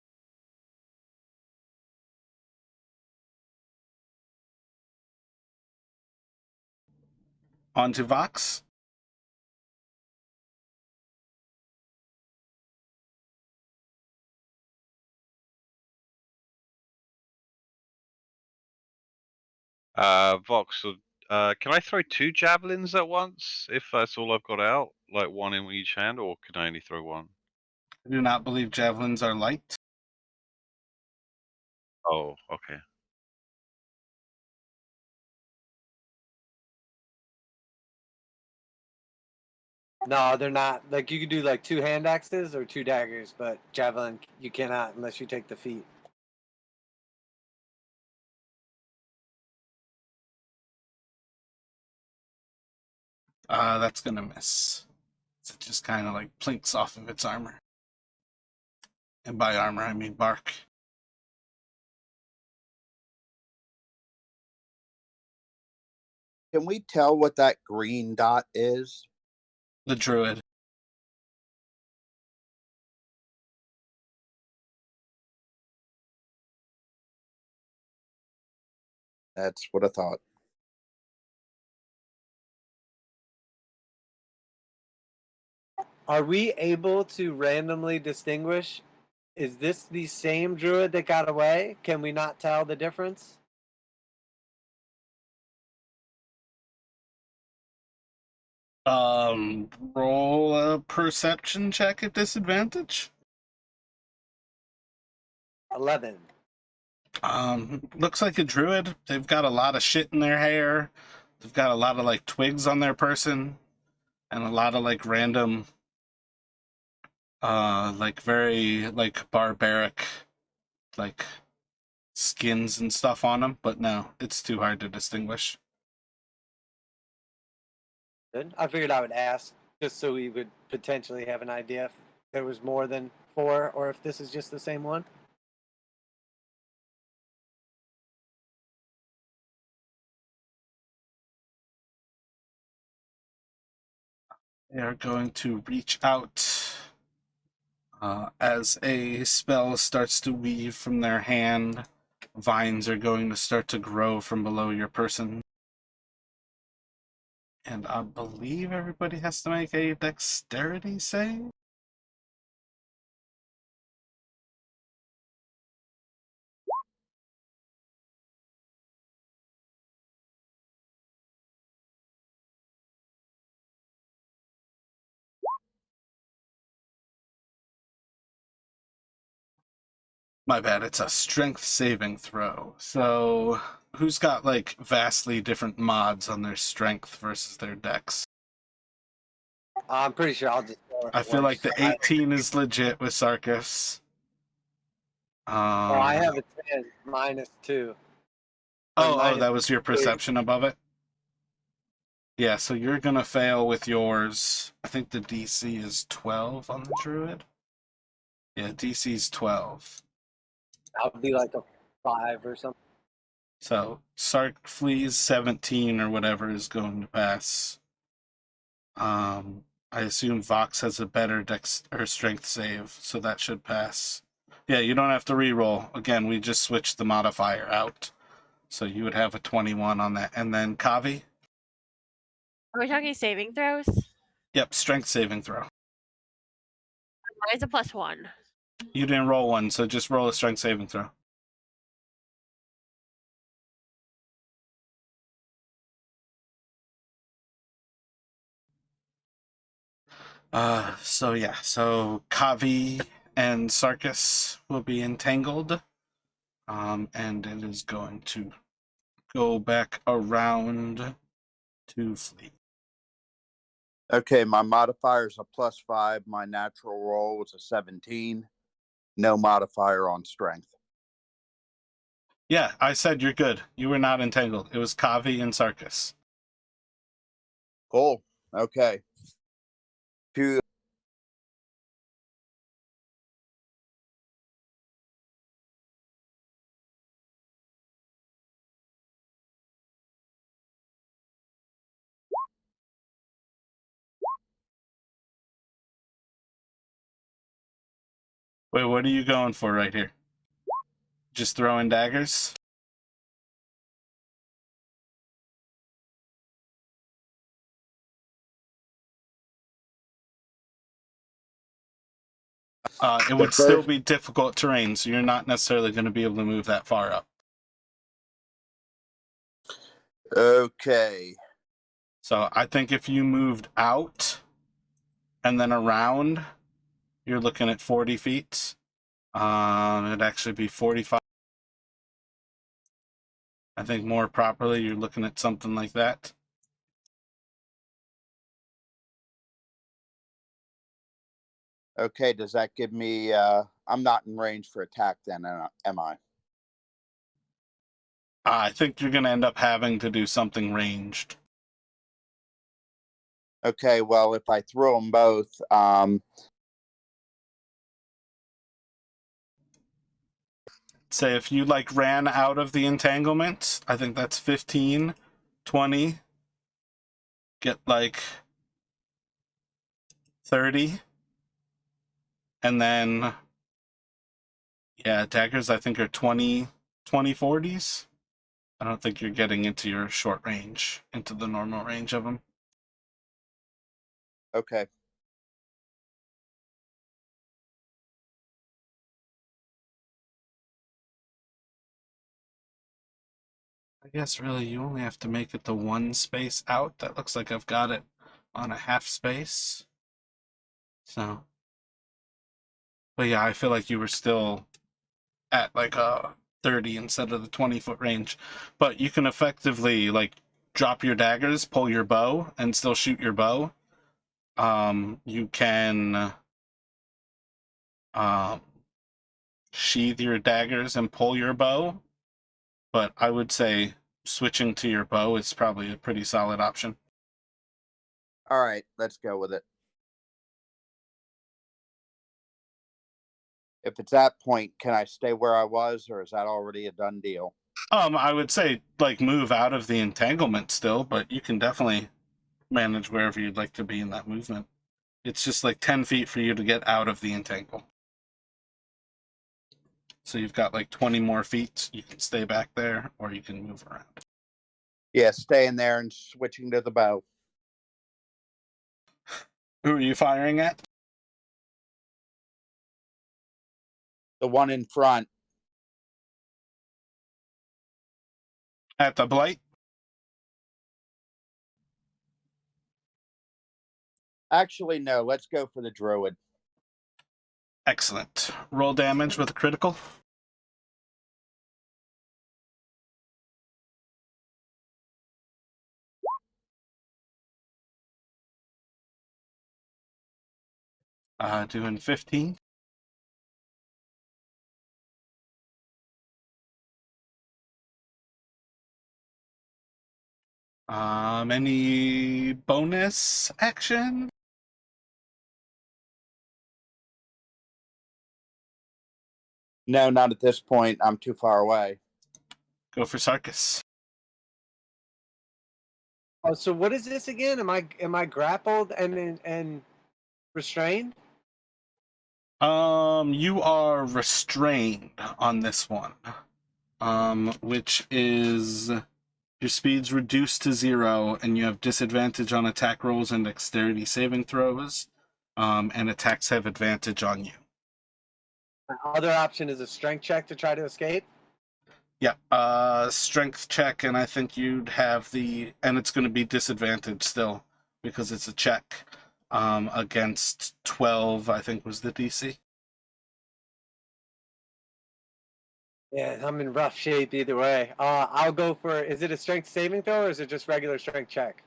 On to Vox. Vox, can I throw 2 javelins at once if that's all I've got out? Like 1 in each hand, or can I only throw 1? I do not believe javelins are light. Oh, okay. No, they're not. Like, you could do like 2 hand axes or 2 daggers, but javelin you cannot unless you take the feat. That's gonna miss. It just kind of like plinks off of its armor. And by armor, I mean bark. Can we tell what that green dot is? The druid. That's what I thought. Are we able to randomly distinguish? Is this the same druid that got away? Can we not tell the difference? Roll a perception check at disadvantage. 11. Looks like a druid. They've got a lot of shit in their hair. They've got a lot of like twigs on their person, and a lot of like random, like very like barbaric, like skins and stuff on them. But no, it's too hard to distinguish. Good. I figured I would ask just so we would potentially have an idea if there was more than 4 or if this is just the same one. They are going to reach out as a spell starts to weave from their hand. Vines are going to start to grow from below your person. And I believe everybody has to make a dexterity save. My bad, it's a strength saving throw. So, who's got like vastly different mods on their strength versus their dex? I'm pretty sure I'll just go I feel like the 18 is legit with Sarkis. I have a 10 -2. Oh, that was your perception above it? Yeah, so you're gonna fail with yours. I think the DC is 12 on the druid. Yeah, DC's 12. That would be like a 5 or something. So Sark Flea's 17 or whatever is going to pass. I assume Vox has a better dex or strength save, so that should pass. Yeah, you don't have to re-roll. Again, we just switched the modifier out. So you would have a 21 on that. And then Kavi? Are we talking saving throws? Yep, strength saving throw. Mine's a +1. You didn't roll one, so just roll a strength saving throw. So Kavi and Sarkis will be entangled. And it is going to go back around to Fleet. Okay, my modifier is a +5. My natural roll was a 17. No modifier on strength. Yeah, I said you're good. You were not entangled. It was Kavi and Sarkis. Cool. Okay. Two. Wait, what are you going for right here? Just throwing daggers? It would still be difficult terrain, so you're not necessarily going to be able to move that far up. Okay. So I think if you moved out and then around, you're looking at 40 feet. It'd actually be 45. I think more properly, you're looking at something like that. Okay, does that give me I'm not in range for attack then, am I? I think you're going to end up having to do something ranged. Okay, well, if I throw them both, Say if you like ran out of the entanglement, I think that's 15, 20, get like 30, and then yeah, daggers I think are 20 40s. I don't think you're getting into your short range, into the normal range of them. okay. I guess really you only have to make it the one space out. That looks like I've got it on a half space. So, but yeah, I feel like you were still at like a 30 instead of the 20-foot range. But you can effectively like drop your daggers, pull your bow, and still shoot your bow. You can sheath your daggers and pull your bow. But I would say switching to your bow is probably a pretty solid option. All right, let's go with it. If it's that point, can I stay where I was, or is that already a done deal? I would say like move out of the entanglement still, but you can definitely manage wherever you'd like to be in that movement. It's just like 10 feet for you to get out of the entangle. So you've got like 20 more feet. You can stay back there, or you can move around. Yeah, staying there and switching to the bow. Who are you firing at? The one in front. At the blight? Actually, no. Let's go for the druid. Excellent. Roll damage with a critical. Doing 15. Any bonus action? No, not at this point. I'm too far away. Go for Sarkis. Oh, so what is this again? Am I grappled and restrained? You are restrained on this one. Which is your speed's reduced to 0, and you have disadvantage on attack rolls and dexterity saving throws. And attacks have advantage on you. My other option is a strength check to try to escape. Yeah, strength check, and I think you'd have and it's going to be disadvantage still, because it's a check, against 12, I think was the DC. Yeah, I'm in rough shape either way. I'll go for, is it a strength saving throw or is it just regular strength check?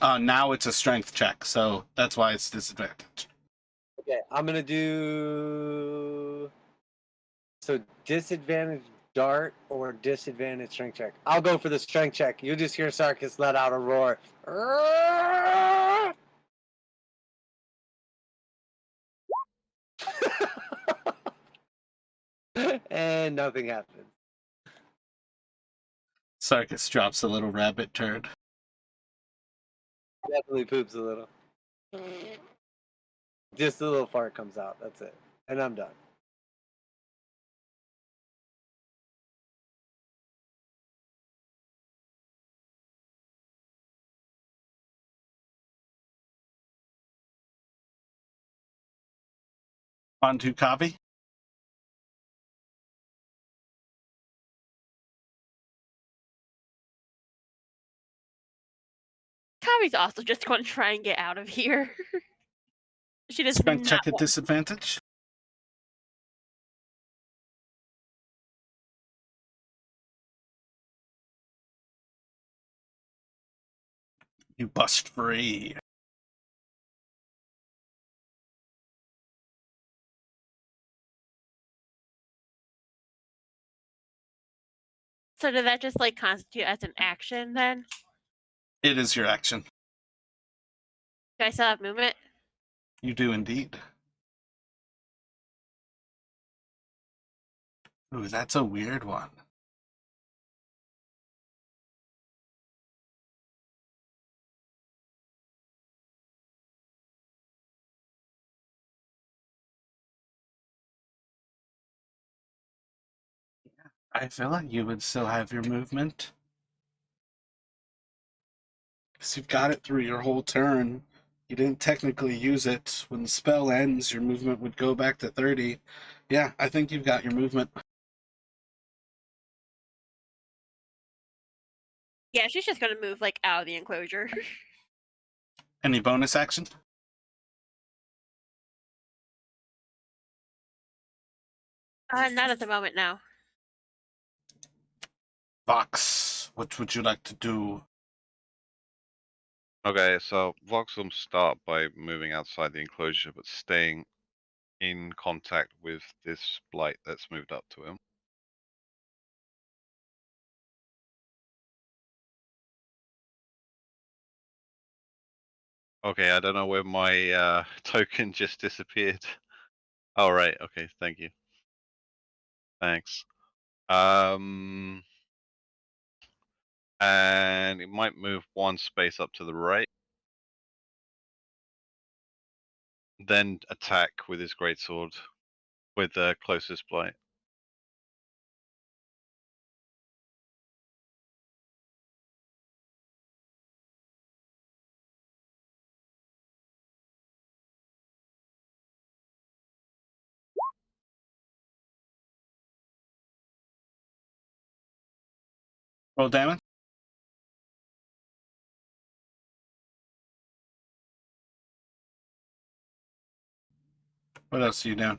Now it's a strength check, so that's why it's disadvantage. Okay, I'm gonna do, so disadvantage dart or disadvantage strength check. I'll go for the strength check. You just hear Sarkis let out a roar. And nothing happens. Sarkis drops a little rabbit turd. Definitely poops a little. Just a little fart comes out. That's it. And I'm done. On to Kavi. Kami's also just going to try and get out of here. She does Strength not check at want- disadvantage. You bust free. So did that just like constitute as an action then? It is your action. Do I still have movement? You do indeed. Ooh, that's a weird one. I feel like you would still have your movement. Because you've got it through your whole turn. You didn't technically use it. When the spell ends, your movement would go back to 30. Yeah, I think you've got your movement. Yeah, she's just gonna move like out of the enclosure. Any bonus action? Not at the moment now. Vox, what would you like to do? Okay, so Vox will start by moving outside the enclosure, but staying in contact with this blight that's moved up to him. Okay, I don't know where my token just disappeared. Oh, right. Okay, thank you. Thanks. And it might move one space up to the right. Then attack with his greatsword with the closest blight. Roll damage. What else are you doing?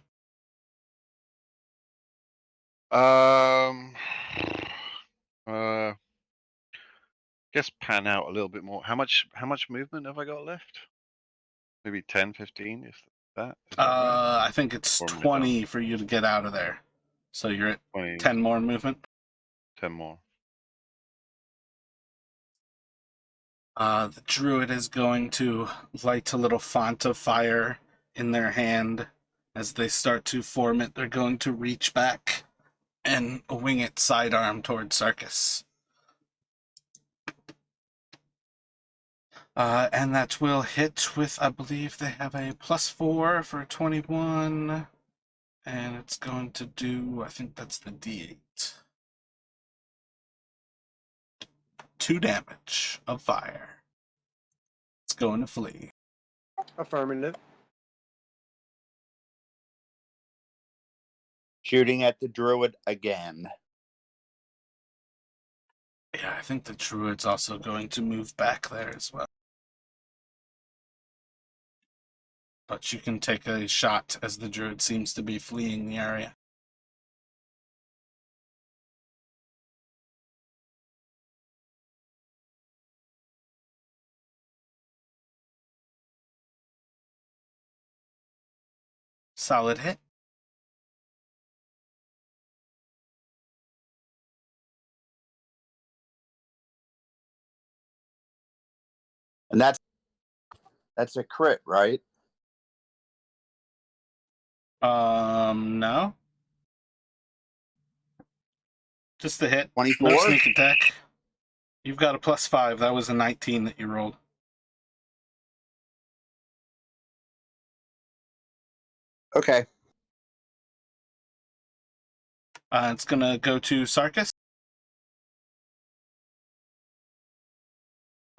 Guess pan out a little bit more. How much movement have I got left? Maybe 10, 15, if that. Is that right? I think it's Or am I 20 for you to get out of there. So you're at 20, 10 more movement. 10 more. The druid is going to light a little font of fire in their hand. As they start to form it, they're going to reach back and wing it sidearm towards Sarkis. And that will hit with, I believe they have a +4 for 21. And it's going to do, I think that's the D8. 2 damage of fire. It's going to flee. Affirmative. Shooting at the druid again. Yeah, I think the druid's also going to move back there as well. But you can take a shot as the druid seems to be fleeing the area. Solid hit. And that's a crit, right? No. Just a hit. 24? No sneak attack. You've got a +5. That was a 19 that you rolled. Okay. It's gonna go to Sarkis.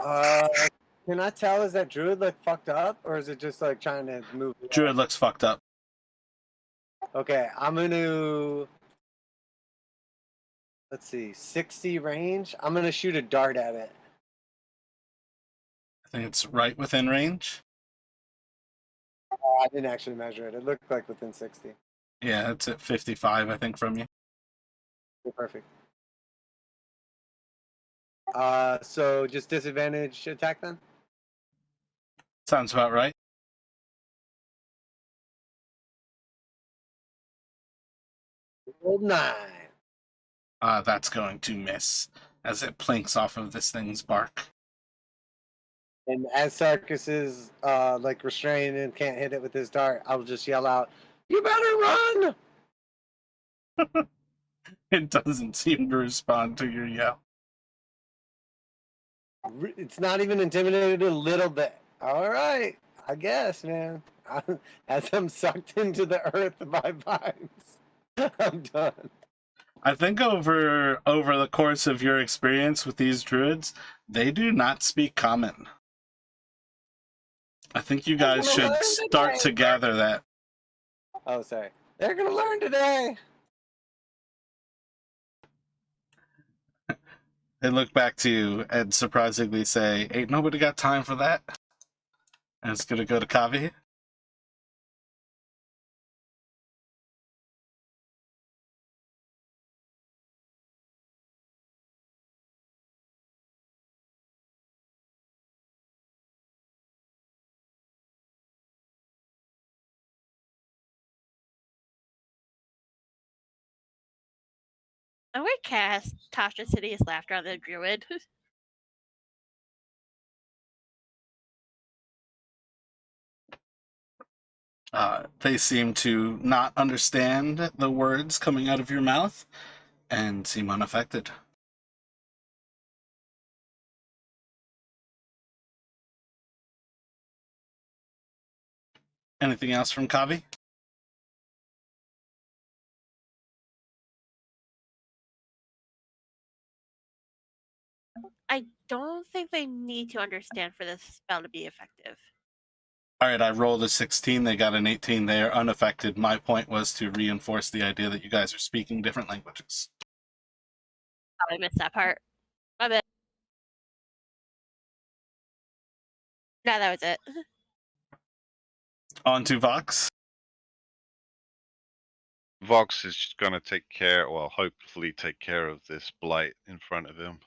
Can I tell, is that druid like fucked up, or is it just like trying to move? Druid looks fucked up. Okay, I'm gonna, let's see, 60 range. I'm gonna shoot a dart at it. I think it's right within range. I didn't actually measure it. It looked like within 60. Yeah, it's at 55, I think, from you. Okay, perfect. So just disadvantage attack then? Sounds about right. Roll 9. That's going to miss as it plinks off of this thing's bark. And as Sarkis is like restrained and can't hit it with his dart, I'll just yell out, "You better run!" It doesn't seem to respond to your yell. It's not even intimidated a little bit. All right, I guess, man. As I'm sucked into the earth by vines, I'm done. I think over the course of your experience with these druids, they do not speak common. I think you guys should start to gather that. Oh, sorry. They're gonna learn today. They look back to you and surprisingly say, "Ain't nobody got time for that." And it's gonna go to Kavi. I would cast Tasha's Hideous Laughter on the druid. They seem to not understand the words coming out of your mouth and seem unaffected. Anything else from Kavi? I don't think they need to understand for this spell to be effective. All right, I rolled a 16. They got an 18. They are unaffected. My point was to reinforce the idea that you guys are speaking different languages. Probably missed that part. My bad. No, that was it. On to Vox. Vox is going to take care, well, hopefully take care of this blight in front of him.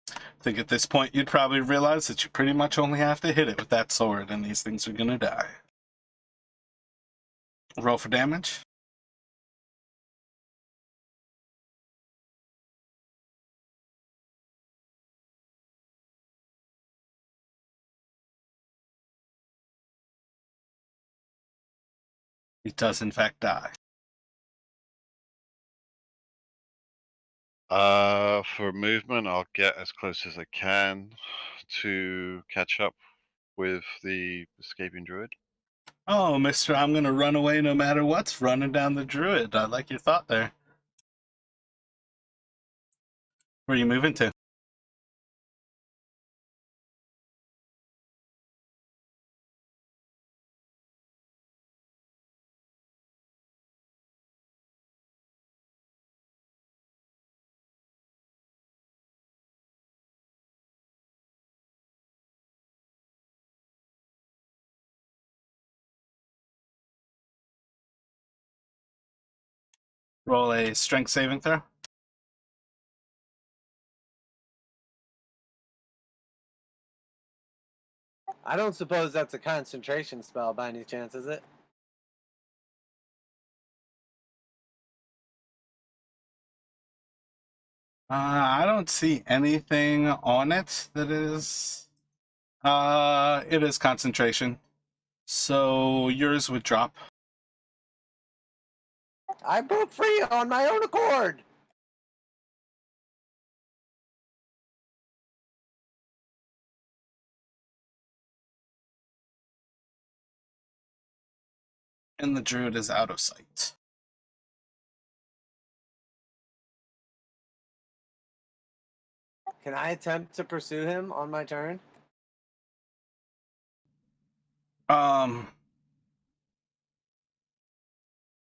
I think at this point you'd probably realize that you pretty much only have to hit it with that sword and these things are going to die. Roll for damage. It does in fact die. For movement, I'll get as close as I can to catch up with the escaping druid. Oh, mister, I'm going to run away no matter what's running down the druid. I like your thought there. Where are you moving to? Roll a strength saving throw. I don't suppose that's a concentration spell by any chance, is it? I don't see anything on it that is... it is concentration. So yours would drop. I broke free on my own accord. And the druid is out of sight. Can I attempt to pursue him on my turn?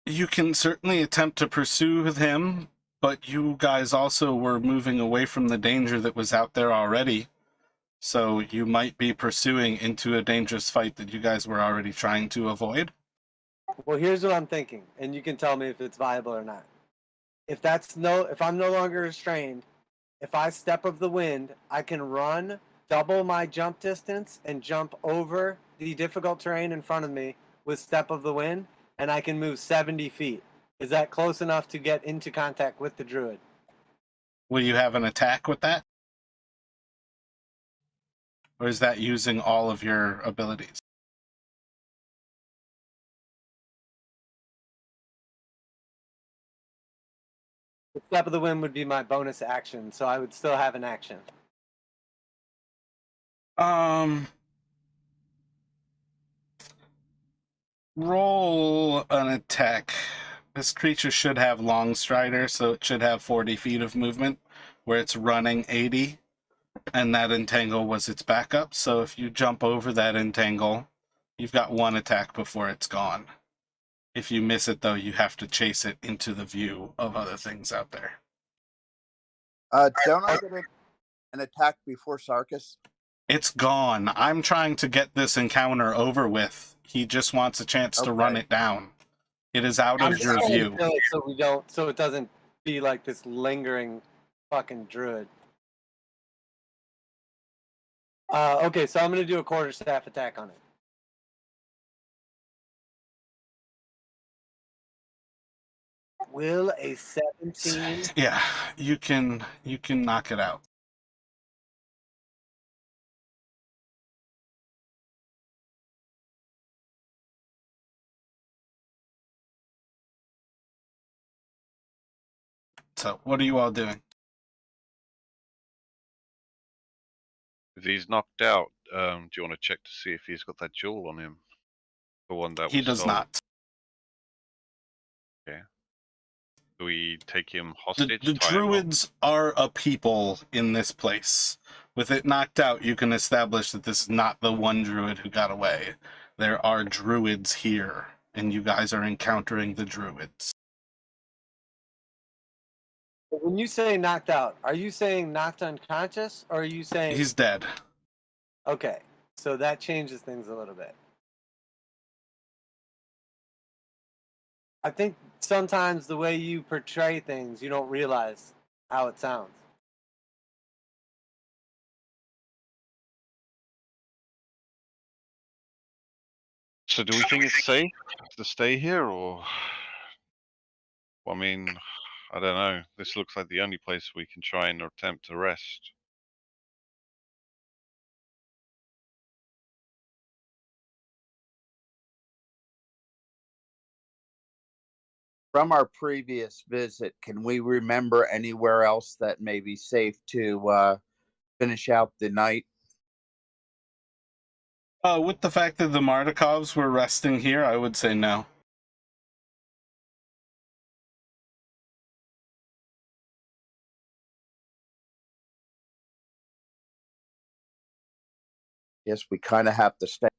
You can certainly attempt to pursue him, but you guys also were moving away from the danger that was out there already. So you might be pursuing into a dangerous fight that you guys were already trying to avoid. Well, here's what I'm thinking, and you can tell me if it's viable or not. If I'm no longer restrained, if I step of the wind, I can run double my jump distance and jump over the difficult terrain in front of me with step of the wind, and I can move 70 feet. Is that close enough to get into contact with the druid? Will you have an attack with that? Or is that using all of your abilities? The step of the wind would be my bonus action, so I would still have an action. Roll an attack. This creature should have long strider, so it should have 40 feet of movement, where it's running 80, and that entangle was its backup. So if you jump over that entangle, you've got one attack before it's gone. If you miss it, though, you have to chase it into the view of other things out there. Don't I get an attack before Sarkis? It's gone. I'm trying to get this encounter over with. He just wants a chance to run it down. It is out of your view. So it doesn't be like this lingering fucking druid. Okay, so I'm gonna do a quarterstaff attack on it. Will a 17? Yeah, you can knock it out. So, what are you all doing? If he's knocked out, do you want to check to see if he's got that jewel on him? The one that He was does stolen. not. Do we take him The hostage? tie him up? druids are a people in this place. With it knocked out, you can establish that this is not the one druid who got away. There are druids here, and you guys are encountering the druids. When you say knocked out, are you saying knocked unconscious, or are you saying He's dead. okay? So that changes things a little bit. I think sometimes the way you portray things, you don't realize how it sounds. So do we think it's safe to stay here, or? I mean, I don't know. This looks like the only place we can try and attempt to rest. From our previous visit, can we remember anywhere else that may be safe to finish out the night? With the fact that the Mardikovs were resting here, I would say no. Yes, we kind of have to stay.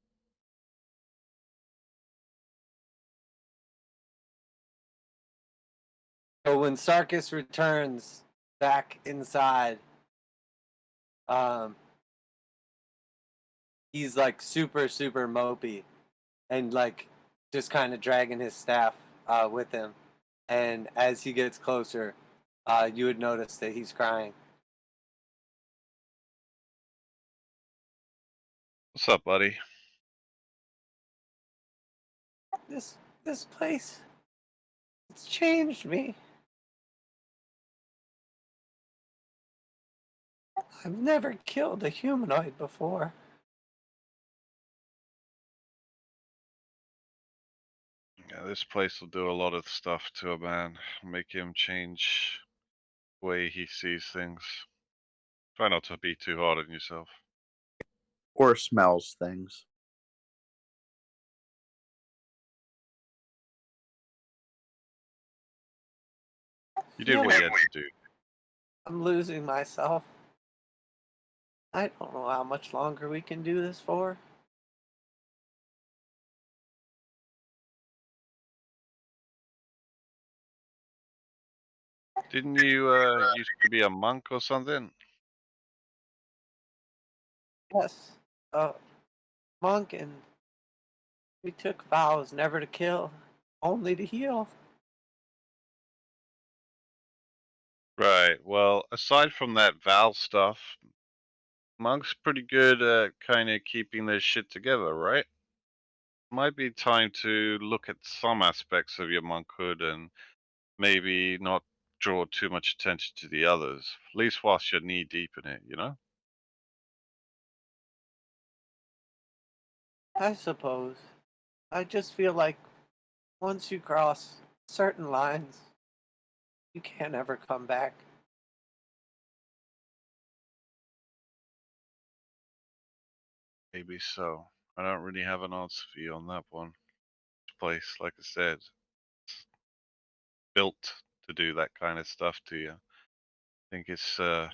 So when Sarkis returns back inside, he's like super mopey, and like just kind of dragging his staff with him. And as he gets closer, you would notice that he's crying. What's up, buddy? This place, it's changed me. I've never killed a humanoid before. Yeah, this place will do a lot of stuff to a man. Make him change the way he sees things. Try not to be too hard on yourself. Or smells things. You did what you had to do. I'm losing myself. I don't know how much longer we can do this for. Didn't you used to be a monk or something? Yes, monk, and we took vows never to kill, only to heal. Right. Well, aside from that Val stuff, monk's pretty good at kind of keeping their shit together, right? Might be time to look at some aspects of your monkhood and maybe not draw too much attention to the others, at least whilst you're knee deep in it, you know? I suppose. I just feel like once you cross certain lines, you can't ever come back. Maybe so. I don't really have an answer for you on that one. This place, like I said, it's built to do that kind of stuff to you. I think it's a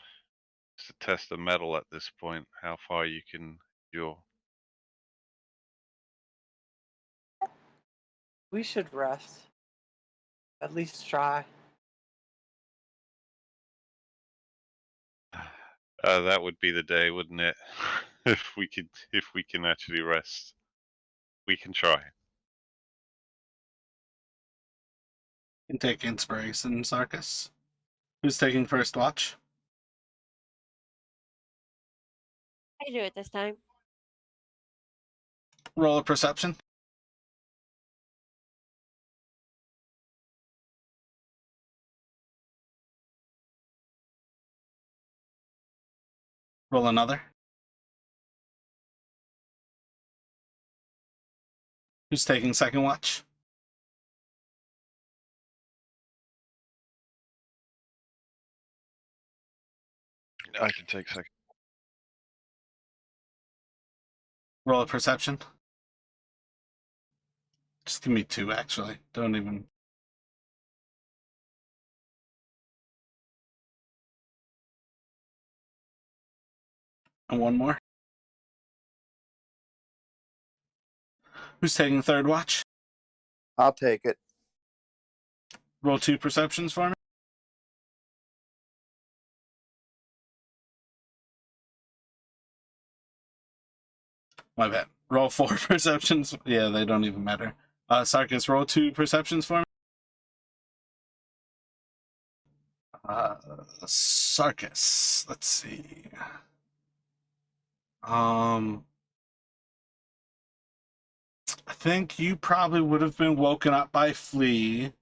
test of metal at this point, how far you can endure. We should rest. At least try. That would be the day, wouldn't it? if we can actually rest, we can try. You can take inspiration, Sarkis. Who's taking first watch? I do it this time. Roll a perception. Roll another. Who's taking second watch? I can take second. Roll a perception. Just give me 2, actually. Don't even... And 1 more. Who's taking third watch? I'll take it. Roll 2 perceptions for me. My bad. Roll 4 perceptions. Yeah, they don't even matter. Sarkis, roll 2 perceptions for me. Sarkis, let's see. I think you probably would have been woken up by Flea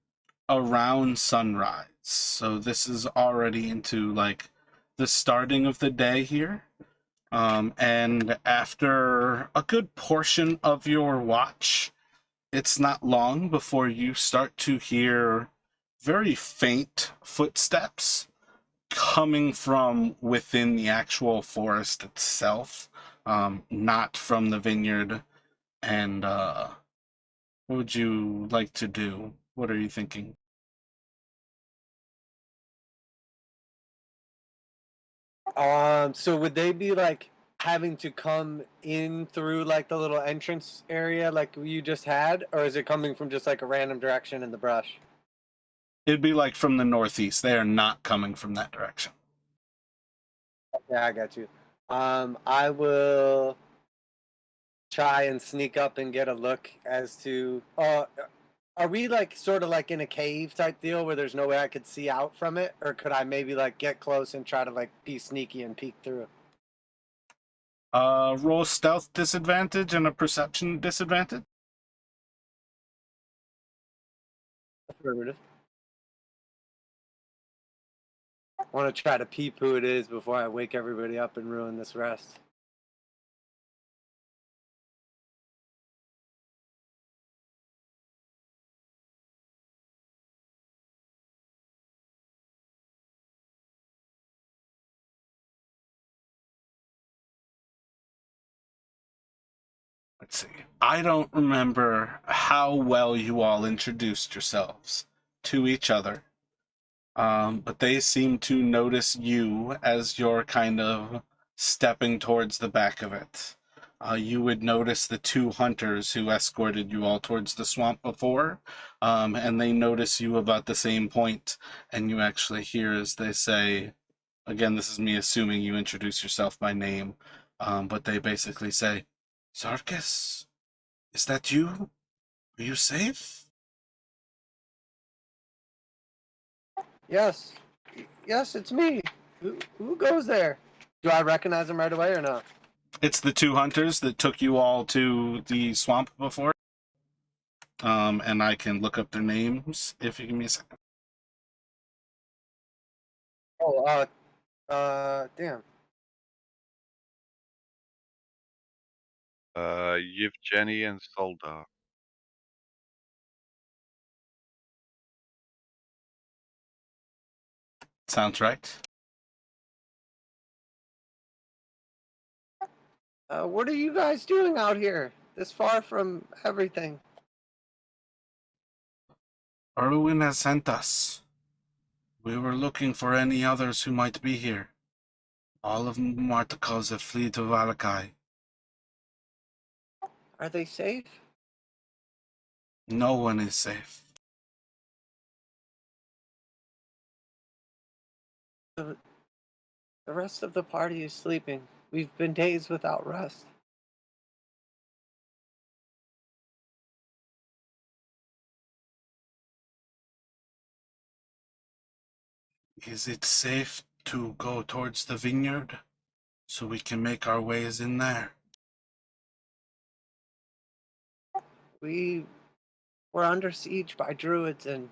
around sunrise. So this is already into like the starting of the day here. And after a good portion of your watch, it's not long before you start to hear very faint footsteps coming from within the actual forest itself, not from the vineyard. And what would you like to do? What are you thinking? So would they be like having to come in through like the little entrance area like you just had, or is it coming from just like a random direction in the brush? It'd be like from the northeast. They are not coming from that direction. Yeah, I got you. I will try and sneak up and get a look as to. Are we like sort of like in a cave type deal where there's no way I could see out from it, or could I maybe like get close and try to like be sneaky and peek through? Roll stealth disadvantage and a perception disadvantage. Affirmative. I want to try to peep who it is before I wake everybody up and ruin this rest. Let's see. I don't remember how well you all introduced yourselves to each other. But they seem to notice you as you're kind of stepping towards the back of it. You would notice the 2 hunters who escorted you all towards the swamp before, and they notice you about the same point, and you actually hear as they say, again, this is me assuming you introduce yourself by name, but they basically say, Sarkis, is that you? Are you safe? Yes, yes, it's me. Who goes there? Do I recognize him right away or not? It's the 2 hunters that took you all to the swamp before. And I can look up their names if you give me a second. Oh, damn. Yevgeny and Soldar. Sounds right. What are you guys doing out here, this far from everything? Erwin has sent us. We were looking for any others who might be here. All of them are to cause a flee to Valakai. Are they safe? No one is safe. The rest of the party is sleeping. We've been days without rest. Is it safe to go towards the vineyard so we can make our ways in there? We were under siege by druids and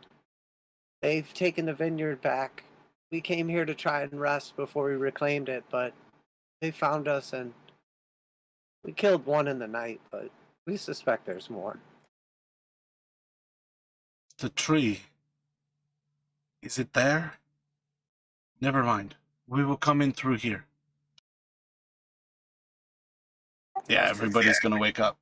they've taken the vineyard back. We came here to try and rest before we reclaimed it, but they found us and we killed one in the night, but we suspect there's more. The tree. Is it there? Never mind. We will come in through here. Yeah, everybody's gonna wake up.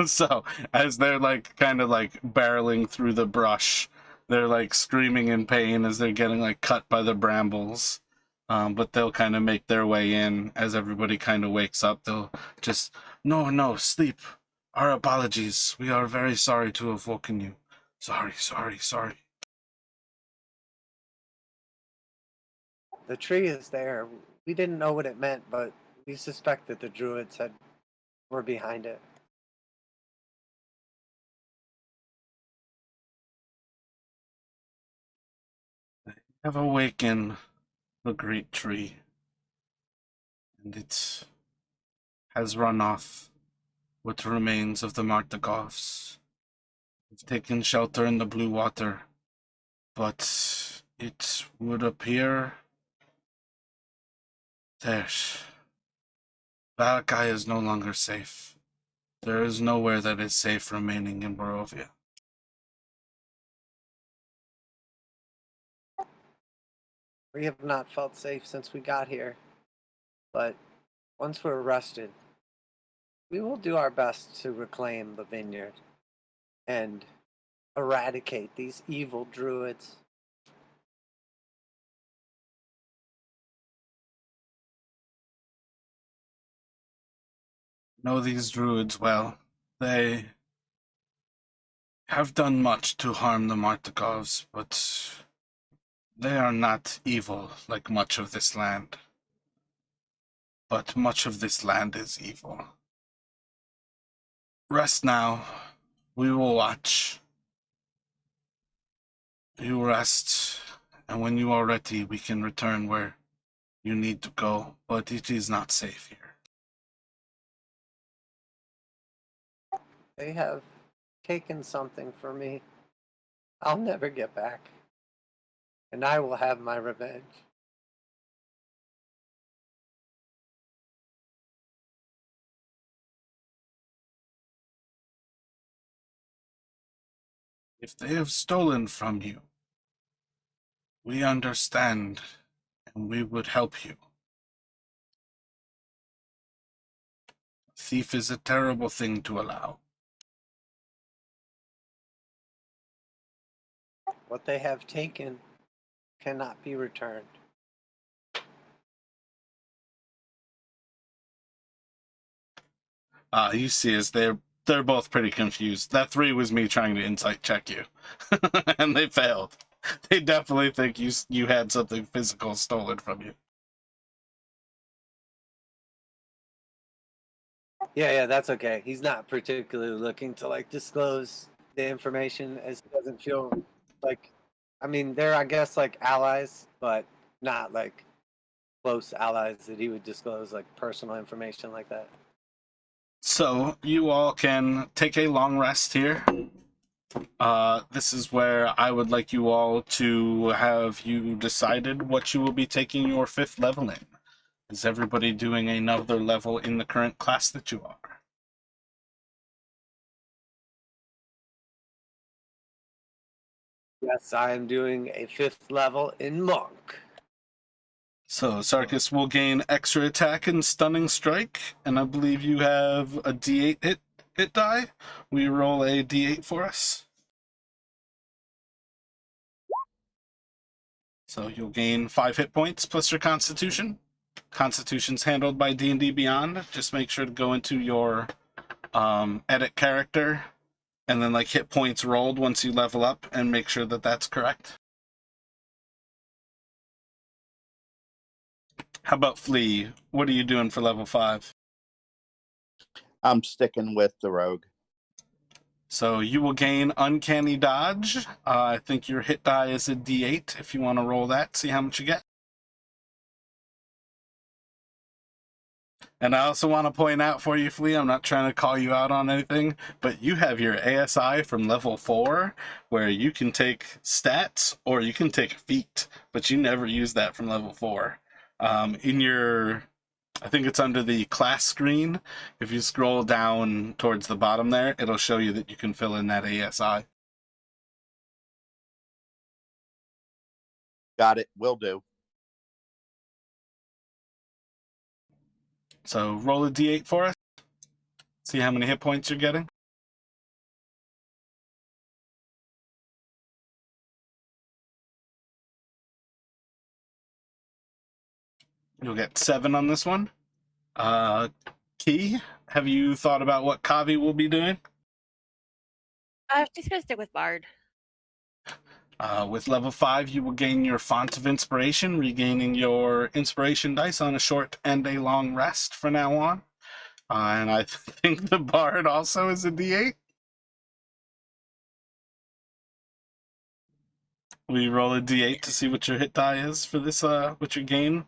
So as they're like kind of like barreling through the brush, they're like screaming in pain as they're getting like cut by the brambles. But they'll kind of make their way in as everybody kind of wakes up. They'll just, no, sleep. Our apologies. We are very sorry to have woken you. Sorry. The tree is there. We didn't know what it meant, but we suspect that the druids were behind it. Have awakened the great tree, and it has run off what remains of the Martagovs. We've taken shelter in the blue water, but it would appear that Valakai is no longer safe. There is nowhere that is safe remaining in Barovia. We have not felt safe since we got here, but once we're arrested, we will do our best to reclaim the vineyard and eradicate these evil druids. Know these druids well. They have done much to harm the Martagovs, but they are not evil like much of this land. But much of this land is evil. Rest now. We will watch. You rest, and when you are ready, we can return where you need to go, but it is not safe here. They have taken something from me I'll never get back, and I will have my revenge. If they have stolen from you, we understand, and we would help you. Thief is a terrible thing to allow. What they have taken cannot be returned. You see, as they're both pretty confused. That 3 was me trying to insight check you, and they failed. They definitely think you had something physical stolen from you. Yeah, that's okay. He's not particularly looking to like disclose the information, as he doesn't feel like, I mean, they're, I guess, like allies, but not like close allies that he would disclose like personal information like that. So you all can take a long rest here. This is where I would like you all to have you decided what you will be taking your 5th level in. Is everybody doing another level in the current class that you are? Yes, I am doing a 5th level in Monk. So Sarkis will gain extra attack and stunning strike, and I believe you have a D8 hit die. Will you roll a D8 for us? So you'll gain 5 hit points plus your Constitution. Constitution's handled by D&D Beyond. Just make sure to go into your edit character and then like hit points rolled once you level up and make sure that that's correct. How about Flea? What are you doing for level 5? I'm sticking with the rogue. So you will gain Uncanny Dodge. I think your hit die is a D8 if you want to roll that, see how much you get. And I also want to point out for you, Flea, I'm not trying to call you out on anything, but you have your ASI from level 4, where you can take stats or you can take feat, but you never use that from level 4. In your, I think it's under the class screen. If you scroll down towards the bottom there, it'll show you that you can fill in that ASI. Got it. Will do. So roll a d8 for us. See how many hit points you're getting. You'll get 7 on this one. Key, have you thought about what Kavi will be doing? I'm just gonna stick with Bard. With level 5, you will gain your Font of Inspiration, regaining your inspiration dice on a short and a long rest for now on. And I think the Bard also is a d8. We roll a d8 to see what your hit die is for this, what your gain.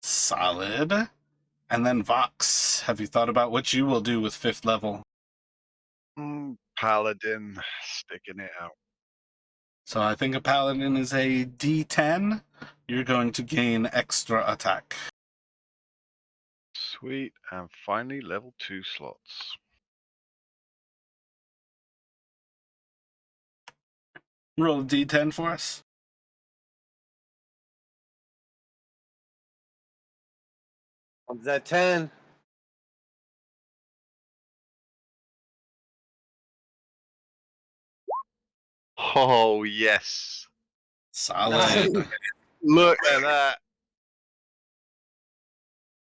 Solid. And then Vox, have you thought about what you will do with 5th level? Paladin, sticking it out. So I think a Paladin is a d10. You're going to gain extra attack. Sweet, and finally level 2 slots. Roll a d10 for us. Comes at 10. Oh yes, Solid. Nice. look at that.